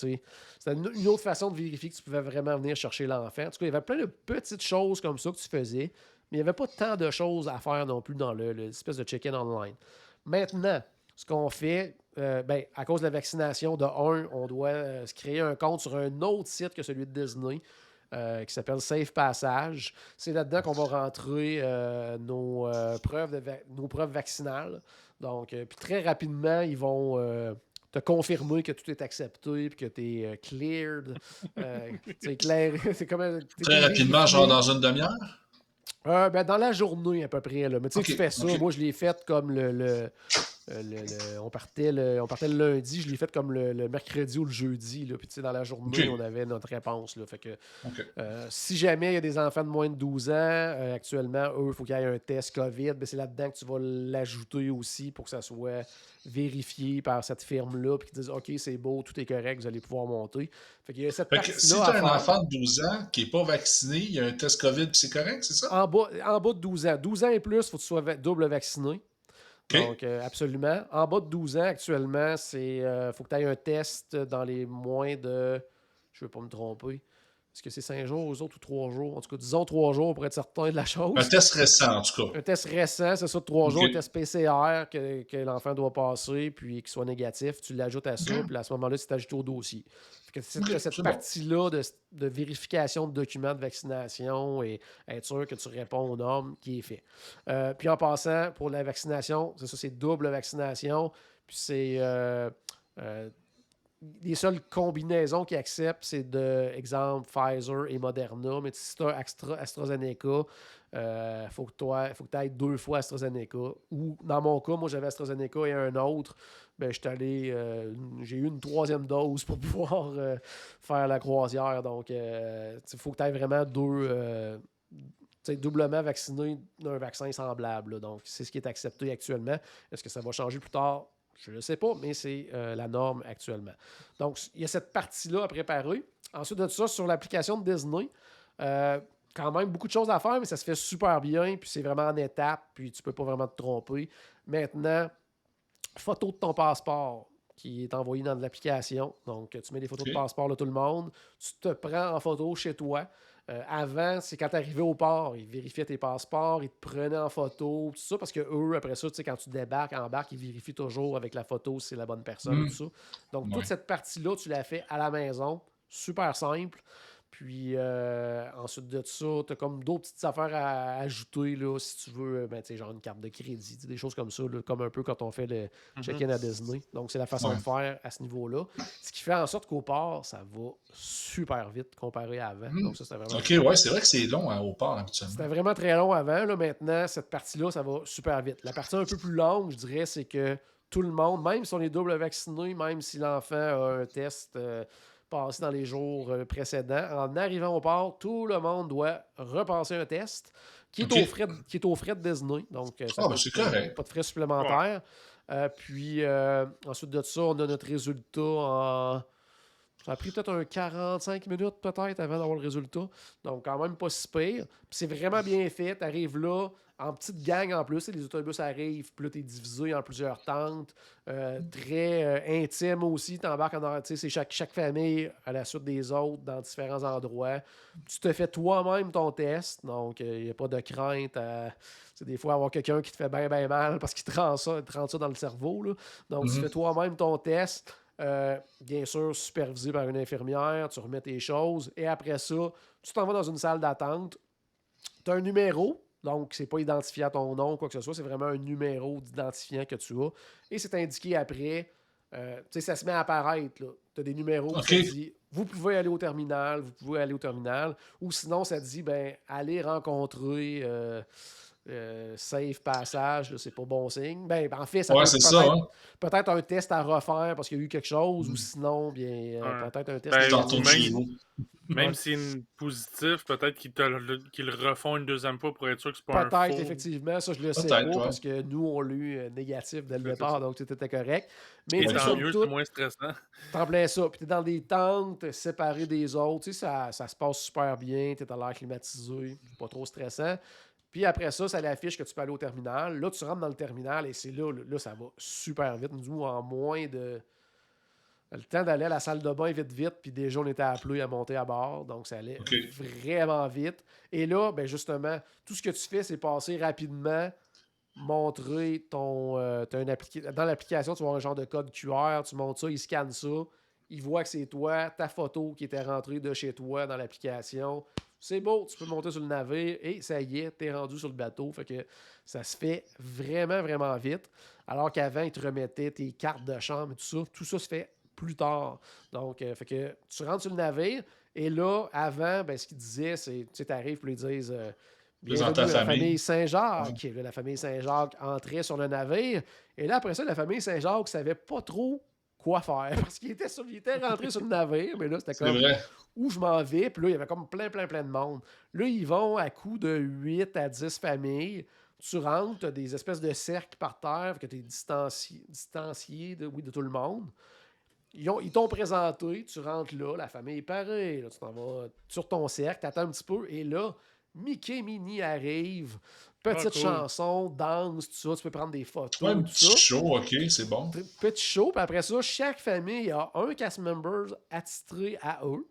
une autre façon de vérifier que tu pouvais vraiment venir chercher l'enfant. En tout cas, il y avait plein de petites choses comme ça que tu faisais, mais il n'y avait pas tant de choses à faire non plus dans l'espèce de check-in online. Maintenant, ce qu'on fait, ben, à cause de la vaccination, de on doit se créer un compte sur un autre site que celui de Disney. Qui s'appelle Safe Passage. C'est là-dedans qu'on va rentrer nos preuves vaccinales. Donc, puis très rapidement, ils vont te confirmer que tout est accepté et que tu es cleared. C'est clair. C'est comme Très rapidement, genre dans une demi-heure? ben, dans la journée à peu près. Là. Mais tu sais, OK. tu fais ça. OK. Moi, je l'ai fait comme on partait le lundi, je l'ai fait comme le mercredi ou le jeudi. Là. Puis tu sais, dans la journée, OK. on avait notre réponse. Là. Fait que OK. si jamais il y a des enfants de moins de 12 ans, actuellement, eux, il faut qu'il y ait un test COVID. Ben, c'est là-dedans que tu vas l'ajouter aussi pour que ça soit vérifié par cette firme-là. Puis qu'ils disent OK, c'est beau, tout est correct, vous allez pouvoir monter. Fait qu'il y a cette Fait que si partie-là tu à as un faire. enfant de 12 ans qui n'est pas vacciné, il y a un test COVID, puis c'est correct, c'est ça? En bas de 12 ans. 12 ans et plus, il faut que tu sois double vacciné. OK. Donc, absolument. En bas de 12 ans, actuellement, faut que tu aies un test dans les moins de. Je ne veux pas me tromper. Est-ce que c'est 5 jours aux autres ou 3 jours? En tout cas, disons 3 jours pour être certain de la chose. Un test récent, en tout cas. Un test récent, c'est ça, de 3 jours, OK. un test PCR que l'enfant doit passer, puis qu'il soit négatif. Tu l'ajoutes à ça, puis à ce moment-là, c'est ajouté au dossier. Fait que OK, cette c'est partie-là de vérification de documents de vaccination et être sûr que tu réponds aux normes qui est fait. Puis en passant, pour la vaccination, c'est ça, c'est double vaccination. Puis c'est les seules combinaisons qu'ils acceptent, c'est de, exemple, Pfizer et Moderna. Mais si tu as AstraZeneca, faut que tu ailles 2 fois AstraZeneca. Ou, dans mon cas, moi, j'avais AstraZeneca et un autre. Ben, j'ai eu une 3e dose pour pouvoir faire la croisière. Donc, il faut que tu ailles vraiment doublement vacciné d'un vaccin semblable. Là. Donc, c'est ce qui est accepté actuellement. Est-ce que ça va changer plus tard? Je ne sais pas, mais c'est la norme actuellement. Donc, il y a cette partie-là à préparer. Ensuite de ça, sur l'application de Disney, quand même beaucoup de choses à faire, mais ça se fait super bien, puis c'est vraiment en étapes, puis tu ne peux pas vraiment te tromper. Maintenant, photo de ton passeport. qui est envoyé dans de l'application. Donc, tu mets des photos OK. de passeport de tout le monde. Tu te prends en photo chez toi. Avant, c'est quand tu arrivais au port, ils vérifiaient tes passeports, ils te prenaient en photo, tout ça, parce que eux, après ça, tu sais, quand tu débarques, embarques, ils vérifient toujours avec la photo si c'est la bonne personne, tout ça. Donc, toute Ouais. cette partie-là, tu l'as fait à la maison. Super simple. Puis ensuite de ça, tu as comme d'autres petites affaires à ajouter là, si tu veux, ben, tu sais, genre une carte de crédit, tu sais, des choses comme ça, là, comme un peu quand on fait le check-in à Disney. Donc, c'est la façon Ouais. de faire à ce niveau-là. Ce qui fait en sorte qu'au port, ça va super vite comparé à avant. Donc, ça, c'était vraiment, OK, ouais, c'est vrai que c'est long au port habituellement. c'était vraiment très long avant. Là, maintenant, cette partie-là, ça va super vite. La partie un peu plus longue, je dirais, c'est que tout le monde, même si on est double vacciné, même si l'enfant a un test passé dans les jours précédents, en arrivant au port, tout le monde doit repasser un test qui est, OK. qui est aux frais de Disney. Donc, ça Ah, ben coûte c'est correct. pas de frais supplémentaires. Puis, ensuite de ça, on a notre résultat en... Ça a pris peut-être un 45 minutes peut-être avant d'avoir le résultat. Donc, quand même pas si pire. Puis c'est vraiment bien fait. Tu arrives là en petite gang en plus. Les autobus arrivent, puis là, tu es divisé en plusieurs tentes. Très intime aussi. Tu embarques en... Tu sais, c'est chaque famille à la suite des autres dans différents endroits. Tu te fais toi-même ton test. Donc, il n'y a pas de crainte à... C'est des fois avoir quelqu'un qui te fait bien mal parce qu'il te rentre ça dans le cerveau. Là. Donc, tu fais toi-même ton test. Bien sûr, supervisé par une infirmière, tu remets tes choses, et après ça, tu t'en vas dans une salle d'attente. Tu as un numéro, donc c'est pas identifié à ton nom, quoi que ce soit, c'est vraiment un numéro d'identifiant que tu as, et c'est indiqué après, tu sais, ça se met à apparaître, tu as des numéros OK. qui te dit, vous pouvez aller au terminal, ou sinon, ça te dit, ben, allez rencontrer... safe passage, là, c'est pas bon signe. Ben, en fait, ça Ouais, peut c'est être ça, hein. peut-être un test à refaire parce qu'il y a eu quelque chose, ou sinon, bien, Ouais. peut-être un test Ben, T'en à retournes même- chez vous. Même Ouais. si c'est positif, peut-être qu'ils le refont une deuxième fois pour être sûr que c'est pas un Peut-être, faux. effectivement, ça je le sais Peut-être, pas ouais. parce que nous, on l'a eu négatif dès le Ben, c'est départ, ça. donc tout était correct. Mais Et tu sais, tant somme mieux, toute, c'est moins stressant. t'en plein ça. Puis t'es dans des tentes séparées des autres. Tu sais, ça se passe super bien. T'es à l'air climatisé. Pas trop stressant. Puis après ça, ça l'affiche que tu peux aller au terminal. Là, tu rentres dans le terminal et c'est là, ça va super vite. Nous, en moins de... Le temps d'aller à la salle de bain vite, puis déjà, on était appelés à monter à bord. Donc, ça allait OK. vraiment vite. Et là, ben justement, tout ce que tu fais, c'est passer rapidement, montrer ton... dans l'application, tu vas avoir un genre de code QR, tu montes ça, il scanne ça, il voit que c'est toi, ta photo qui était rentrée de chez toi dans l'application. C'est beau, tu peux monter sur le navire et ça y est, t'es rendu sur le bateau. Fait que ça se fait vraiment, vraiment vite. Alors qu'avant, ils te remettaient tes cartes de chambre et tout ça. Tout ça se fait plus tard. Donc, fait que tu rentres sur le navire et là, avant, ben, ce qu'ils disaient, c'est, tu sais, t'arrives puis ils disent Présente bienvenue ta à la famille famille. Saint-Jacques. Là, la famille Saint-Jacques entrait sur le navire. Et là, après ça, la famille Saint-Jacques ne savait pas trop quoi faire parce qu'il était rentré sur le navire, mais là, c'était C'est comme vrai. où je m'en vais. Puis là, il y avait comme plein de monde. Là, ils vont à coup de 8 à 10 familles. Tu rentres, tu as des espèces de cercles par terre, que tu es distancié de tout le monde. Ils t'ont présenté, tu rentres là, la famille est pareille. Là, tu t'en vas sur ton cercle, tu attends un petit peu, et là, Mickey Minnie arrive. Petite cool. chanson, danse, tout ça. Tu peux prendre des photos, Ouais, un tout petit ça. show, OK, c'est bon. Petit show, puis après ça, chaque famille a un cast member attitré à eux.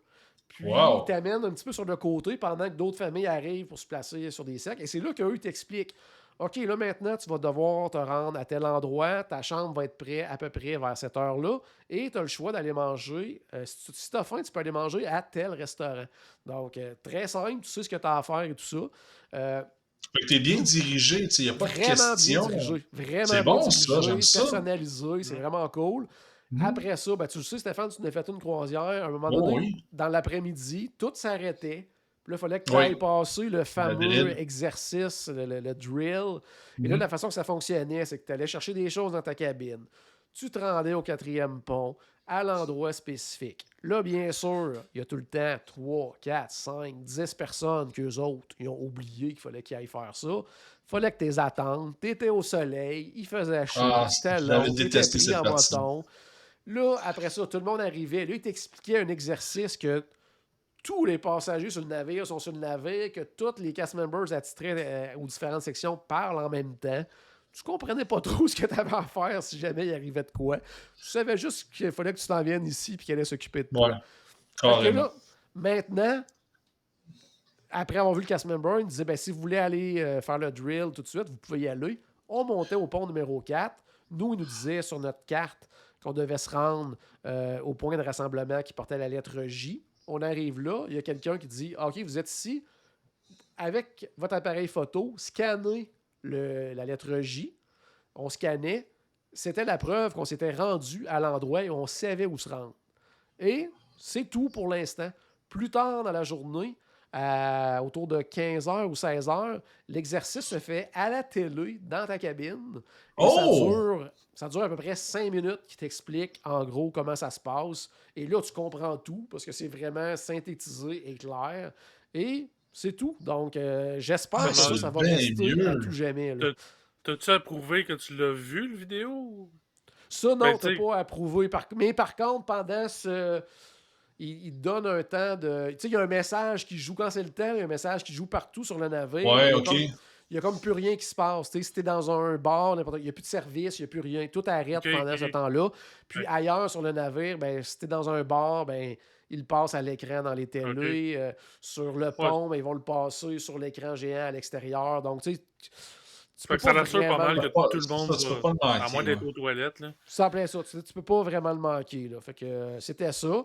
Puis, Wow. ils t'amènent un petit peu sur le côté pendant que d'autres familles arrivent pour se placer sur des cercles. Et c'est là qu'eux, ils t'expliquent. OK, là, maintenant, tu vas devoir te rendre à tel endroit. Ta chambre va être prête à peu près vers cette heure-là. Et tu as le choix d'aller manger. Si tu as faim, tu peux aller manger à tel restaurant. Donc, très simple. Tu sais ce que tu as à faire et tout ça. Fait que t'es bien dirigé, tu sais, il n'y a pas de Vraiment question. bien dirigé. Vraiment C'est bien bon, dirigé, ça, j'aime ça. personnalisé. C'est vraiment cool. Après ça, ben, tu le sais, Stéphane, tu nous as fait une croisière. À un moment Oh, donné, oui. dans l'après-midi, tout s'arrêtait. Puis là, il fallait que tu Oui. ailles passer le fameux drill. exercice, le drill. Et là, la façon que ça fonctionnait, c'est que tu allais chercher des choses dans ta cabine. Tu te rendais au 4e pont, à l'endroit spécifique. Là, bien sûr, il y a tout le temps 3, 4, 5, 10 personnes qu'eux autres, ils ont oublié qu'il fallait qu'ils aillent faire ça. Il fallait que tu les attendes. Tu étais au soleil, il faisait chaud, Ah, c'était long, j'avais tu étais détesté pris cette en partie. moton. Là, après ça, tout le monde arrivait. Là, il t'expliquait un exercice que tous les passagers sur le navire sont sur le navire, que tous les cast members attitrés aux différentes sections parlent en même temps. tu comprenais pas trop ce que tu avais à faire si jamais il arrivait de quoi. Tu savais juste qu'il fallait que tu t'en viennes ici puis qu'elle allait s'occuper de toi. Ouais, Fait que carrément. là, maintenant, après avoir vu le cast member, il disait ben, si vous voulez aller faire le drill tout de suite, vous pouvez y aller. On montait au pont numéro 4. Nous, il nous disait sur notre carte qu'on devait se rendre au point de rassemblement qui portait la lettre J. On arrive là, il y a quelqu'un qui dit OK, vous êtes ici. Avec votre appareil photo, scannez la lettre J. On scannait. C'était la preuve qu'on s'était rendu à l'endroit et on savait où se rendre. Et c'est tout pour l'instant. Plus tard dans la journée, autour de 15h ou 16h, l'exercice se fait à la télé, dans ta cabine. Et ça dure à peu près 5 minutes qui t'explique en gros comment ça se passe. Et là, tu comprends tout parce que c'est vraiment synthétisé et clair. Et c'est tout. Donc, j'espère que ça va rester à tout jamais. Là. T'as-tu approuvé que tu l'as vu, le vidéo? Ça, non, t'as pas approuvé. Mais par contre, pendant ce... Il donne un temps de... Tu sais, il y a un message qui joue quand c'est le temps, il y a un message qui joue partout sur le navire. Ouais, OK. Il n'y a comme plus rien qui se passe. Tu sais, si t'es dans un bar, il n'y a plus de service, il n'y a plus rien. Tout arrête pendant ce temps-là. Puis ailleurs sur le navire, ben, si t'es dans un bar, ben, ils le passent à l'écran dans les télés. Sur le pont, ben, ils vont le passer sur l'écran géant à l'extérieur. Donc, tu sais... Ça l'assure pas mal que tout le monde va, à moins d'être aux toilettes. Là. Ça plaît ça. Tu peux pas vraiment le manquer. Là. Fait que c'était ça.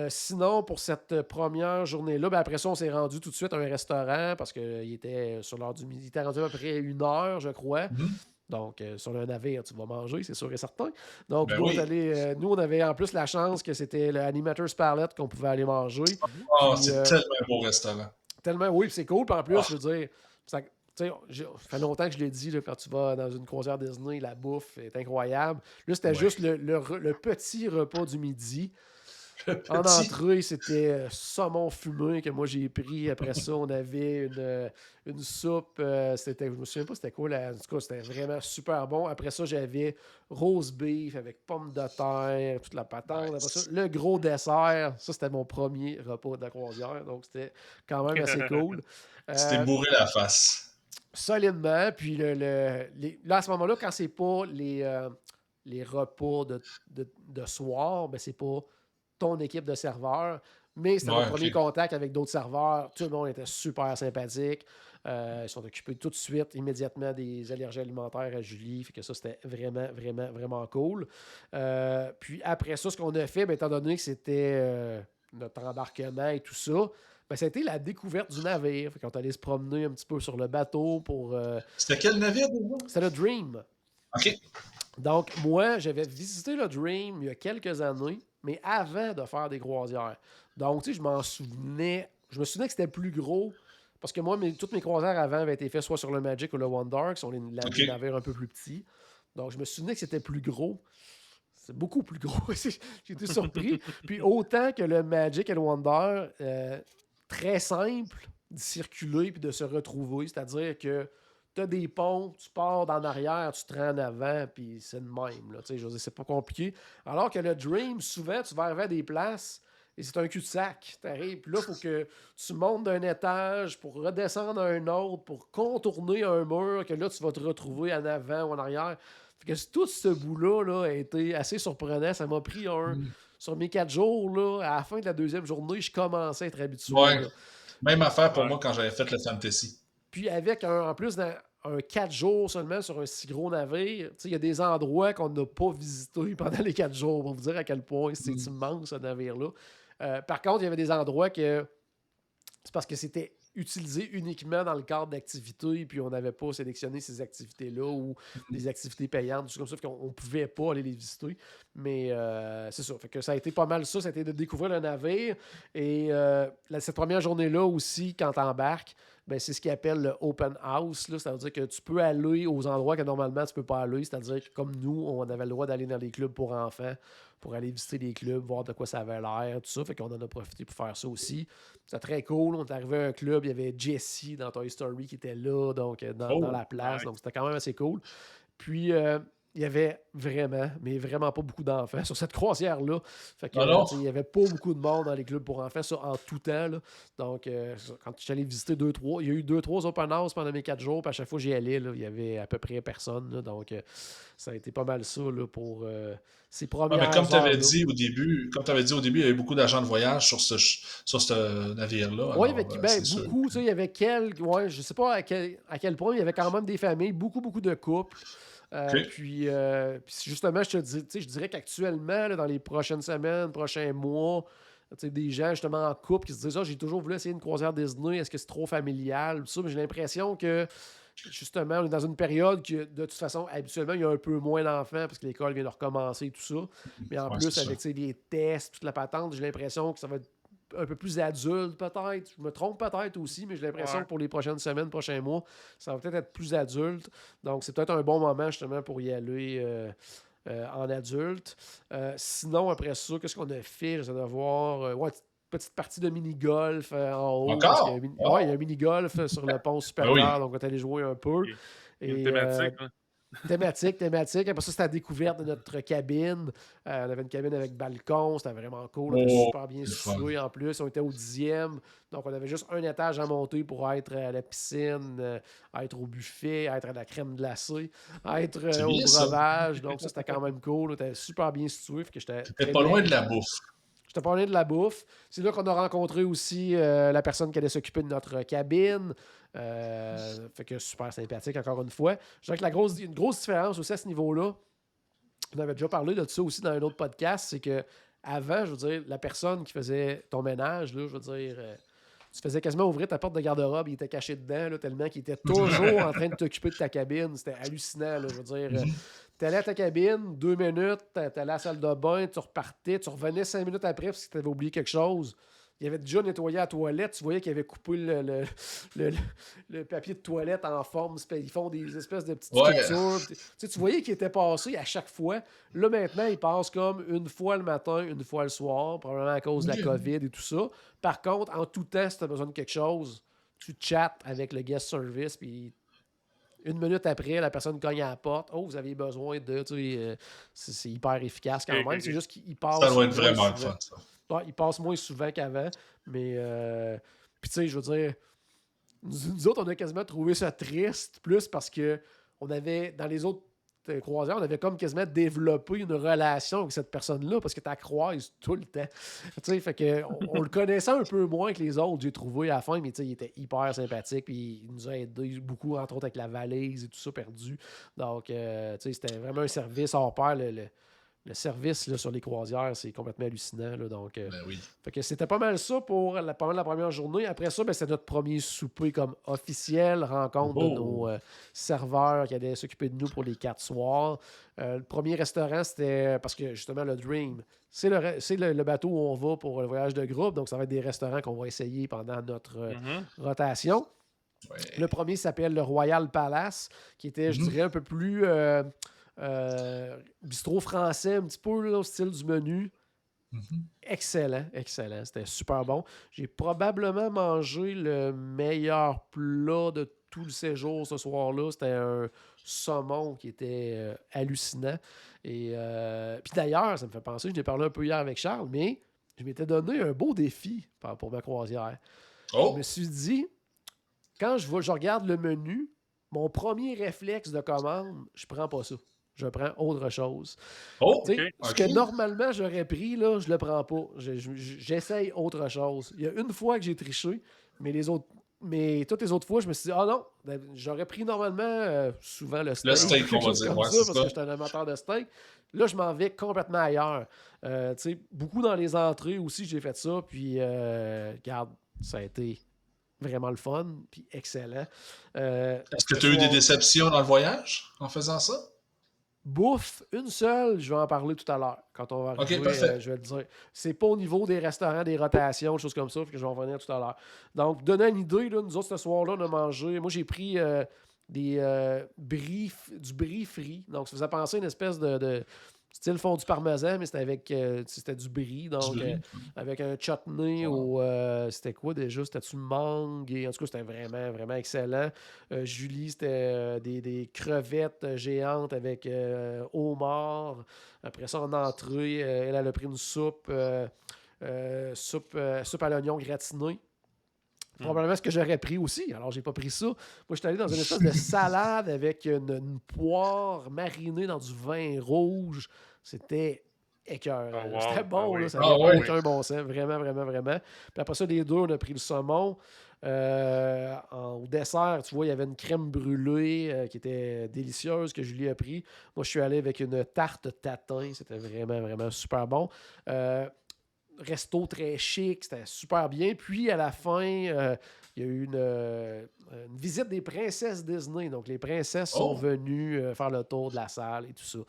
Sinon, pour cette première journée-là, ben après ça, on s'est rendu tout de suite à un restaurant parce qu'il était sur l'heure du midi. Il était rendu à peu près 1 heure, je crois. Donc, sur le navire, tu vas manger, c'est sûr et certain. Donc, Ben nous, on avait en plus la chance que c'était l'Animator's Palette qu'on pouvait aller manger. C'est tellement un beau restaurant. Tellement, oui, c'est cool. Puis en plus, je veux dire, ça fait longtemps que je l'ai dit, là, quand tu vas dans une croisière Disney, la bouffe est incroyable. Là, c'était juste le petit repas du midi. En entrée, c'était saumon fumé que moi j'ai pris. Après ça, on avait une soupe. Je me souviens pas c'était quoi. En tout cas, c'était vraiment super bon. Après ça, j'avais rose beef avec pommes de terre, toute la patente. Après ça, le gros dessert. Ça, c'était mon premier repas de la croisière. Donc, c'était quand même assez cool. C'était bourré la face. Solidement. Puis là, à ce moment-là, quand c'est pas les repas de soir, ben c'est pas ton équipe de serveurs, mais c'était mon premier contact avec d'autres serveurs. Tout le monde était super sympathique. Ils sont occupés tout de suite, immédiatement, des allergies alimentaires à Julie. Fait que ça, c'était vraiment, vraiment, vraiment cool. Puis après ça, ce qu'on a fait, ben, étant donné que c'était notre embarquement et tout ça, ben, ça a été la découverte du navire. Fait qu'on est allé se promener un petit peu sur le bateau pour... C'était quel navire déjà? C'était le Dream. OK. Donc, moi, j'avais visité le Dream il y a quelques années, mais avant de faire des croisières. Donc, tu sais, je me souvenais que c'était plus gros, parce que moi, toutes mes croisières avant avaient été faites soit sur le Magic ou le Wonder, qui sont les navires un peu plus petits. Donc, je me souvenais que c'était plus gros. C'est beaucoup plus gros. J'ai été surpris. Puis, autant que le Magic et le Wonder, très simple de circuler puis de se retrouver. C'est-à-dire que tu as des ponts, tu pars d'en arrière, tu te rends en avant, puis c'est le même. Là, je veux dire, c'est pas compliqué. Alors que le Dream, souvent, tu vas arriver à des places et c'est un cul-de-sac. Tu arrives, puis là, il faut que tu montes d'un étage pour redescendre à un autre, pour contourner un mur, que là, tu vas te retrouver en avant ou en arrière. Fait que tout ce bout-là a été assez surprenant. Ça m'a pris sur mes 4 jours, là, à la fin de la deuxième journée, je commençais à être habitué. Ouais. Même affaire pour moi quand j'avais fait le Fantasy. Puis avec en plus un 4 jours seulement sur un si gros navire, il y a des endroits qu'on n'a pas visités pendant les 4 jours pour vous dire à quel point c'est immense ce navire-là. Par contre, il y avait des endroits que c'est parce que c'était utilisé uniquement dans le cadre d'activités, puis on n'avait pas sélectionné ces activités-là ou des activités payantes, tout comme ça, qu'on ne pouvait pas aller les visiter. Mais c'est ça. Fait que ça a été pas mal ça. Ça a été de découvrir le navire. Et cette première journée-là aussi, quand tu embarques, ben, c'est ce qu'ils appellent le open house. Là. C'est-à-dire que tu peux aller aux endroits que normalement tu ne peux pas aller. C'est-à-dire que comme nous, on avait le droit d'aller dans les clubs pour enfants, pour aller visiter les clubs, voir de quoi ça avait l'air, tout ça. Fait qu'on en a profité pour faire ça aussi. C'était très cool. On est arrivé à un club, il y avait Jesse dans Toy Story qui était là, donc dans la place. Donc c'était quand même assez cool. Puis il y avait vraiment, mais vraiment pas beaucoup d'enfants sur cette croisière-là. Fait que, Alors? il y avait pas beaucoup de monde dans les clubs pour enfants, ça, en tout temps. Là. Donc, quand je suis allé visiter 2-3, il y a eu 2-3 open house pendant mes 4 jours, puis à chaque fois que j'y allais, là, il y avait à peu près personne. Là. Donc, ça a été pas mal ça là, pour ces premières Mais comme tu avais heures-là. dit au début, il y avait beaucoup d'agents de voyage sur ce navire-là. Oui, Alors, ben, c'est sûr. beaucoup. Il y avait quelques. Ouais, je sais pas à quel point, il y avait quand même des familles, beaucoup, beaucoup de couples. OK. Puis justement, je dirais qu'actuellement, là, dans les prochaines semaines, prochains mois, des gens justement en couple qui se disent j'ai toujours voulu essayer une croisière Disney, est-ce que c'est trop familial? Ça, mais j'ai l'impression que justement, on est dans une période que de toute façon, habituellement, il y a un peu moins d'enfants parce que l'école vient de recommencer et tout ça. Mais en Ouais, plus, c'est ça. avec les tests, toute la patente, j'ai l'impression que ça va être un peu plus adulte, peut-être. Je me trompe peut-être aussi, mais j'ai l'impression que pour les prochaines semaines, prochains mois, ça va peut-être être plus adulte. Donc, c'est peut-être un bon moment justement pour y aller en adulte. Sinon, après ça, qu'est-ce qu'on a fait? J'essaie de voir. Petite partie de mini-golf en haut. Parce qu'il y a Encore? il y a un mini-golf sur le pont Ben oui. supérieur. Donc, on est allé jouer un peu. Il y a une Et, thématique. Là. Thématique. Après ça, c'était la découverte de notre cabine. On avait une cabine avec balcon. C'était vraiment cool. On était super bien le fun. situé en plus. On était au 10e. Donc, on avait juste un étage à monter pour être à la piscine, être au buffet, être à la crème glacée, être C'est au bien, ça. breuvage. Donc, ça, c'était quand même cool. On était super bien situé. Fait que j'étais T'es très pas bien. loin de la bouffe. Je te parlais de la bouffe. C'est là qu'on a rencontré aussi la personne qui allait s'occuper de notre cabine. Fait que super sympathique, encore une fois. Je dirais que une grosse différence aussi à ce niveau-là, on avait déjà parlé de ça aussi dans un autre podcast, c'est que avant, je veux dire, la personne qui faisait ton ménage, là, je veux dire, tu faisais quasiment ouvrir ta porte de garde-robe, il était caché dedans, là, tellement qu'il était toujours en train de t'occuper de ta cabine. C'était hallucinant, là, je veux dire. T'allais à ta cabine, 2 minutes, t'allais à la salle de bain, tu repartais, tu revenais 5 minutes après parce que t'avais oublié quelque chose. Il avait déjà nettoyé la toilette, tu voyais qu'il avait coupé le papier de toilette en forme. Ils font des espèces de petites structures. Tu voyais qu'il était passé à chaque fois. Là, maintenant, il passe comme une fois le matin, une fois le soir, probablement à cause de la COVID et tout ça. Par contre, en tout temps, si tu as besoin de quelque chose, tu chattes avec le guest service, puis 1 minute après, la personne cogne à la porte. Oh, vous avez besoin de. C'est hyper efficace quand même. Ok. C'est juste qu'il passe. Ça doit être moins vraiment le souvent. fun, ça. Ouais, il passe moins souvent qu'avant. Mais. Puis, tu sais, je veux dire, nous autres, on a quasiment trouvé ça triste, plus parce que on avait, dans les autres croisières, on avait comme quasiment développé une relation avec cette personne-là parce que tu la croises tout le temps. Tu sais, fait que on le connaissait un peu moins que les autres, j'ai trouvé à la fin, mais tu sais, il était hyper sympathique, puis il nous a aidé beaucoup, entre autres avec la valise et tout ça perdu. Donc, tu sais, c'était vraiment un service hors pair. Le service là, sur les croisières, c'est complètement hallucinant. Là, donc, Ben oui. fait que c'était pas mal ça pour pas mal la première journée. Après ça, ben, c'était notre premier souper comme officiel, rencontre de nos serveurs qui allaient s'occuper de nous pour les 4 soirs. Le premier restaurant, c'était parce que justement le Dream, c'est le bateau où on va pour le voyage de groupe. Donc, ça va être des restaurants qu'on va essayer pendant notre rotation. Ouais. Le premier s'appelle le Royal Palace, qui était, je dirais, un peu plus bistrot français, un petit peu là, au style du menu. Excellent. C'était super bon. J'ai probablement mangé le meilleur plat de tout le séjour ce soir-là. C'était un saumon qui était hallucinant. Et puis d'ailleurs, ça me fait penser, je l'ai parlé un peu hier avec Charles, mais je m'étais donné un beau défi pour ma croisière. Je me suis dit, quand je regarde le menu, mon premier réflexe de commande, je prends pas ça. Je prends autre chose. Ce que normalement j'aurais pris, là, je le prends pas. J'essaye autre chose. Il y a une fois que j'ai triché, mais toutes les autres fois, je me suis dit, ah non, j'aurais pris normalement souvent le steak. Le steak, on va dire. Comme ça, parce que j'étais un amateur de steak. Là, je m'en vais complètement ailleurs. Beaucoup dans les entrées aussi, j'ai fait ça. Puis, regarde, ça a été vraiment le fun, puis excellent. Est-ce que tu as eu des déceptions dans le voyage en faisant ça? Bouffe, une seule, je vais en parler tout à l'heure. Quand on va arriver, je vais le dire. C'est pas au niveau des restaurants, des rotations, des choses comme ça, que je vais en revenir tout à l'heure. Donc, donner une idée, là, nous autres, ce soir-là, on a mangé. Moi, j'ai pris du brie frit. Donc, ça faisait penser à une espèce de style fondue parmesan, mais c'était avec c'était du brie, donc avec un chutney ou c'était quoi déjà? C'était-tu mangue? Et, en tout cas, c'était vraiment, vraiment excellent. Julie, c'était des crevettes géantes avec homard. Après ça, en entrée, elle a pris une soupe, soupe à l'oignon gratiné. Probablement ce que j'aurais pris aussi. Alors, j'ai pas pris ça. Moi, je suis allé dans une espèce de salade avec une poire marinée dans du vin rouge. C'était écœurant. Oh, wow. C'était bon, là, ça Ah, n'avait ouais. aucun bon sens. Vraiment, vraiment, vraiment. Puis après ça, les deux, on a pris le saumon. Au dessert, tu vois, il y avait une crème brûlée qui était délicieuse que Julie a pris. Moi, je suis allé avec une tarte tatin. C'était vraiment, vraiment super bon. Resto très chic, c'était super bien. Puis à la fin, il y a eu une visite des princesses Disney. Donc les princesses sont venues faire le tour de la salle et tout ça.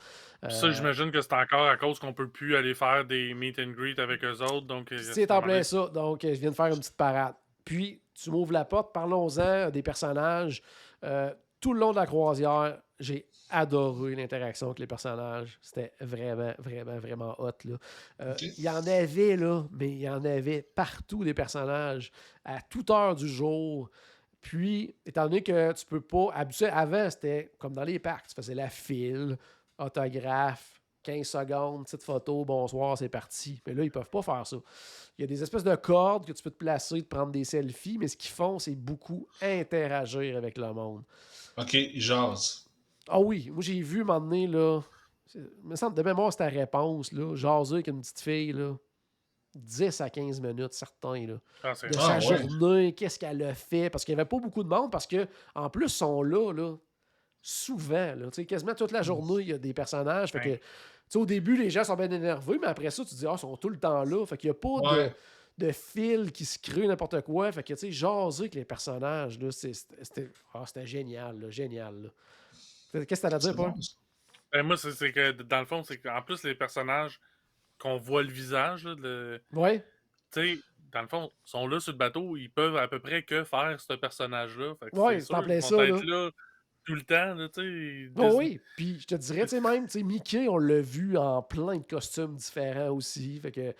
Ça, j'imagine que c'est encore à cause qu'on peut plus aller faire des meet and greet avec eux autres. Donc, c'est en plein ça. Donc je viens de faire une petite parade. Puis tu m'ouvres la porte, parlons-en des personnages. Tout le long de la croisière, j'ai adoré l'interaction avec les personnages. C'était vraiment, vraiment, vraiment hot. Il y en avait, là, mais il y en avait partout des personnages à toute heure du jour. Puis, étant donné que tu peux pas... Avant, c'était comme dans les parcs. Tu faisais la file, autographe, 15 secondes, petite photo, bonsoir, c'est parti. Mais là, ils peuvent pas faire ça. Il y a des espèces de cordes que tu peux te placer, te prendre des selfies, mais ce qu'ils font, c'est beaucoup interagir avec le monde. OK, ils jasent. Ah oui, moi j'ai vu un moment donné, là, il me semble de mémoire c'était ta réponse, là, jaser avec une petite fille, là, 10 à 15 minutes, certains, là, de sa journée, qu'est-ce qu'elle a fait, parce qu'il n'y avait pas beaucoup de monde, parce que en plus, ils sont là, souvent, là, quasiment toute la journée, il y a des personnages, fait que, au début, les gens sont bien énervés, mais après ça, tu te dis, ils sont tout le temps là, fait qu'il n'y a pas de fil qui se crée n'importe quoi, fait que, tu sais, jaser avec les personnages, là, c'était génial, là, génial, là. Qu'est-ce que tu as à dire, Paul? Moi, c'est que dans le fond, c'est qu'en plus, les personnages qu'on voit le visage, ouais. Tu sais, dans le fond, sont là sur le bateau, ils peuvent à peu près que faire ce personnage-là. Ouais, c'est sûr qu'ils vont être là tout le temps, tu sais. Oui, puis je te dirais, tu sais, même, tu sais, Mickey, on l'a vu en plein de costumes différents aussi, fait que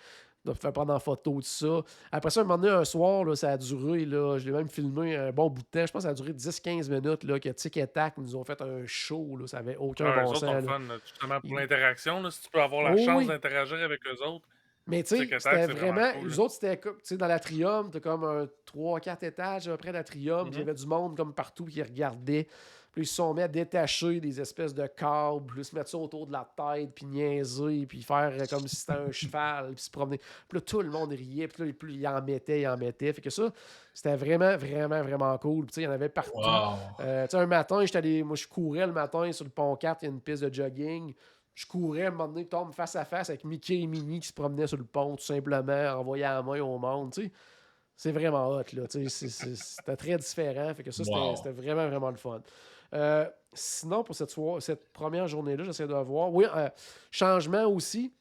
on a fait prendre en photo tout ça. Après ça, un moment donné, un soir, là, ça a duré, là, je l'ai même filmé un bon bout de temps, je pense que ça a duré 10-15 minutes, là, que Tic et Tac nous ont fait un show, là, ça avait aucun bon sens. C'est fun, justement, pour l'interaction, si tu peux avoir la chance d'interagir avec eux autres. Mais tu sais, c'était vraiment. Cool, eux autres, c'était comme, tu sais, dans l'atrium, t'as comme un 3-4 étages à peu près d'atrium, il y avait du monde comme partout qui regardait. Puis ils se sont mis à détacher des espèces de câbles, puis se mettre ça autour de la tête, puis niaiser, puis faire comme si c'était un cheval, puis se promener. Puis là, tout le monde riait, puis là, il en mettait. Fait que ça, c'était vraiment, vraiment, vraiment cool. Puis tu sais, il y en avait partout. Tu sais, un matin, moi, je courais le matin sur le pont 4, il y a une piste de jogging. Je courais, à un moment donné, tombe face à face avec Mickey et Minnie qui se promenaient sur le pont, tout simplement, envoyant la main au monde, tu sais. C'est vraiment hot, là, tu sais. C'était très différent, fait que ça, c'était vraiment, vraiment le fun. Sinon, pour cette première journée-là, j'essaie de voir. Oui, changement aussi.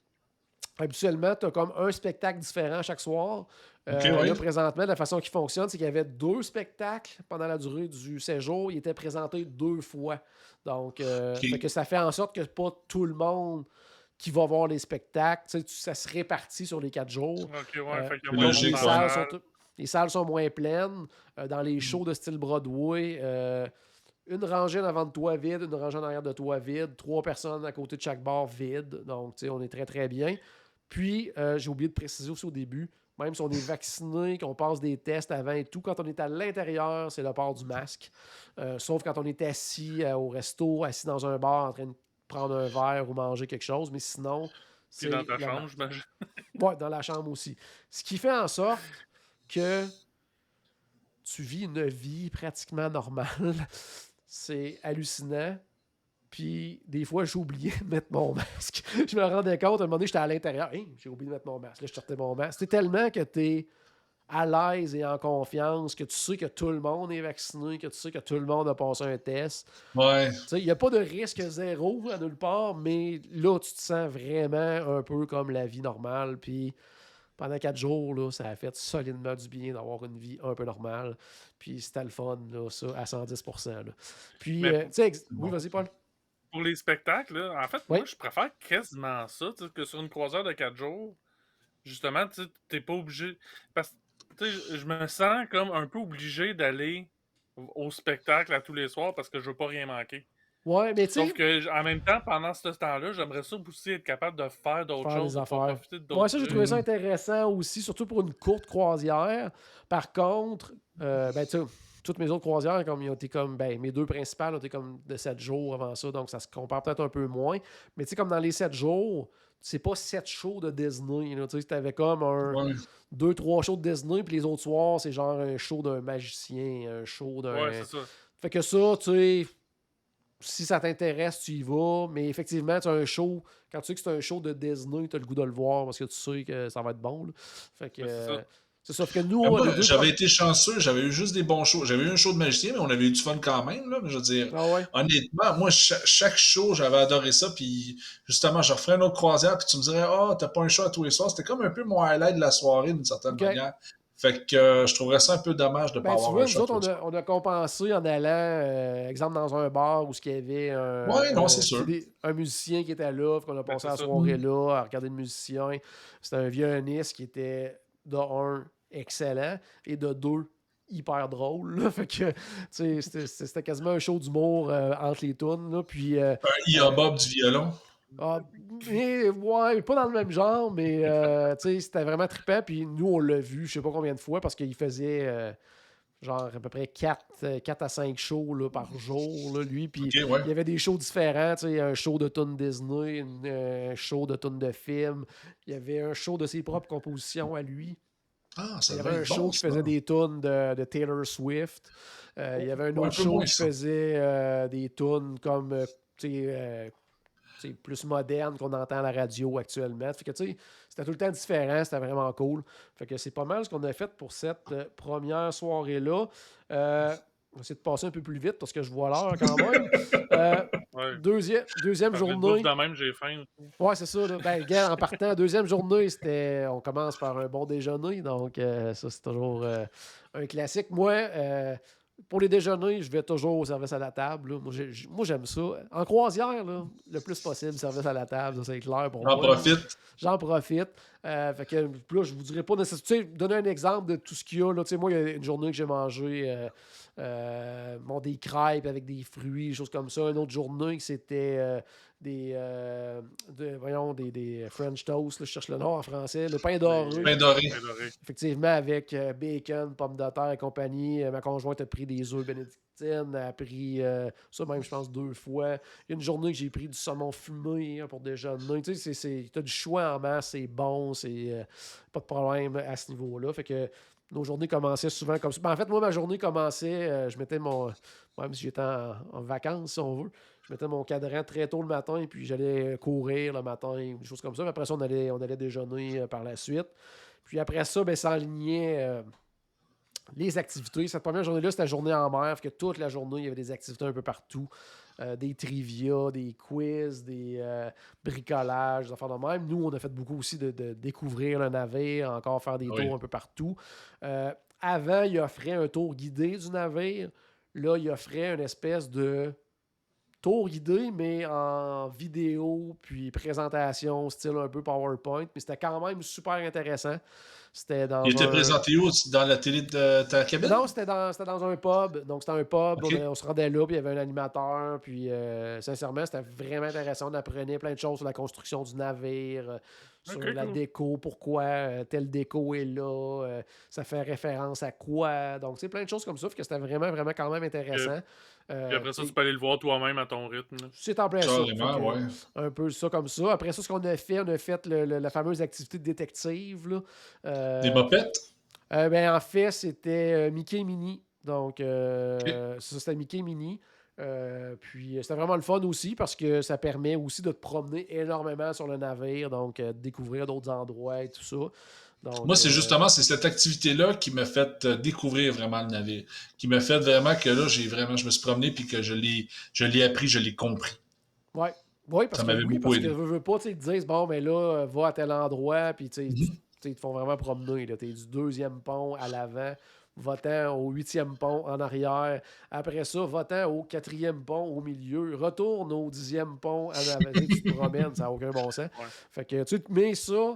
Habituellement, tu as comme un spectacle différent chaque soir. Là, présentement, la façon qui fonctionne, c'est qu'il y avait 2 spectacles pendant la durée du séjour. Ils étaient présentés 2 fois. Donc, fait que ça fait en sorte que pas tout le monde qui va voir les spectacles, ça se répartit sur les 4 jours. Les salles sont moins pleines. Dans les shows de style Broadway, une rangée en avant de toi vide, une rangée en arrière de toi vide, 3 personnes à côté de chaque bar vide. Donc, on est très, très bien. Puis, j'ai oublié de préciser aussi au début, même si on est vacciné, qu'on passe des tests avant et tout, quand on est à l'intérieur, c'est le port du masque. Sauf quand on est assis au resto, assis dans un bar en train de prendre un verre ou manger quelque chose. Mais sinon, c'est dans ta chambre, j'imagine. Oui, dans la chambre aussi. Ce qui fait en sorte que tu vis une vie pratiquement normale. C'est hallucinant. Puis, des fois, j'ai oublié de mettre mon masque. Je me rendais compte, à un moment donné, j'étais à l'intérieur. Hey, j'ai oublié de mettre mon masque. Là, je sortais mon masque. C'est tellement que tu es à l'aise et en confiance, que tu sais que tout le monde est vacciné, que tu sais que tout le monde a passé un test. Ouais. Il n'y a pas de risque zéro à nulle part, mais là, tu te sens vraiment un peu comme la vie normale. Puis, pendant 4 jours, là, ça a fait solidement du bien d'avoir une vie un peu normale. Puis c'était le fun, là, ça, à 110%. Là. Puis, tu sais, oui, vas-y, Paul. pour les spectacles, là, en fait, Oui. moi, je préfère quasiment ça, tu sais, que sur une croisière de 4 jours, justement, tu sais, t'es pas obligé. Parce que, tu sais, je me sens comme un peu obligé d'aller au spectacle à tous les soirs parce que je veux pas rien manquer. Ouais, mais tu Sauf sais, que, en même temps, pendant ce temps-là, j'aimerais ça aussi être capable de faire d'autres faire choses, des de pouvoir affaires. profiter Moi, d'autres ça, j'ai trucs. trouvé ça intéressant aussi, surtout pour une courte croisière. Par contre, ben, tu sais, toutes mes autres croisières, comme ils ont été comme, ben, mes 2 principales ont été comme de 7 jours avant ça, donc ça se compare peut-être un peu moins. Mais tu sais, comme dans les 7 jours, c'est pas 7 shows de Disney. Tu sais, t'avais comme Ouais. 2-3 shows de Disney, puis les autres soirs, c'est genre un show d'un magicien, un show Ouais, d'un. c'est ça. Fait que ça, tu sais, si ça t'intéresse, tu y vas. Mais effectivement, tu as un show. Quand tu sais que c'est un show de Disney, tu as le goût de le voir parce que tu sais que ça va être bon. Là. Fait que. Ben, c'est ça. C'est ça. Fait que Mais nous, moi, les deux. j'avais été chanceux, j'avais eu juste des bons shows. J'avais eu un show de magicien, mais on avait eu du fun quand même. Là. Mais je veux dire, Ah ouais. honnêtement, moi, chaque show, j'avais adoré ça. Puis justement, je referais une autre croisière, puis tu me dirais, ah, t'as pas un show à tous les soirs. C'était comme un peu mon highlight de la soirée, d'une certaine OK. manière. Fait que je trouverais ça un peu dommage de ne pas Ben, tu avoir vois, un nous show à autres, tous les soirs. on a compensé en allant, exemple, dans un bar où il y avait Ouais, non, c'est sûr. un musicien qui était là, qu'on a Ben, passé c'est la ça. soirée là, à regarder le musicien. C'était un violoniste qui était, de un, excellent, et de deux, hyper drôle. Là. Fait que, tu sais, c'était quasiment un show d'humour entre les tunes. Là. Puis, Un IA Bob du violon. ah, ouais, pas dans le même genre, mais tu sais, c'était vraiment trippant. Puis nous, on l'a vu, je sais pas combien de fois, parce qu'il faisait genre à peu près 4 à 5 shows là, par jour, là, lui. Puis OK, ouais. il y avait des shows différents. Tu sais, un show de tunes Disney, un show de tunes de films. Il y avait un show de ses propres compositions à lui. Ah, ça Il y devait avait un être show bon, qui ça. faisait des tunes de Taylor Swift. Il y avait un Ouais, un autre peu show moins qui ça. faisait des tunes comme tu sais, plus modernes qu'on entend à la radio actuellement. Fait que, tu sais, c'était tout le temps différent, c'était vraiment cool. Fait que c'est pas mal ce qu'on a fait pour cette première soirée-là. On va essayer de passer un peu plus vite parce que je vois l'heure quand même. Ouais. Deuxième Parler de bouffe journée. de même, j'ai faim aussi. Ouais, c'est ça. Là. Ben, regarde, en partant, deuxième journée, on commence par un bon déjeuner. Donc, ça, c'est toujours un classique. Moi, pour les déjeuners, je vais toujours au service à la table. Là. Moi, j'aime ça. En croisière, là, le plus possible, service à la table, ça, c'est clair pour J'en moi. profite. J'en profite. Fait que là, je vous dirais pas nécessairement. Tu sais, donner un exemple de tout ce qu'il y a. Là. Tu sais, moi, il y a une journée que j'ai mangé des crêpes avec des fruits, des choses comme ça. Une autre journée, c'était des French toast. Là, je cherche le nom en français. Le pain doré. Pain doré. Pain doré. Effectivement, avec bacon, pommes de terre et compagnie. Ma conjointe a pris des œufs bénédictines. Elle a pris ça même, je pense, 2 fois. Il y a une journée que j'ai pris du saumon fumé pour déjeuner. Tu sais, t'as du choix en masse, c'est bon, c'est pas de problème à ce niveau-là. Fait que nos journées commençaient souvent comme ça. Ben, en fait, moi, ma journée commençait, je mettais même si j'étais en vacances, si on veut, je mettais mon cadran très tôt le matin, puis j'allais courir le matin, ou des choses comme ça. Puis après ça, on allait déjeuner par la suite. Puis après ça, ben, ça alignait les activités. Cette première journée-là, c'était la journée en mer, que toute la journée, il y avait des activités un peu partout. Des trivia, des quiz, des bricolages, des affaires de même. Nous, on a fait beaucoup aussi de découvrir le navire, encore faire des tours un peu partout. Avant, il offrait un tour guidé du navire. Là, il offrait une espèce de tour guidé, mais en vidéo, puis présentation, style un peu PowerPoint. Mais c'était quand même super intéressant. C'était dans Il était un... présenté où? Dans la télé de ta cabine? Non, c'était dans un pub. Donc, c'était un pub. Ok. On se rendait là, puis il y avait un animateur. Puis, sincèrement, c'était vraiment intéressant. On apprenait plein de choses sur la construction du navire, sur Ok, la cool. déco, pourquoi telle déco est là, ça fait référence à quoi. Donc, c'est plein de choses comme ça. Fait que c'était vraiment, vraiment quand même intéressant. Puis après ça, tu peux aller le voir toi-même à ton rythme. Là. C'est en plein ça. Fait Carrément, que, ouais. un peu ça comme ça. Après ça, ce qu'on a fait, la fameuse activité de détective. Là. Des mopettes? Ben, en fait, c'était Mickey Mini. Donc, Ok. ça, c'était Mickey Mini. Puis, c'était vraiment le fun aussi parce que ça permet aussi de te promener énormément sur le navire, donc découvrir d'autres endroits et tout ça. Donc, Moi, c'est cette activité-là qui m'a fait découvrir vraiment le navire. Qui m'a fait vraiment que là, je me suis promené puis que je l'ai appris, je l'ai compris. ouais. Oui, parce Ça que m'avait beaucoup parce aidé. que veux pas, tu sais, ils te disent, bon, mais là, va à tel endroit, puis tu sais, Mhm. ils te font vraiment promener. Tu es du deuxième pont à l'avant va-t'en au 8e pont en arrière. Après ça, va-t'en au 4e pont au milieu. Retourne au 10e pont en avant. Tu te promènes, ça n'a aucun bon sens. Ouais. Fait que tu te mets ça,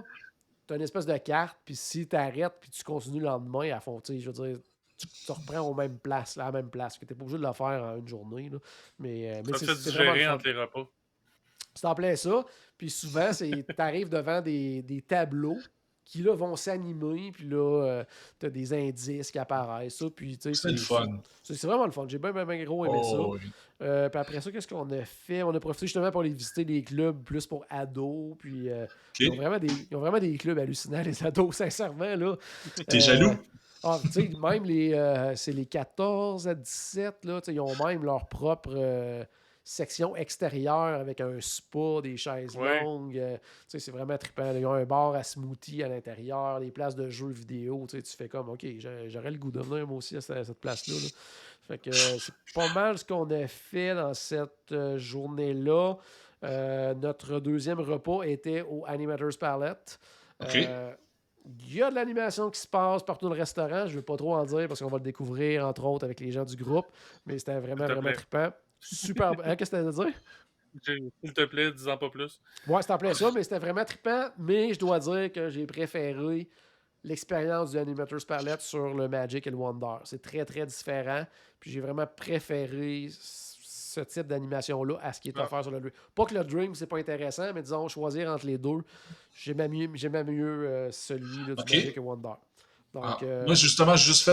tu as une espèce de carte, puis si tu arrêtes, puis tu continues le lendemain à fond, je veux dire, tu reprends aux mêmes places, à la même place. Tu n'es pas obligé de le faire en une journée. Là. Mais Ça te fait c'est digérer vraiment entre les repas. c'est en plein ça. Puis souvent, tu arrives devant des tableaux qui là, vont s'animer. Puis là, tu as des indices qui apparaissent. Ça, puis, C'est le fun. C'est vraiment le fun. J'ai bien gros aimé ça. Oh, oui. Puis après ça, qu'est-ce qu'on a fait? On a profité justement pour aller visiter des clubs plus pour ados. Puis ils ont vraiment des clubs hallucinants, les ados, sincèrement. Là. T'es jaloux? Tu sais, même c'est les 14 à 17, là, ils ont même leur propre section extérieure avec un spa, des chaises longues. C'est vraiment trippant. Ils ont un bar à smoothie à l'intérieur, des places de jeux vidéo. Tu fais comme, OK, j'aurais le goût de venir moi aussi à cette place-là. Là. Fait que c'est pas mal ce qu'on a fait dans cette journée-là. Notre deuxième repas était au Animator's Palette. OK. Il y a de l'animation qui se passe partout dans le restaurant. Je ne veux pas trop en dire parce qu'on va le découvrir, entre autres, avec les gens du groupe. Mais c'était vraiment trippant. Super. Qu'est-ce que tu as à dire? S'il te plaît, dis-en pas plus. Ouais, c'était en plein ça, mais c'était vraiment trippant. Mais je dois dire que j'ai préféré l'expérience du Animator's Palette sur le Magic et le Wonder. C'est très, très différent. Puis j'ai vraiment préféré ce type d'animation-là à ce qui est offert sur le Dream. Pas que le Dream, c'est pas intéressant, mais disons, choisir entre les deux, j'aimais mieux celui là, du Magic et Wonder. Donc, Moi, justement, j'ai juste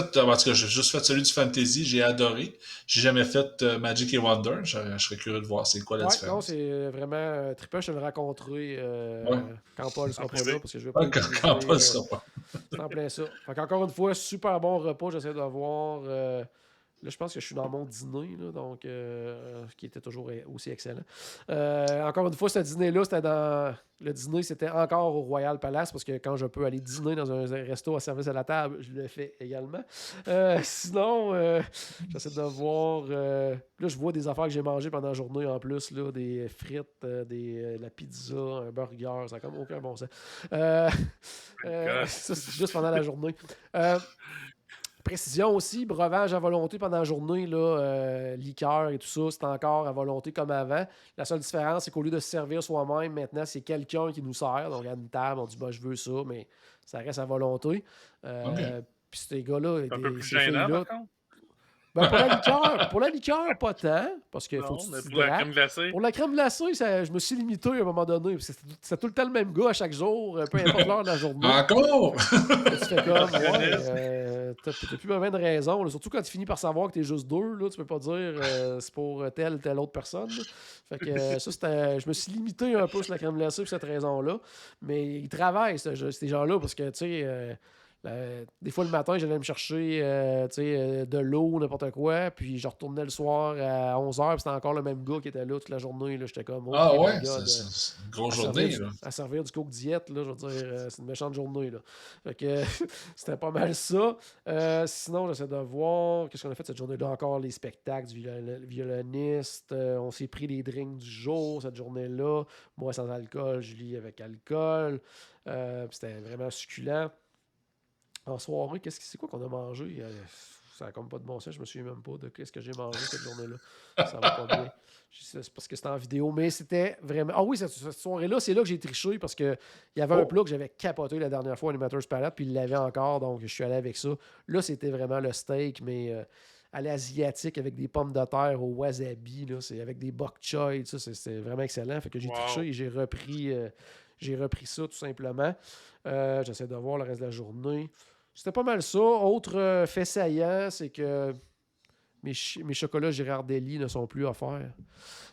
fait celui du Fantasy, j'ai adoré. J'ai jamais fait Magic et Wonder. Je serais curieux de voir c'est quoi la différence. Non, c'est vraiment trippant. Je te le raconterai quand Paul sera pas là, parce que je vais pas quand Paul sera pas. C'est en plein ça. Fait encore une fois, super bon repas. J'essaie de voir. Là, je pense que je suis dans mon dîner, là, donc qui était toujours aussi excellent. Encore une fois, ce dîner-là, le dîner, c'était encore au Royal Palace, parce que quand je peux aller dîner dans un resto à service à la table, je le fais également. Sinon, j'essaie de voir. Là, je vois des affaires que j'ai mangées pendant la journée en plus, là, des frites, la pizza, un burger, ça n'a comme aucun bon sens. Ça, c'est juste pendant la journée. Précision aussi, breuvage à volonté pendant la journée, là, liqueur et tout ça, c'est encore à volonté comme avant. La seule différence, c'est qu'au lieu de se servir soi-même, maintenant, c'est quelqu'un qui nous sert. Donc, à une table, on dit je veux ça, mais ça reste à volonté. Puis ces gars-là, c'est un peu plus ces gênant, filles-là. par contre. Pour la liqueur, pas tant. Parce qu'il faut mais pour la crème glacée. Pour la crème glacée, je me suis limité à un moment donné. C'est tout le temps le même gars à chaque jour, peu importe l'heure de la journée. Encore? Tu fais comme, t'as plus besoin de raison. Là. Surtout quand tu finis par savoir que t'es juste deux, là, tu peux pas dire c'est pour telle autre personne. Là. Fait que ça, je me suis limité un peu sur la crème glacée pour cette raison-là. Mais ils travaillent, ces gens-là, parce que, tu sais... des fois le matin, j'allais me chercher de l'eau, n'importe quoi, puis je retournais le soir à 11h, puis c'était encore le même gars qui était là toute la journée. Là, j'étais comme, c'est une grosse journée. À servir du coke diète, là, je veux dire, c'est une méchante journée. Là. Fait que c'était pas mal ça. Sinon, j'essaie de voir qu'est-ce qu'on a fait cette journée-là. Encore les spectacles du violoniste. On s'est pris les drinks du jour cette journée-là. Moi sans alcool, Julie avec alcool. C'était vraiment succulent. En soirée, c'est quoi qu'on a mangé? Ça n'a comme pas de bon sens, je me souviens même pas de qu'est-ce que j'ai mangé cette journée-là. Ça va pas bien. C'est parce que c'était en vidéo, mais c'était vraiment... Ah oui, cette soirée-là, c'est là que j'ai triché parce qu'il y avait un plat que j'avais capoté la dernière fois, Animator's Palette, puis il l'avait encore, donc je suis allé avec ça. Là, c'était vraiment le steak, mais à l'asiatique avec des pommes de terre au wasabi, là, c'est avec des bok choy, c'est vraiment excellent. Fait que j'ai triché et j'ai repris ça tout simplement. J'essaie de voir le reste de la journée. C'était pas mal ça. Autre fait saillant, c'est que mes chocolats Girardelli ne sont plus offerts.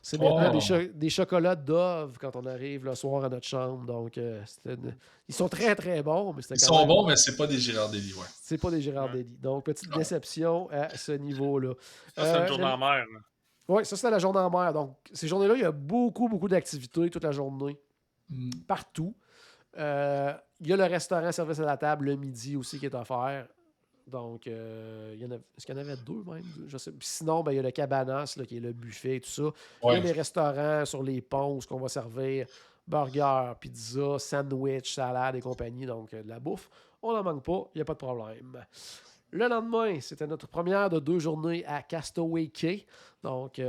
C'est maintenant des chocolats Dove quand on arrive le soir à notre chambre. Donc, ils sont très, très bons. Mais ils sont bons, mais c'est pas des Girardelli, ouais. C'est pas des Girardelli. Donc, petite déception à ce niveau-là. Ça, c'est une journée en mer. Oui, ça, c'était la journée en mer. Donc, ces journées-là, il y a beaucoup, beaucoup d'activités toute la journée. Partout. Il y a le restaurant service à la table le midi aussi qui est offert. Donc, est-ce qu'il y en avait deux même? Je sais. Puis sinon, il y a le Cabanas là, qui est le buffet et tout ça. Il y a les restaurants sur les ponts où on va servir burger, pizza, sandwich, salade et compagnie. Donc, de la bouffe. On n'en manque pas, il n'y a pas de problème. Le lendemain, c'était notre première de 2 journées à Castaway Cay. Donc,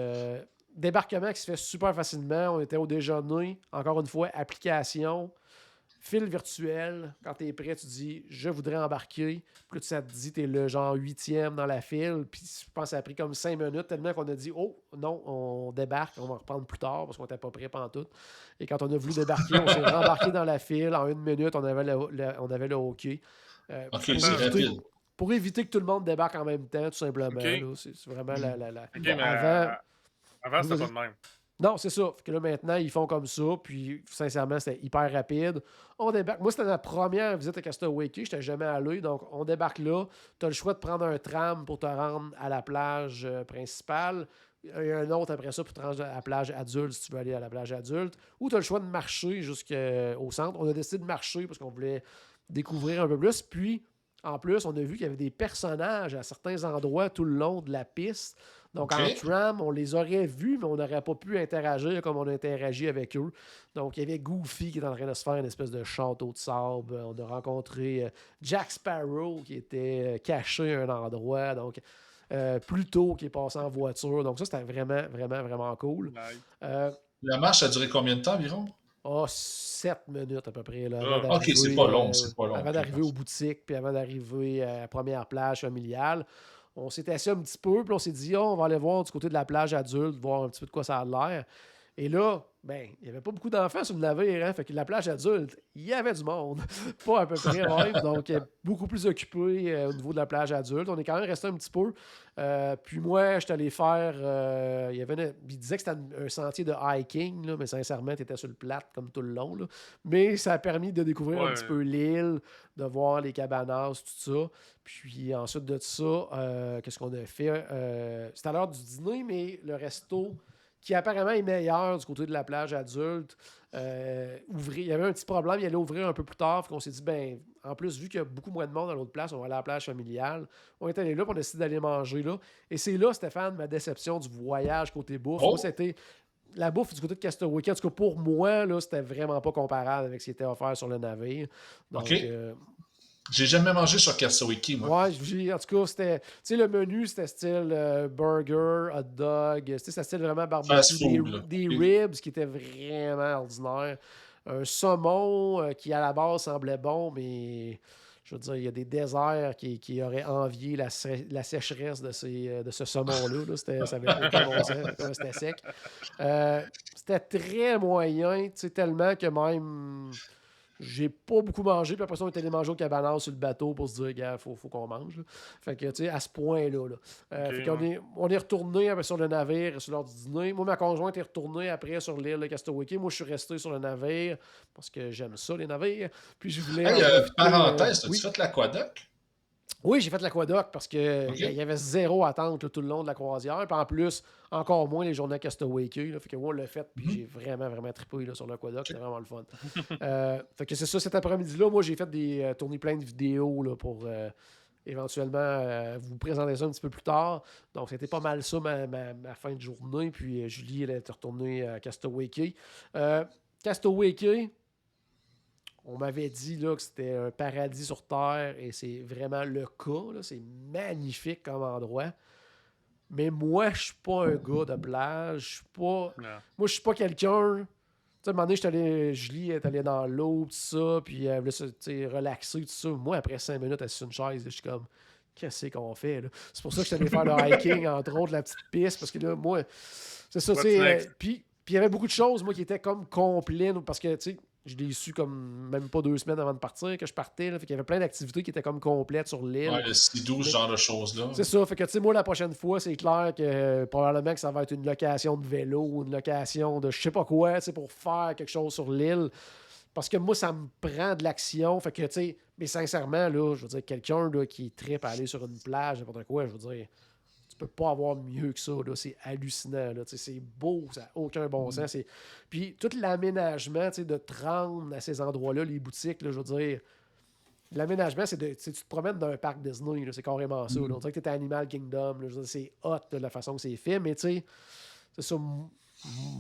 débarquement qui se fait super facilement. On était au déjeuner. Encore une fois, application, fil virtuel. Quand tu es prêt, tu dis « Je voudrais embarquer ». Puis là, ça te dit « Tu es le genre 8e dans la file ». Puis je pense que ça a pris comme 5 minutes, tellement qu'on a dit « Oh, non, on débarque, on va reprendre plus tard » parce qu'on n'était pas prêt pantoute. Et quand on a voulu débarquer, on s'est rembarqué dans la file. En 1 minute, on avait le hockey. OK, c'est rapide. Pour éviter que tout le monde débarque en même temps, tout simplement. Okay. Là, c'est vraiment la... OK, mais avant c'était pas de même. Non, c'est ça. Fait que là, maintenant, ils font comme ça. Puis, sincèrement, c'était hyper rapide. On débarque. Moi, c'était ma première visite à Castaway Cay. Je n'étais jamais allé. Donc, on débarque là. Tu as le choix de prendre un tram pour te rendre à la plage principale. Il y a un autre après ça pour te rendre à la plage adulte si tu veux aller à la plage adulte. Ou tu as le choix de marcher jusqu'au centre. On a décidé de marcher parce qu'on voulait découvrir un peu plus. Puis, en plus, on a vu qu'il y avait des personnages à certains endroits tout le long de la piste. Donc, en tram, on les aurait vus, mais on n'aurait pas pu interagir comme on a interagi avec eux. Donc, il y avait Goofy qui est en train de se faire une espèce de château de sable. On a rencontré Jack Sparrow qui était caché à un endroit. Donc, Pluto qui est passé en voiture. Donc, ça, c'était vraiment, vraiment, vraiment cool. La marche a duré combien de temps environ? 7 minutes à peu près. Là, OK, c'est pas long. C'est pas long. Avant d'arriver aux boutiques, puis avant d'arriver à la première plage familiale. On s'est assis un petit peu, puis on s'est dit, on va aller voir du côté de la plage adulte, voir un petit peu de quoi ça a l'air. Et là, ben, il n'y avait pas beaucoup d'enfants sur le navire, hein, fait que la plage adulte, il y avait du monde. Pas à peu près même, donc beaucoup plus occupé au niveau de la plage adulte. On est quand même resté un petit peu. Puis moi, j'étais allé faire... il disait que c'était un sentier de hiking, là, mais sincèrement, tu étais sur le plat comme tout le long. Là. Mais ça a permis de découvrir un petit peu l'île, de voir les cabanas, tout ça. Puis ensuite de ça, qu'est-ce qu'on a fait? C'était à l'heure du dîner, mais le resto... qui apparemment est meilleur du côté de la plage adulte. Il y avait un petit problème, il allait ouvrir un peu plus tard. On s'est dit, ben, en plus, vu qu'il y a beaucoup moins de monde à l'autre place, on va aller à la plage familiale. On est allé là, puis on a décidé d'aller manger là. Et c'est là, Stéphane, ma déception du voyage côté bouffe. Moi, c'était la bouffe du côté de Castaway Cay. En tout cas, pour moi, là, c'était vraiment pas comparable avec ce qui était offert sur le navire. Donc, j'ai jamais mangé sur Castaway Cay, moi. Ouais, en tout cas, c'était... Tu sais, le menu, c'était style burger, hot dog. C'était style vraiment barbecue. Des ribs qui étaient vraiment ordinaires. Un saumon qui, à la base, semblait bon, mais... Je veux dire, il y a des déserts qui auraient envié la sécheresse de ce saumon-là. Là. Ça avait aucun bon sens, c'était sec. C'était très moyen, tellement que même... J'ai pas beaucoup mangé, puis après ça, on est allé manger au cabanas sur le bateau pour se dire, gars, faut qu'on mange. Là. Fait que, tu sais, à ce point-là. Là. Fait qu'on on est retourné après sur le navire, sur l'heure du dîner. Moi, ma conjointe est retournée après sur l'île de Castaway Cay. Moi, je suis resté sur le navire parce que j'aime ça, les navires. Puis je voulais. Parenthèse, as-tu fait l'aquadoc? Oui, j'ai fait l'aquadoc parce qu'il y avait zéro attente là, tout le long de la croisière. Puis en plus, encore moins les journées à Castaway Cay. Fait que moi, on l'a fait, puis j'ai vraiment, vraiment trippé sur l'aquadoc. C'était vraiment le fun. Fait que c'est ça, cet après-midi-là, moi, j'ai fait tourné plein de vidéos là, pour éventuellement vous présenter ça un petit peu plus tard. Donc, c'était pas mal ça, ma fin de journée. Puis Julie, elle était retournée à Castaway Cay. Castaway Cay, on m'avait dit là, que c'était un paradis sur Terre et c'est vraiment le cas. Là. C'est magnifique comme endroit. Mais moi, je suis pas un gars de plage. Je suis pas. Moi, je suis pas quelqu'un. Tu sais, à un moment donné, Julie est allée dans l'eau, tout ça, puis elle voulait se relaxer, tout ça. Moi, après 5 minutes, elle est sur une chaise, je suis comme, qu'est-ce qu'on fait, là? C'est pour ça que je suis allé faire le hiking, entre autres, la petite piste, parce que là, moi, c'est ça, tu sais. Puis il y avait beaucoup de choses, moi, qui étaient comme complets, parce que, tu sais, je l'ai su comme même pas 2 semaines avant de partir que je partais. Là, fait qu'il y avait plein d'activités qui étaient comme complètes sur l'île. Ouais, le Sea-Doo, ce genre de choses-là. C'est ça. Fait que, tu sais, moi, la prochaine fois, c'est clair que probablement que ça va être une location de vélo ou une location de je sais pas quoi, tu sais, pour faire quelque chose sur l'île. Parce que moi, ça me prend de l'action. Fait que, tu sais, mais sincèrement, là, je veux dire, quelqu'un là, qui trippe à aller sur une plage, n'importe quoi, je veux dire, tu peux pas avoir mieux que ça. Là. C'est hallucinant. Là. C'est beau, ça n'a aucun bon sens. Puis tout l'aménagement de te rendre à ces endroits-là, les boutiques, là, je veux dire, l'aménagement, c'est tu te promènes dans un parc Disney, là, c'est carrément ça. Là. On dirait que tu es à Animal Kingdom. Là, je veux dire, c'est hot de la façon que c'est fait, mais tu sais, c'est ça.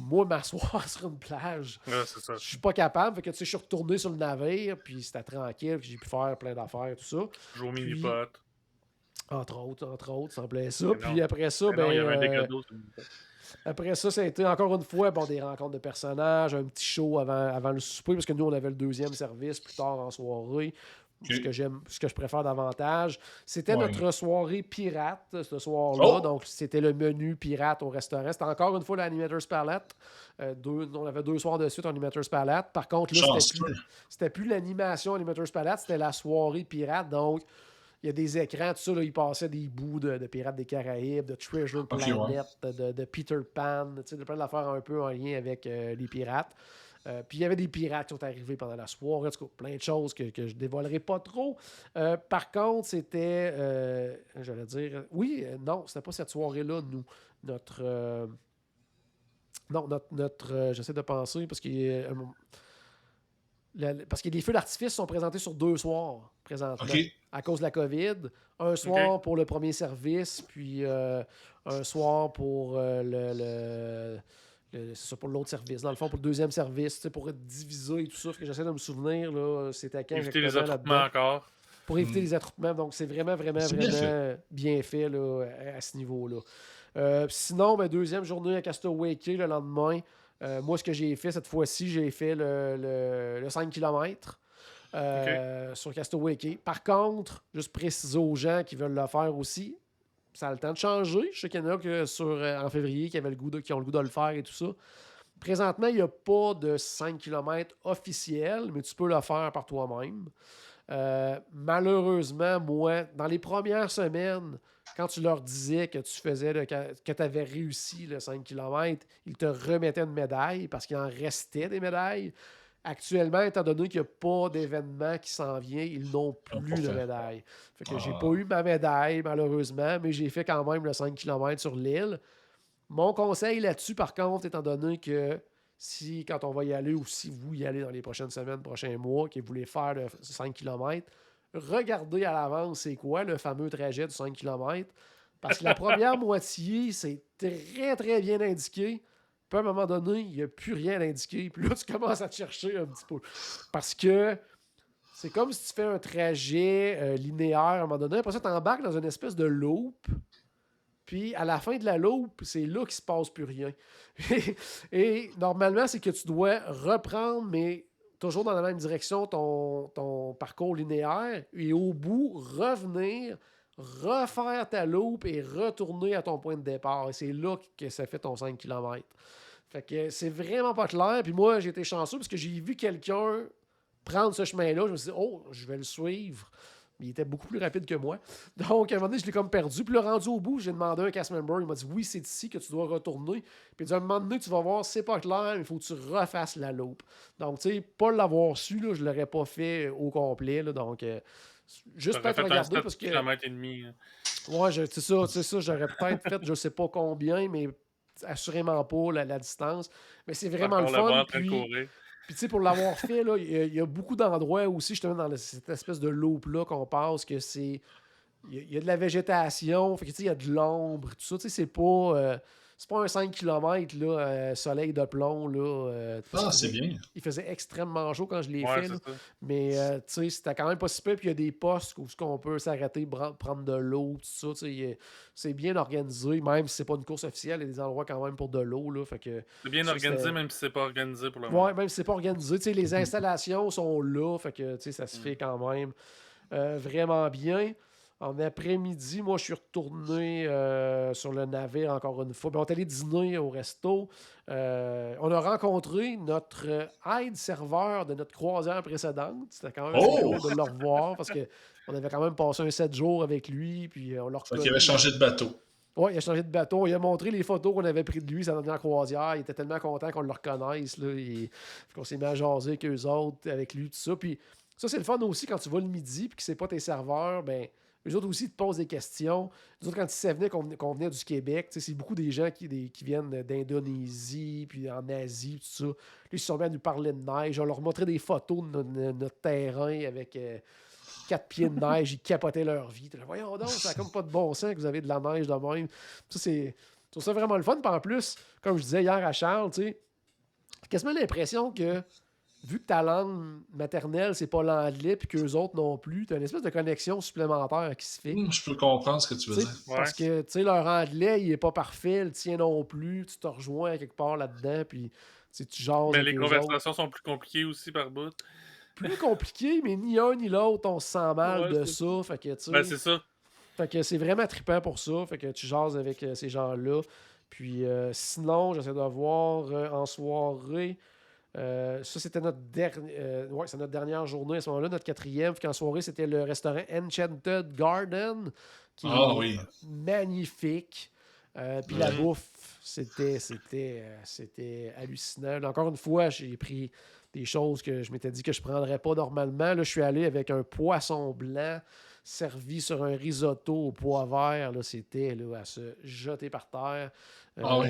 Moi, m'asseoir sur une plage, je suis pas capable. Fait que, tu sais, je suis retourné sur le navire, puis c'était tranquille, puis j'ai pu faire plein d'affaires, tout ça. Jouer au mini-pot. Entre autres, ça semblait ça. Mais Puis non. après ça, Mais non, il y avait des ben, cadeaux. après ça a été encore une fois des rencontres de personnages, un petit show avant le souper, parce que nous, on avait le deuxième service plus tard en soirée. Ce que je préfère davantage. C'était notre soirée pirate ce soir-là. Oh! Donc, c'était le menu pirate au restaurant. C'était encore une fois l'Animator's Palette. On avait 2 soirs de suite en Animator's Palette. Par contre, là, c'était plus l'animation Animator's Palette, c'était la soirée pirate. Donc, il y a des écrans, tout ça, là, il passait des bouts de Pirates des Caraïbes, de Treasure Planet, de Peter Pan, de plein d'affaires un peu en lien avec les pirates. Puis il y avait des pirates qui sont arrivés pendant la soirée, en tout cas, plein de choses que je ne dévoilerai pas trop. Par contre, c'était, j'allais dire, non, c'était pas cette soirée-là, nous. J'essaie de penser, parce que les feux d'artifice sont présentés sur 2 soirs présentement, à cause de la COVID. Un soir pour le premier service, puis un soir pour c'est ça, pour l'autre service. Dans le fond, pour le deuxième service, pour être divisé et tout ça. Que j'essaie de me souvenir, là, c'était quand éviter les attroupements encore. Pour éviter les attroupements. Donc, c'est vraiment bien fait là, à ce niveau-là. Sinon, deuxième journée à Castaway Cay le lendemain. Moi, ce que j'ai fait cette fois-ci, j'ai fait le 5 km sur Castaway Cay. Par contre, juste préciser aux gens qui veulent le faire aussi, ça a le temps de changer. Je sais qu'il y en a en février qui ont le goût de le faire et tout ça. Présentement, il n'y a pas de 5 km officiel, mais tu peux le faire par toi-même. Malheureusement, moi, dans les premières semaines, quand tu leur disais que tu avais réussi le 5 km, ils te remettaient une médaille parce qu'il en restait des médailles. Actuellement, étant donné qu'il n'y a pas d'événement qui s'en vient, ils n'ont plus de médaille. Fait que j'ai pas eu ma médaille, malheureusement, mais j'ai fait quand même le 5 km sur l'île. Mon conseil là-dessus, par contre, étant donné que quand on va y aller ou si vous y allez dans les prochaines semaines, prochains mois, que vous voulez faire le 5 km, regardez à l'avance c'est quoi le fameux trajet du 5 km. Parce que la première moitié, c'est très, très bien indiqué. Puis à un moment donné, il n'y a plus rien indiqué. Puis là, tu commences à te chercher un petit peu. Parce que c'est comme si tu fais un trajet linéaire à un moment donné. Après ça, tu embarques dans une espèce de loop. Puis à la fin de la loupe, c'est là qu'il se passe plus rien. Et normalement, c'est que tu dois reprendre, mais toujours dans la même direction, ton parcours linéaire. Et au bout, revenir, refaire ta loupe et retourner à ton point de départ. Et c'est là que ça fait ton 5 km. Fait que c'est vraiment pas clair. Puis moi, j'ai été chanceux parce que j'ai vu quelqu'un prendre ce chemin-là. Je me suis dit, je vais le suivre. Mais il était beaucoup plus rapide que moi. Donc, à un moment donné, je l'ai comme perdu. Puis là, rendu au bout, j'ai demandé à un cast member. Il m'a dit, oui, c'est ici que tu dois retourner. Puis il dit, à un moment donné, tu vas voir, c'est pas clair, mais il faut que tu refasses la loupe. Donc, tu sais, pas l'avoir su, là, je l'aurais pas fait au complet. Là, donc, juste peut-être regarder parce que... km et demi. Ouais, c'est ça. J'aurais peut-être fait, je sais pas combien, mais assurément pas la distance. Mais c'est vraiment le fun. Puis, tu sais, pour l'avoir fait, il y a beaucoup d'endroits aussi, justement, dans cette espèce de loop-là qu'on passe, que c'est... Il y a de la végétation, fait que, tu sais, il y a de l'ombre, tout ça. Tu sais, c'est pas un 5 km, là, soleil de plomb, là. C'est bien. Il faisait extrêmement chaud quand je l'ai fait, là. Mais, tu sais, c'était quand même pas si peu. Puis, il y a des postes où on peut s'arrêter, prendre de l'eau, tout ça. Tu sais, c'est bien organisé, même si c'est pas une course officielle. Il y a des endroits quand même pour de l'eau, là. Fait que... C'est bien organisé, même si c'est pas organisé pour le moment. Ouais, même si c'est pas organisé. Tu sais, les installations sont là, fait que, tu sais, ça se fait quand même vraiment bien. En après-midi, moi, je suis retourné sur le navire encore une fois. On est allé dîner au resto. On a rencontré notre aide-serveur de notre croisière précédente. C'était quand même drôle de le revoir parce qu'on avait quand même passé un 7 jours avec lui. Puis on l'a reconnu. Il avait changé de bateau. Oui, il a changé de bateau. Il a montré les photos qu'on avait prises de lui, sa dernière croisière. Il était tellement content qu'on le reconnaisse. Là, qu'on s'est mis à jaser avec eux autres, avec lui, tout ça. Puis ça, c'est le fun aussi quand tu vas le midi et que c'est pas tes serveurs, ben eux autres aussi te posent des questions. Nous autres, quand ils savaient qu'on venait du Québec, c'est beaucoup des gens qui viennent d'Indonésie, puis en Asie, tout ça. Là, ils se sont mis à nous parler de neige. On leur montrait des photos de notre terrain avec 4 pieds de neige. Ils capotaient leur vie. Là, voyons donc, ça n'a comme pas de bon sens que vous avez de la neige de même. Ça, je trouve ça vraiment le fun. Puis en plus, comme je disais hier à Charles, tu sais, quasiment l'impression que vu que ta langue maternelle, c'est pas l'anglais, puis qu'eux autres non plus, t'as une espèce de connexion supplémentaire qui se fait. Je peux comprendre ce que tu veux dire. Parce que, tu sais, leur anglais, il est pas parfait, le tien non plus, tu te rejoins quelque part là-dedans, puis tu jases Mais avec les conversations sont plus compliquées aussi par bout. Plus compliqué, mais ni un ni l'autre, on se sent mal de ça. Fait que, tu sais, Ben, c'est ça. Fait que c'est vraiment trippant pour ça. Fait que tu jases avec ces gens-là. Puis sinon, j'essaie de voir en soirée. Ça, c'était notre c'est notre dernière journée à ce moment-là, notre quatrième. Puis en soirée, c'était le restaurant Enchanted Garden, qui est magnifique. Puis la bouffe, c'était hallucinant. Là, encore une fois, j'ai pris des choses que je m'étais dit que je ne prendrais pas normalement. Là, je suis allé avec un poisson blanc servi sur un risotto au pois vert. Là, c'était là, à se jeter par terre.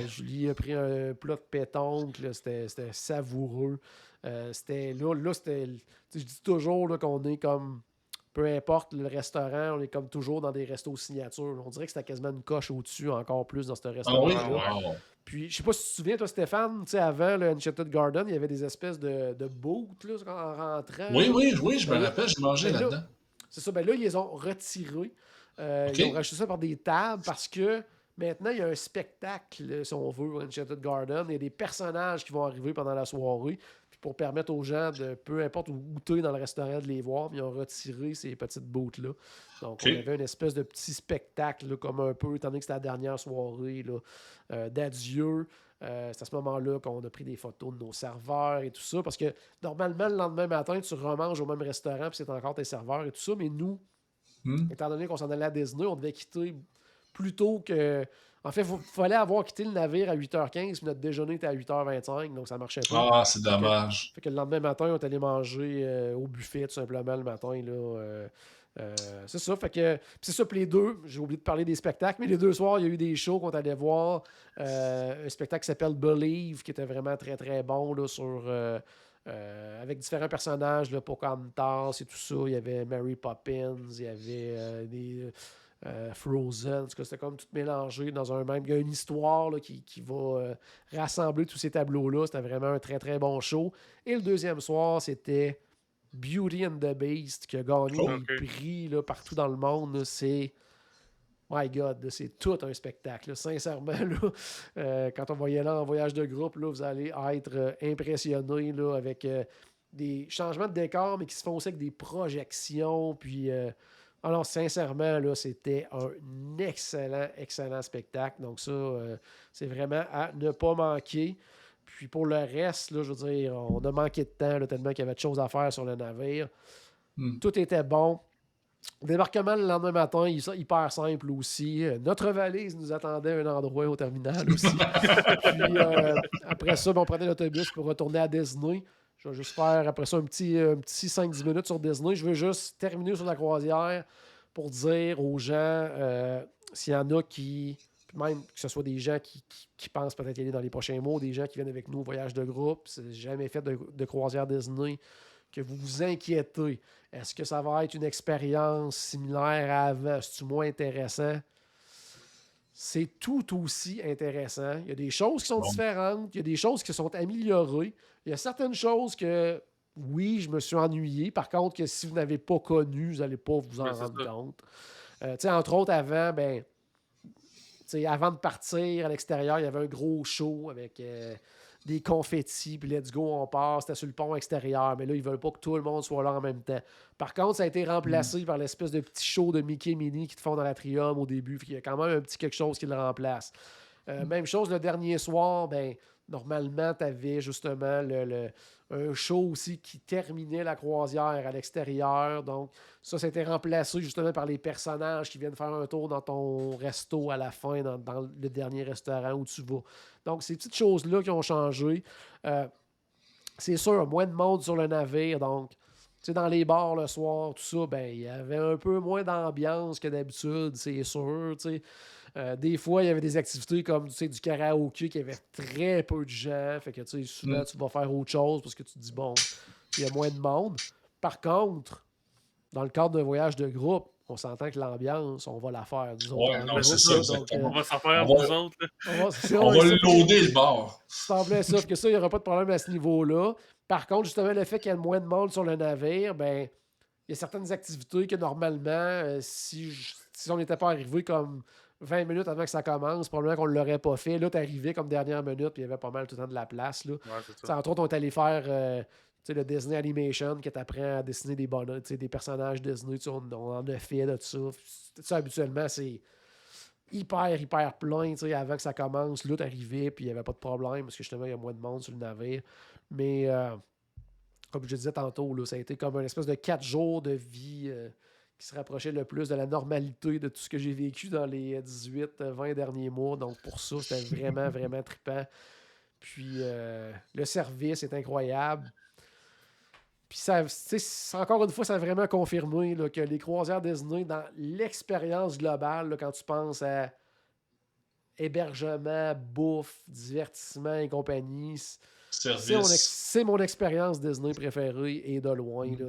Julie a pris un plat de pétanque. Là, c'était savoureux. C'était. Je dis toujours là, qu'on est comme. Peu importe le restaurant, on est comme toujours dans des restos signature. On dirait que c'était quasiment une coche au-dessus, encore plus dans ce restaurant-là. Puis, je sais pas si tu te souviens, toi, Stéphane, avant le Enchanted Garden, il y avait des espèces de booths là, en rentrant. Oui, je me rappelle, j'ai mangé là-dedans. C'est ça, là, ils les ont retirés. Ils ont rajouté ça par des tables parce que maintenant, il y a un spectacle, si on veut, au Enchanted Garden. Il y a des personnages qui vont arriver pendant la soirée. Puis pour permettre aux gens de, peu importe où tu es dans le restaurant, de les voir. Ils ont retiré ces petites booths-là. Donc, on avait une espèce de petit spectacle, là, comme un peu, étant donné que c'était la dernière soirée d'adieu. C'est à ce moment-là qu'on a pris des photos de nos serveurs et tout ça. Parce que normalement, le lendemain matin, tu remanges au même restaurant puis c'est encore tes serveurs et tout ça. Mais nous, étant donné qu'on s'en allait à Disney, on devait quitter plus tôt que... En fait, il fallait avoir quitté le navire à 8h15 puis notre déjeuner était à 8h25, donc ça marchait pas. Ah, c'est dommage. Fait que le lendemain matin, on est allé manger au buffet tout simplement le matin. Là, c'est ça. Fait que c'est ça. Puis les deux, j'ai oublié de parler des spectacles, mais les deux soirs, il y a eu des shows qu'on allait voir. Un spectacle qui s'appelle Believe, qui était vraiment très très bon là, avec différents personnages, là, Pocahontas et tout ça. Il y avait Mary Poppins, il y avait des Frozen. En tout cas, c'était comme tout mélangé dans un même. Il y a une histoire là, qui va rassembler tous ces tableaux-là. C'était vraiment un très très bon show. Et le deuxième soir, c'était Beauty and the Beast qui a gagné des prix là, partout dans le monde. Là, c'est... My God, là, c'est tout un spectacle. Là. Sincèrement, là, quand on va y aller en voyage de groupe, là, vous allez être impressionnés là, avec des changements de décor, mais qui se font aussi avec des projections. Puis, alors, sincèrement, là, c'était un excellent, excellent spectacle. Donc, ça, c'est vraiment à ne pas manquer. Puis pour le reste, là, je veux dire, on a manqué de temps là, tellement qu'il y avait de choses à faire sur le navire. Tout était bon. Le débarquement le lendemain matin, hyper simple aussi. Notre valise nous attendait à un endroit au terminal aussi. Puis après ça, on prenait l'autobus pour retourner à Disney. Je vais juste faire après ça un petit 5-10 minutes sur Disney. Je veux juste terminer sur la croisière pour dire aux gens s'il y en a qui... Même que ce soit des gens qui pensent peut-être y aller dans les prochains mois, des gens qui viennent avec nous au voyage de groupe, c'est jamais fait de croisière Disney, que vous vous inquiétez. Est-ce que ça va être une expérience similaire à avant? C'est-tu moins intéressant? C'est tout aussi intéressant. Il y a des choses qui sont différentes, il y a des choses qui sont améliorées. Il y a certaines choses que, oui, je me suis ennuyé. Par contre, que si vous n'avez pas connu, vous n'allez pas vous en rendre compte. Entre autres, avant, avant de partir à l'extérieur, il y avait un gros show avec des confettis, puis let's go, on part. C'était sur le pont extérieur, mais là, ils veulent pas que tout le monde soit là en même temps. Par contre, ça a été remplacé par l'espèce de petit show de Mickey Minnie qui te font dans l'Atrium au début. Il y a quand même un petit quelque chose qui le remplace. Même chose le dernier soir, normalement, tu avais justement un show aussi qui terminait la croisière à l'extérieur. Donc, ça a été remplacé justement par les personnages qui viennent faire un tour dans ton resto à la fin, dans le dernier restaurant où tu vas. Donc, ces petites choses-là qui ont changé. C'est sûr, moins de monde sur le navire. Donc, dans les bars le soir, tout ça, il y avait un peu moins d'ambiance que d'habitude, c'est sûr. Des fois, il y avait des activités comme du karaoké qui avait très peu de gens. Fait que souvent, tu vas faire autre chose parce que tu te dis, bon, il y a moins de monde. Par contre, dans le cadre d'un voyage de groupe, on s'entend que l'ambiance, on va la faire, nous autres. Ouais, En non, groupe, c'est ça, là, exactement. On va s'en faire, On nous va, autres. Là. on va loader le bar. C'est en plein ça, que ça, il n'y aura pas de problème à ce niveau-là. Par contre, justement, le fait qu'il y ait moins de monde sur le navire, ben, il y a certaines activités que normalement, si on n'était pas arrivé comme 20 minutes avant que ça commence, probablement qu'on ne l'aurait pas fait. Là, tu arrivé comme dernière minute, puis il y avait pas mal tout le temps de la place. Là. Ouais, c'est T'sais, ça. entre autres, on est allé faire le Disney Animation, que tu apprends à dessiner des personnages Disney. On en a fait de tout ça. Ça, habituellement, c'est hyper plein avant que ça commence. Là, tu arrivais, puis il n'y avait pas de problème, parce que justement, il y a moins de monde sur le navire. Mais comme je disais tantôt, là, ça a été comme une espèce de 4 jours de vie qui se rapprochait le plus de la normalité de tout ce que j'ai vécu dans les 18-20 derniers mois. Donc pour ça, c'était vraiment trippant. Puis le service est incroyable. Puis ça, encore une fois, ça a vraiment confirmé là, que les croisières Disney, dans l'expérience globale, là, quand tu penses à hébergement, bouffe, divertissement et compagnie, c'est mon expérience Disney préférée et de loin. Là,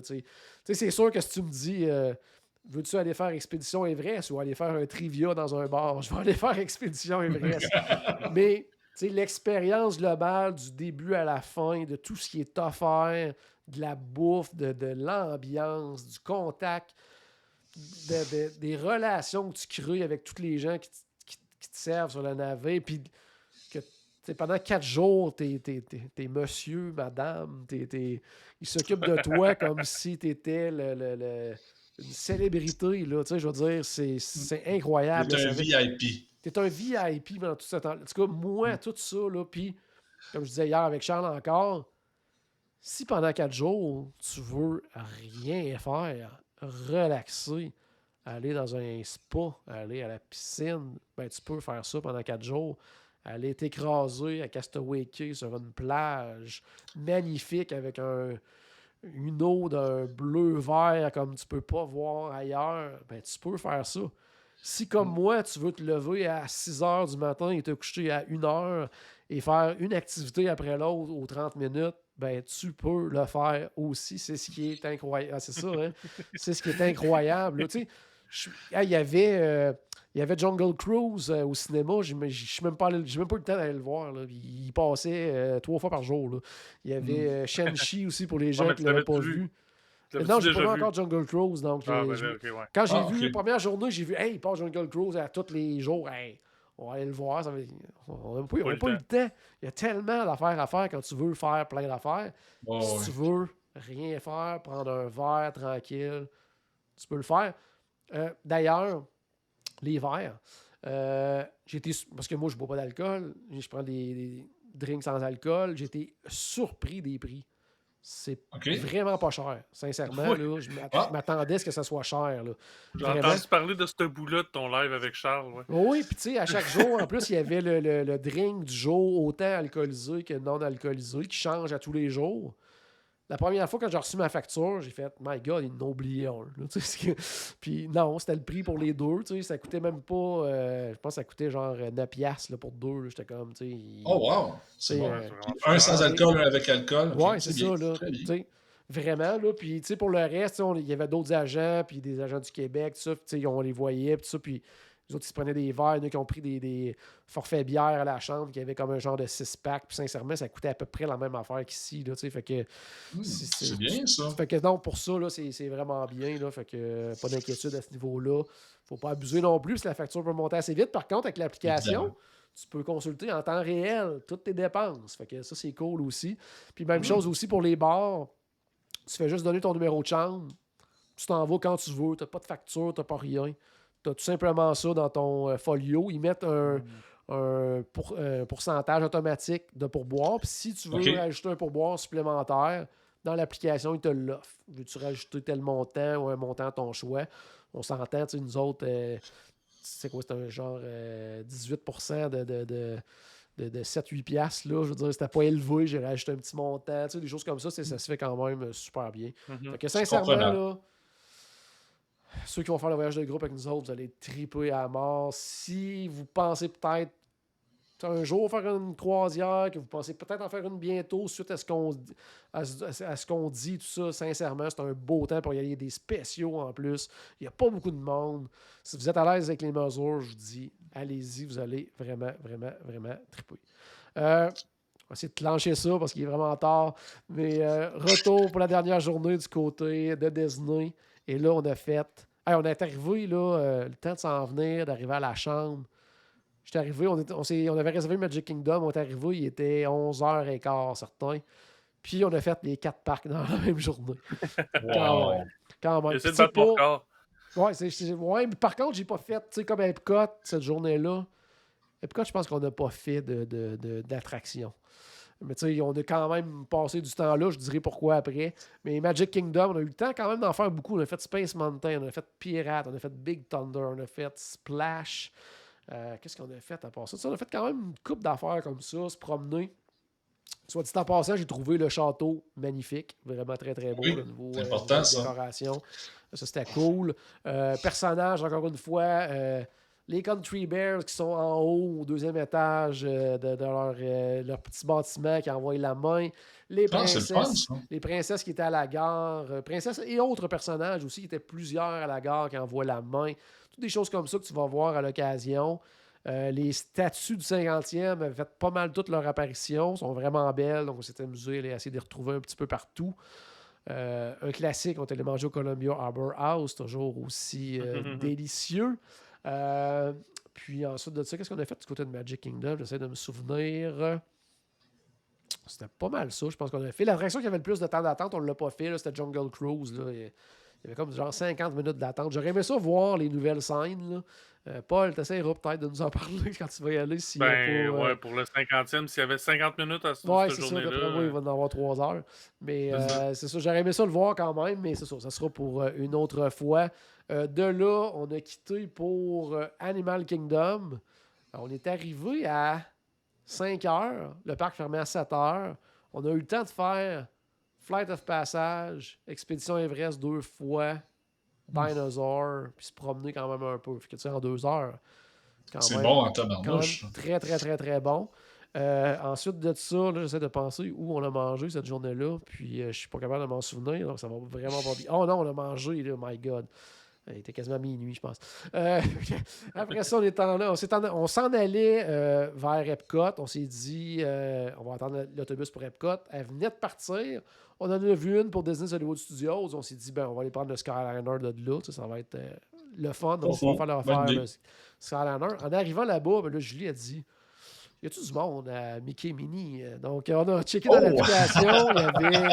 c'est sûr que si tu me dis veux-tu aller faire Expédition Everest ou aller faire un trivia dans un bar, je vais aller faire Expédition Everest. Mais l'expérience globale du début à la fin, de tout ce qui est offert, de la bouffe, de l'ambiance, du contact, des relations que tu crées avec tous les gens qui te servent sur le navire, puis que pendant 4 jours, t'es monsieur, madame, ils s'occupent de toi comme si t'étais une célébrité, là, je veux dire, c'est incroyable. T'es un VIP. T'es un VIP pendant tout ce temps. En tout cas, moi, tout ça, là, puis, comme je disais hier avec Charles encore, si pendant 4 jours, tu veux rien faire, relaxer, aller dans un spa, aller à la piscine, ben tu peux faire ça pendant 4 jours. Aller t'écraser à Castaway Cay sur une plage magnifique avec une eau d'un bleu-vert comme tu peux pas voir ailleurs, ben tu peux faire ça. Si, comme moi, tu veux te lever à 6 h du matin et te coucher à 1 h et faire une activité après l'autre aux 30 minutes, ben tu peux le faire aussi. C'est ce qui est incroyable. Ah, c'est ça, hein? C'est ce qui est incroyable. Là, il y avait Jungle Cruise au cinéma. Je n'ai même pas eu le temps d'aller le voir. Là. Il passait 3 fois par jour. Là. Il y avait Shang-Chi aussi pour les gens qui ne l'avaient pas vu. Non, j'ai pas vu encore Jungle Cruise. Donc quand j'ai vu la première journée, j'ai vu hey, il passe Jungle Cruise à tous les jours. Hey, on va aller le voir. On n'a pas eu le temps. Il y a tellement d'affaires à faire quand tu veux faire plein d'affaires. Si tu veux rien faire, prendre un verre tranquille, tu peux le faire. D'ailleurs, l'hiver, parce que moi, je ne bois pas d'alcool, je prends des drinks sans alcool, j'ai été surpris des prix. C'est vraiment pas cher. Sincèrement, là, je m'attendais à ce que ça soit cher. J'ai entendu parler de ce bout-là de ton live avec Charles. Ouais. Oui, puis tu sais, à chaque jour, en plus, il y avait le drink du jour, autant alcoolisé que non alcoolisé, qui change à tous les jours. La première fois, quand j'ai reçu ma facture, j'ai fait « My God, ils n'ont oublié un. » Puis non, c'était le prix pour les deux. Ça coûtait même pas... je pense que ça coûtait genre 9 piastres pour deux. J'étais comme... Oh wow! C'est bon. Un sans alcool, un avec alcool. Ouais, c'est ça. Là, vraiment. Là, puis pour le reste, il y avait d'autres agents, puis des agents du Québec, tout ça, on les voyait, puis ça, puis les autres, ils se prenaient des verres, il y en a qui ont pris des forfaits bières à la chambre, qui avaient comme un genre de 6-pack, puis sincèrement, ça coûtait à peu près la même affaire qu'ici, là, fait que... c'est bien, ça. Fait que non, pour ça, là, c'est vraiment bien, là, fait que pas d'inquiétude à ce niveau-là. Faut pas abuser non plus, parce que la facture peut monter assez vite. Par contre, avec l'application, tu peux consulter en temps réel toutes tes dépenses, fait que ça, c'est cool aussi. Puis même chose aussi pour les bars, tu fais juste donner ton numéro de chambre, tu t'en vas quand tu veux, t'as pas de facture, t'as pas rien. Tu as tout simplement ça dans ton folio. Ils mettent un pourcentage automatique de pourboire. Puis si tu veux rajouter un pourboire supplémentaire, dans l'application, ils te l'offrent. Veux-tu rajouter tel montant ou un montant à ton choix? On s'entend, nous autres, c'est quoi? C'est un genre 18% de 7-8 piastres. Là, je veux dire, c'était pas élevé. J'ai rajouté un petit montant. Des choses comme ça, ça se fait quand même super bien. Fait que sincèrement, là, ceux qui vont faire le voyage de groupe avec nous autres, vous allez triper à mort. Si vous pensez peut-être un jour faire une croisière, que vous pensez peut-être en faire une bientôt, suite à ce qu'on dit, tout ça, sincèrement, c'est un beau temps pour y aller. Il y a des spéciaux en plus. Il n'y a pas beaucoup de monde. Si vous êtes à l'aise avec les mesures, je vous dis, allez-y, vous allez vraiment, vraiment, vraiment triper. On va essayer de clencher ça parce qu'il est vraiment tard. Mais retour pour la dernière journée du côté de Disney. Et là, on a fait... Hey, on est arrivé, là, le temps de s'en venir, d'arriver à la chambre. J'étais arrivé, on avait réservé Magic Kingdom, on est arrivé, il était 11h15 certains. Puis on a fait les 4 parcs dans la même journée. Wow. Quand même. J'essaie de battre mon record. Ouais, mais par contre, j'ai pas fait, tu sais, comme Epcot, cette journée-là. Epcot, je pense qu'on n'a pas fait d'attraction. Mais tu sais, on a quand même passé du temps là, je dirais pourquoi après. Mais Magic Kingdom, on a eu le temps quand même d'en faire beaucoup. On a fait Space Mountain, on a fait Pirate, on a fait Big Thunder, on a fait Splash. Qu'est-ce qu'on a fait à part ça? On a fait quand même une couple d'affaires comme ça, se promener. Soit dit en passant, j'ai trouvé le château magnifique, vraiment très très beau, Oui, le nouveau c'est important, ça. décoration. Ça, c'était cool. Personnage, encore une fois, les Country Bears qui sont en haut, au 2e étage de leur petit bâtiment qui envoient la main. Les Ah, c'est le fun, princesses, ça. les princesses qui étaient à la gare, princesses et autres personnages aussi, qui étaient plusieurs à la gare qui envoient la main. Toutes des choses comme ça que tu vas voir à l'occasion. Les statues du 50e avaient fait pas mal toutes leur apparition, sont vraiment belles, donc on s'est amusé à essayer de les retrouver un petit peu partout. Un classique, on est allé manger au Columbia Harbor House, toujours aussi délicieux. Puis ensuite de ça, qu'est-ce qu'on a fait du côté de Magic Kingdom? J'essaie de me souvenir. C'était pas mal ça, je pense qu'on a fait. L'attraction qui avait le plus de temps d'attente, on ne l'a pas fait, là, c'était Jungle Cruise. Là, il y avait comme genre 50 minutes d'attente. J'aurais aimé ça voir les nouvelles scènes. Là. Paul, t'essaieras peut-être de nous en parler quand tu vas y aller. S'il y a pas, Ouais, pour le 50e, s'il y avait 50 minutes à cette ouais, c'est ça. journée-là. D'après moi, il va en avoir 3 heures. Mais c'est ça. J'aurais aimé ça le voir quand même, mais c'est ça. Ça sera pour une autre fois. De là, on a quitté pour Animal Kingdom. Alors, on est arrivé à 5 heures. Le parc fermait à 7 heures. On a eu le temps de faire Flight of Passage, Expédition Everest 2 fois, Dinosaur, puis se promener quand même un peu. Fait que, tu sais, en 2 heures. C'est bon en tabarnouche. Très, très, très, très bon. Ensuite de ça, là, j'essaie de penser où on a mangé cette journée-là, puis je suis pas capable de m'en souvenir, donc ça va vraiment pas bien. Oh non, on a mangé, là, my God. Il était quasiment minuit, je pense. Après ça, on s'en allait vers Epcot. On s'est dit, on va attendre l'autobus pour Epcot. Elle venait de partir. On en a vu une pour Disney's Hollywood Studios. On s'est dit, on va aller prendre le Skyliner de là. Ça va être le fun. Donc, on va faire l'affaire le Skyliner. En arrivant là-bas, là, Julie a dit, y a-tu du monde à Mickey Mini? Donc, on a checké dans l'application. Il y avait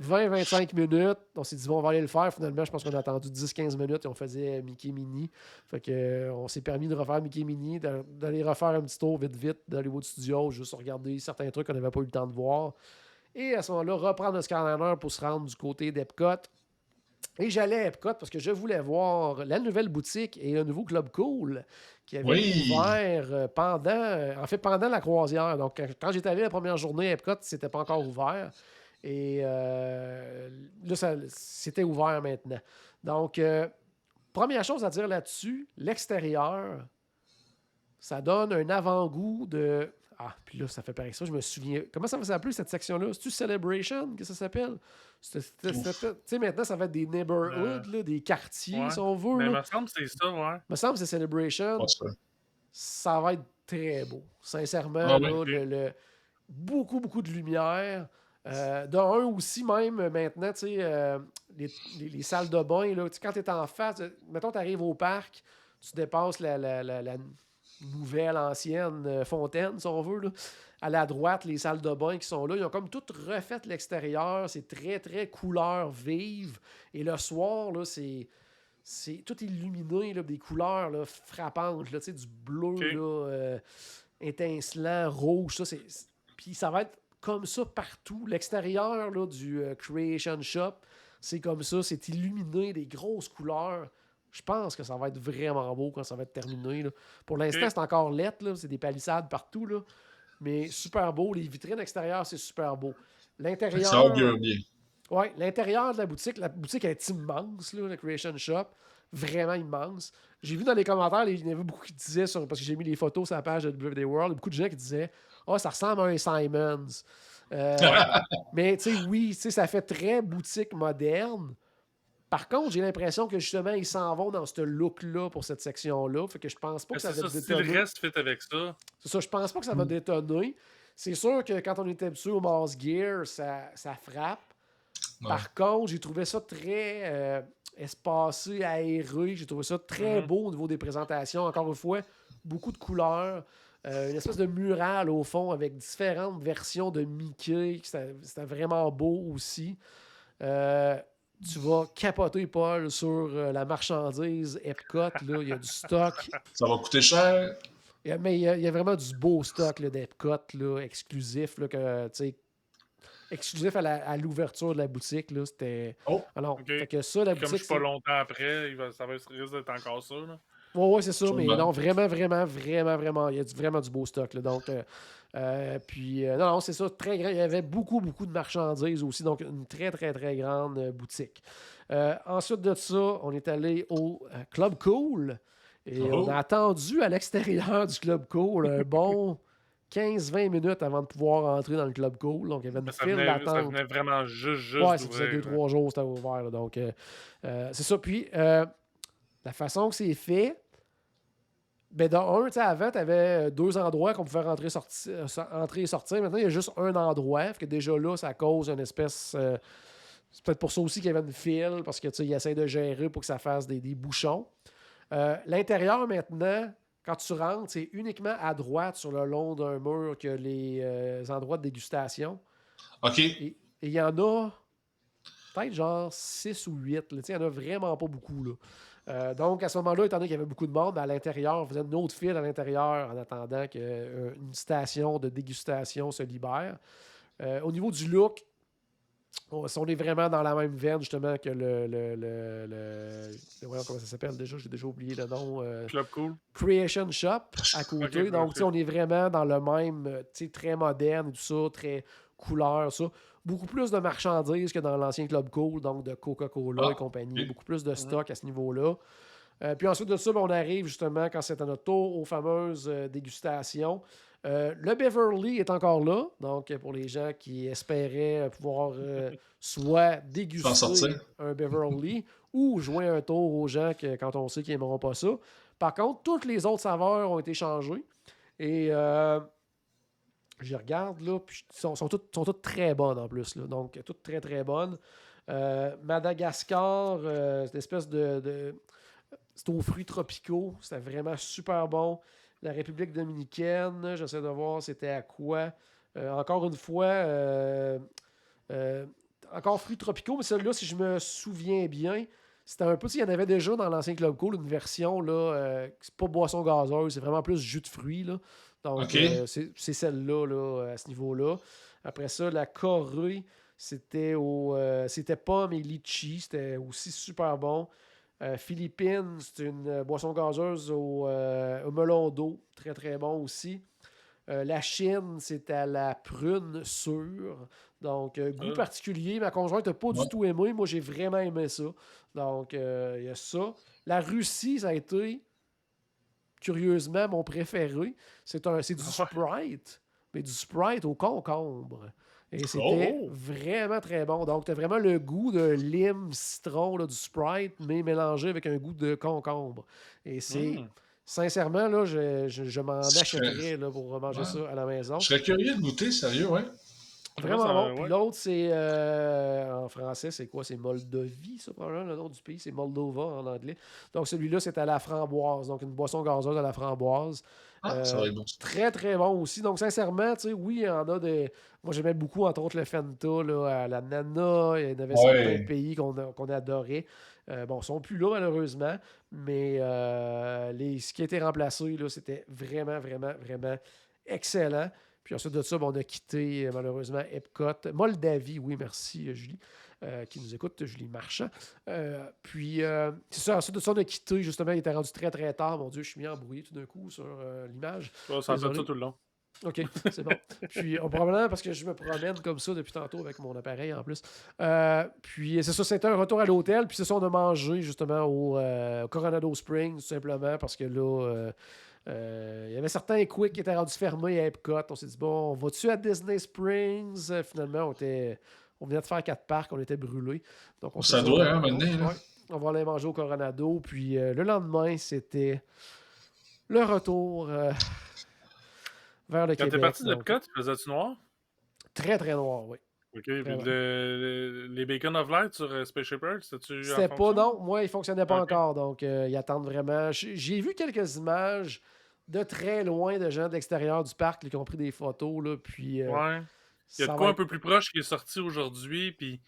20-25 minutes. On s'est dit, on va aller le faire. Finalement, je pense qu'on a attendu 10-15 minutes et on faisait Mickey Mini. Fait que, on s'est permis de refaire Mickey Mini, d'aller refaire un petit tour vite d'Hollywood Studios, juste regarder certains trucs qu'on n'avait pas eu le temps de voir. Et à ce moment-là, reprendre le Skyliner pour se rendre du côté d'Epcot. Et j'allais à Epcot parce que je voulais voir la nouvelle boutique et le nouveau Club Cool qui avait ouvert pendant la croisière. Donc, quand j'étais allé la première journée à Epcot, c'était pas encore ouvert. Et là, c'était ouvert maintenant. Donc, première chose à dire là-dessus, l'extérieur, ça donne un avant-goût de... Ah, puis là, ça fait pareil ça, je me souviens... Comment ça va s'appeler, cette section-là? C'est-tu Celebration, que ça s'appelle? Tu sais, maintenant, ça va être des neighborhoods, là, des quartiers, si on veut. Mais il là. me semble que c'est ça, ouais. Il me semble que c'est Celebration. Ça va être très beau. Sincèrement, là, beaucoup, beaucoup de lumière. D'un aussi, même maintenant, tu sais, les salles de bain, là, quand tu es en face, mettons, tu arrives au parc, tu dépasses la nouvelle, ancienne fontaine, si on veut, là. À la droite, les salles de bain qui sont là, ils ont comme tout refait l'extérieur, c'est très, très couleur vive. Et le soir, là, c'est tout illuminé, là, des couleurs là, frappantes, là, du bleu là, étincelant, rouge. Puis ça va être comme ça partout. L'extérieur là, du Creation Shop, c'est comme ça, c'est illuminé, des grosses couleurs. Je pense que ça va être vraiment beau quand ça va être terminé. Là. Pour l'instant, c'est encore lettre, là, c'est des palissades partout, là, mais super beau. Les vitrines extérieures, c'est super beau. L'intérieur... Ça augure bien. Oui, l'intérieur de la boutique elle est immense, là, la Creation Shop. vraiment immense. J'ai vu dans les commentaires, il y en avait beaucoup qui disaient, parce que j'ai mis les photos sur la page de WD World, beaucoup de gens qui disaient « Ah, ça ressemble à un Simons. » Mais tu sais, oui, ça fait très boutique moderne. Par contre, j'ai l'impression que justement, ils s'en vont dans ce look-là pour cette section-là. Fait que je pense pas que ça va Si détonner. le reste fit avec ça. C'est ça, je pense pas que ça va détonner. C'est sûr que quand on était habitué au Mars Gear, ça frappe. Ouais. Par contre, j'ai trouvé ça très espacé, aéré. J'ai trouvé ça très beau au niveau des présentations. Encore une fois, beaucoup de couleurs. Une espèce de mural au fond avec différentes versions de Mickey. C'était vraiment beau aussi. Tu vas capoter, Paul, sur la marchandise Epcot. Là. Il y a du stock. Ça va coûter cher. Mais il y a vraiment du beau stock là, d'Epcot là, exclusif. Là, exclusif à l'ouverture de la boutique. Là, c'était... Oh, alors, ok. fait que ça, la Comme je boutique, suis pas longtemps après, ça risque d'être encore ça. Là. Ouais, c'est ça, mais Sûrement. non, vraiment, il y a vraiment du beau stock. Là, donc, non, c'est ça, très grand. Il y avait beaucoup de marchandises aussi, donc une très grande boutique. Ensuite de ça, on est allé au Club Cool et on a attendu à l'extérieur du Club Cool un bon 15-20 minutes avant de pouvoir entrer dans le Club Cool. Donc, il y avait une file d'attente. Ça venait vraiment juste ouais, ça faisait d'ouvrir. 2-3 jours que c'était ouvert. Là, donc, c'est ça. Puis, la façon que c'est fait, ben avant, tu avais 2 endroits qu'on pouvait entrer et sortir. Maintenant, il y a juste un endroit. Fait que déjà là, ça cause une espèce. C'est peut-être pour ça aussi qu'il y avait une file, parce qu'ils essaient de gérer pour que ça fasse des bouchons. L'intérieur, maintenant, quand tu rentres, c'est uniquement à droite sur le long d'un mur que les endroits de dégustation. OK. Et il y en a peut-être genre 6 ou 8. Il n'y en a vraiment pas beaucoup. Là. Donc, à ce moment-là, étant donné qu'il y avait beaucoup de monde, à l'intérieur, on faisait une autre file à l'intérieur en attendant qu'une station de dégustation se libère. Au niveau du look, on est vraiment dans la même veine, justement, que voyons comment ça s'appelle déjà, j'ai déjà oublié le nom. Club Cool. Creation Shop à côté. Okay, donc, on est vraiment dans le même, très moderne et tout ça, très couleur, ça. Beaucoup plus de marchandises que dans l'ancien Club Cool, donc de Coca-Cola et compagnie. Beaucoup plus de stock à ce niveau-là. Puis ensuite de ça, on arrive justement, quand c'est à notre tour, aux fameuses dégustations. Le Beverly est encore là, donc pour les gens qui espéraient pouvoir soit déguster un Beverly ou jouer un tour aux gens quand on sait qu'ils n'aimeront pas ça. Par contre, toutes les autres saveurs ont été changées. Et je regarde, là, puis sont toutes très bonnes en plus. Là, donc, toutes très bonnes. Madagascar, cette espèce de c'est aux fruits tropicaux. C'était vraiment super bon. La République dominicaine, j'essaie de voir c'était à quoi. Encore une fois, encore fruits tropicaux, mais celle-là, si je me souviens bien, c'était un peu, il y en avait déjà dans l'ancien Club Cool, une version, là, c'est pas boisson gazeuse, c'est vraiment plus jus de fruits, là. Donc, c'est celle-là, là, à ce niveau-là. Après ça, la Corée, c'était pomme et litchi, c'était aussi super bon. Philippines, c'est une boisson gazeuse au melon d'eau, très bon aussi. La Chine, c'est à la prune sûre. Donc, goût particulier. Ma conjointe n'a pas du tout aimé. Moi, j'ai vraiment aimé ça. Donc, il y a ça. La Russie, ça a été, curieusement, mon préféré. C'est du Sprite, mais du Sprite au concombre. Et c'était vraiment très bon. Donc, tu as vraiment le goût de lime, citron, là, du Sprite, mais mélangé avec un goût de concombre. Et c'est... Sincèrement, là, je m'en achèterais là, pour manger ça à la maison. Je serais curieux de goûter, sérieux, ouais. Vraiment bon. Puis l'autre, c'est... en français, c'est quoi? C'est Moldavie, ça, probablement, le nom du pays. C'est Moldova en anglais. Donc, celui-là, c'est à la framboise. Donc, une boisson gazeuse à la framboise. Ça va être bon. Très bon aussi. Donc, sincèrement, tu sais, oui, il y en a des... Moi, j'aimais beaucoup, entre autres, le Fanta, là, à la Nana. Il y en avait certains pays qu'on adorait. Bon, ils ne sont plus là, malheureusement. Mais ce qui a été remplacé, là, c'était vraiment excellent. Puis ensuite de ça, on a quitté, malheureusement, Epcot. Moldavie, oui, merci, Julie, qui nous écoute, Julie Marchand. Puis, c'est ça, ensuite de ça, on a quitté, justement, il était rendu très tard. Mon Dieu, je suis mis embrouillé tout d'un coup sur l'image. Ça fait ça tout le long. OK, c'est bon. Puis, probablement parce que je me promène comme ça depuis tantôt avec mon appareil en plus. Puis, c'est ça, c'était un retour à l'hôtel. Puis, c'est ça, on a mangé justement au Coronado Springs, tout simplement, parce que là, il y avait certains quicks qui étaient rendus fermés à Epcot. On s'est dit, bon, on va-tu à Disney Springs? Finalement, on venait de faire 4 parcs, on était brûlés. Donc, on s'est Ça dit, doit, hein, maintenant. ouais, on va aller manger au Coronado. Puis, le lendemain, c'était le retour vers le Quand Québec. t'es parti Donc, d'Epcot, faisais-tu noir? très, très noir, oui. OK. Puis Vraiment. les Beacon of Light sur Spaceship Earth, c'était-tu en C'était pas, fonction? non. Moi, il fonctionnait pas OK. encore. Donc, ils attendent vraiment. J'ai vu quelques images de très loin de gens de l'extérieur du parc là, qui ont pris des photos. Là, puis, Ouais. Il y a ça de va quoi un être. peu plus proche qui est sorti aujourd'hui, puis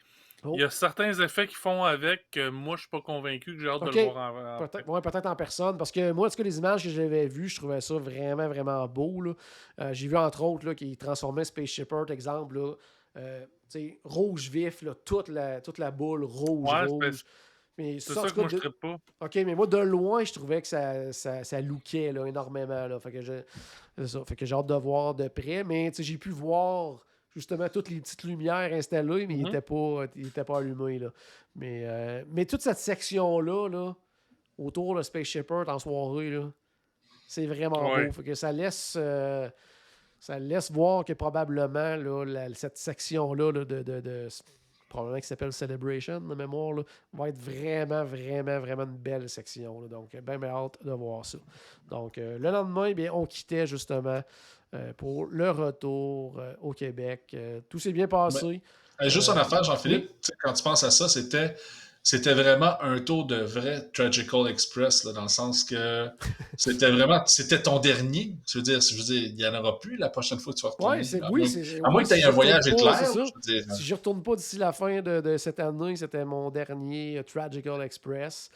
il y Oh, a certains effets qu'ils font avec que moi, je suis pas convaincu, que j'ai hâte de OK. le voir en vrai. Peut-être, ouais, peut-être en personne. Parce que moi, en tout cas, les images que j'avais vues, je trouvais ça vraiment, vraiment beau. Là. J'ai vu, entre autres, là, qu'ils transformaient Spaceship Earth, exemple, là, tu sais, rouge vif, là, toute la boule rouge, Ouais, rouge. Mais c'est ça, en ça tout que cas, moi, je trippe pas. OK, mais moi, de loin, je trouvais que ça lookait là, énormément. Là. Fait que c'est ça. Fait que j'ai hâte de voir de près. Mais tu sais, j'ai pu voir justement toutes les petites lumières installées, mais ils Mhm. n'étaient pas allumés. Là. Mais toute cette section-là, là, autour de Spaceship Earth en soirée, là, c'est vraiment Ouais. beau. Fait que ça laisse voir que probablement là, cette section-là là, probablement qui s'appelle Celebration de mémoire, là, va être vraiment, vraiment, vraiment une belle section. Là. Donc, bien hâte de voir ça. Donc, le lendemain, eh bien, on quittait justement pour le retour au Québec. Tout s'est bien Mais, passé. juste en affaire, Oui. Jean-Philippe, tu sais, quand tu penses à ça, c'était vraiment un tour de vrai Tragical Express, là, dans le sens que c'était ton dernier. Je veux dire, il n'y en aura plus la prochaine fois que tu vas Ouais, retourner. À moins oui, que tu si aies je un retourne voyage pas, c'est éclair, ça. je veux dire. Si je retourne pas d'ici la fin de cette année, c'était mon dernier Tragical Express.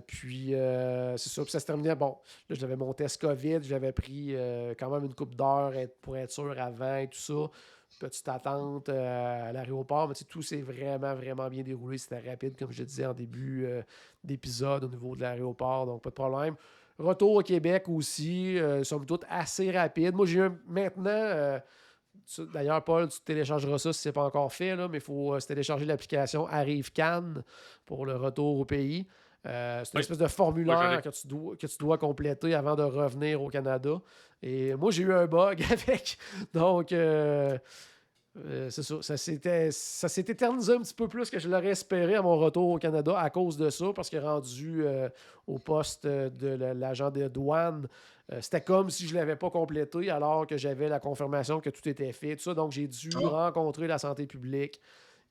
Puis, c'est ça. Puis ça se terminait. Bon, là, j'avais mon test COVID. J'avais pris quand même une couple d'heures pour être sûr avant et tout ça. Petite attente à l'aéroport. Mais tu sais, tout s'est vraiment, vraiment bien déroulé. C'était rapide, comme je disais en début d'épisode au niveau de l'aéroport. Donc, pas de problème. Retour au Québec aussi, somme toute assez rapide. Moi, j'ai eu maintenant. D'ailleurs, Paul, tu téléchargeras ça si ce n'est pas encore fait, là, mais il faut se télécharger l'application Arrive Cannes pour le retour au pays. C'est une Oui. espèce de Ouais, formulaire j'allais. que tu dois compléter avant de revenir au Canada. Et moi, j'ai eu un bug avec. Donc, c'est ça. Ça s'est éternisé un petit peu plus que je l'aurais espéré à mon retour au Canada à cause de ça, parce que rendu au poste de l'agent de douane, c'était comme si je ne l'avais pas complété alors que j'avais la confirmation que tout était fait. Tout ça, donc, j'ai dû Ah, rencontrer la santé publique.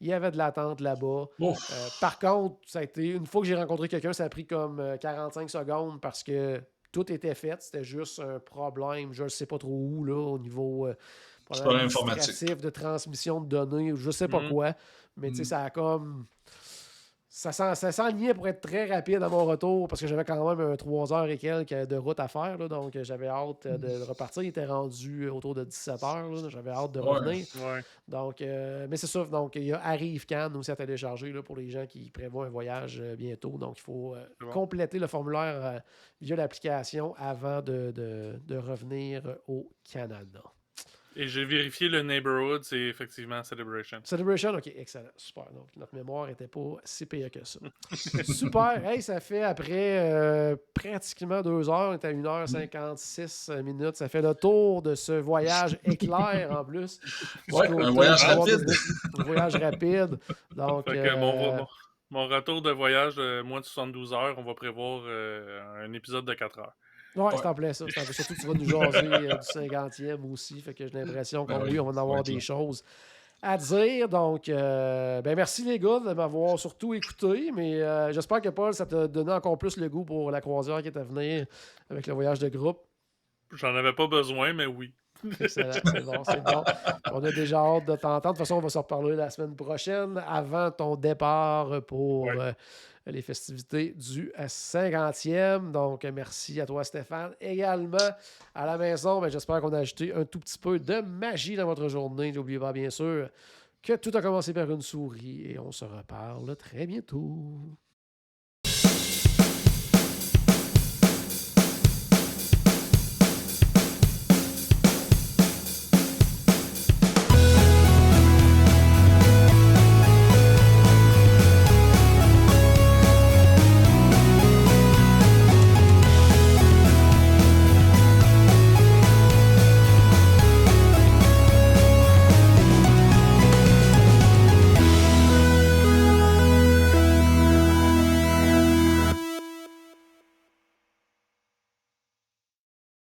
Il y avait de l'attente là-bas. ouf. Par contre, ça a été une fois que j'ai rencontré quelqu'un, ça a pris comme 45 secondes parce que tout était fait. C'était juste un problème, je ne sais pas trop où, là, au niveau C'est problème pas l'informatique. administratif de transmission de données ou je ne sais pas Mhm. quoi. Mais tu sais, ça a comme. Ça s'enlignait pour être très rapide à mon retour parce que j'avais quand même 3 heures et quelques de route à faire. Là, donc, j'avais hâte de repartir. Il était rendu autour de 17 heures. Là, j'avais hâte de Ouais. revenir. Ouais. Donc, mais c'est ça. Donc, il y a Arrive Cannes aussi à télécharger là, pour les gens qui prévoient un voyage bientôt. Donc, il faut C'est bon. compléter le formulaire via l'application avant de revenir au Canada. Et j'ai vérifié le neighborhood, c'est effectivement Celebration. Celebration, ok, excellent, super. Donc, notre mémoire n'était pas si pire que ça. Super, hey, ça fait après pratiquement 2 heures, on est à 1h56 minutes. Ça fait le tour de ce voyage éclair en plus. Ouais, Du côté un voyage de Walt rapide. Disney. Un voyage rapide. Donc, Fait que mon retour de voyage de moins de 72 heures, on va prévoir un épisode de 4 heures. ouais, Ouais. c'est en plein ça. C'est en plein. Surtout que tu vas nous jaser du 50e aussi. Fait que j'ai l'impression Ben qu'on oui, on va en ça va avoir être des là. choses à dire. Donc, ben merci les gars de m'avoir surtout écouté. Mais j'espère que Paul, ça t'a donné encore plus le goût pour la croisière qui est à venir avec le voyage de groupe. J'en avais pas besoin, mais oui. Excellent, c'est bon, c'est bon. On a déjà hâte de t'entendre. De toute façon, on va se reparler la semaine prochaine avant ton départ pour Ouais. les festivités du 50e. Donc, merci à toi, Stéphane. Également, à la maison, ben, j'espère qu'on a ajouté un tout petit peu de magie dans votre journée. N'oubliez pas, bien sûr, que tout a commencé par une souris et on se reparle très bientôt.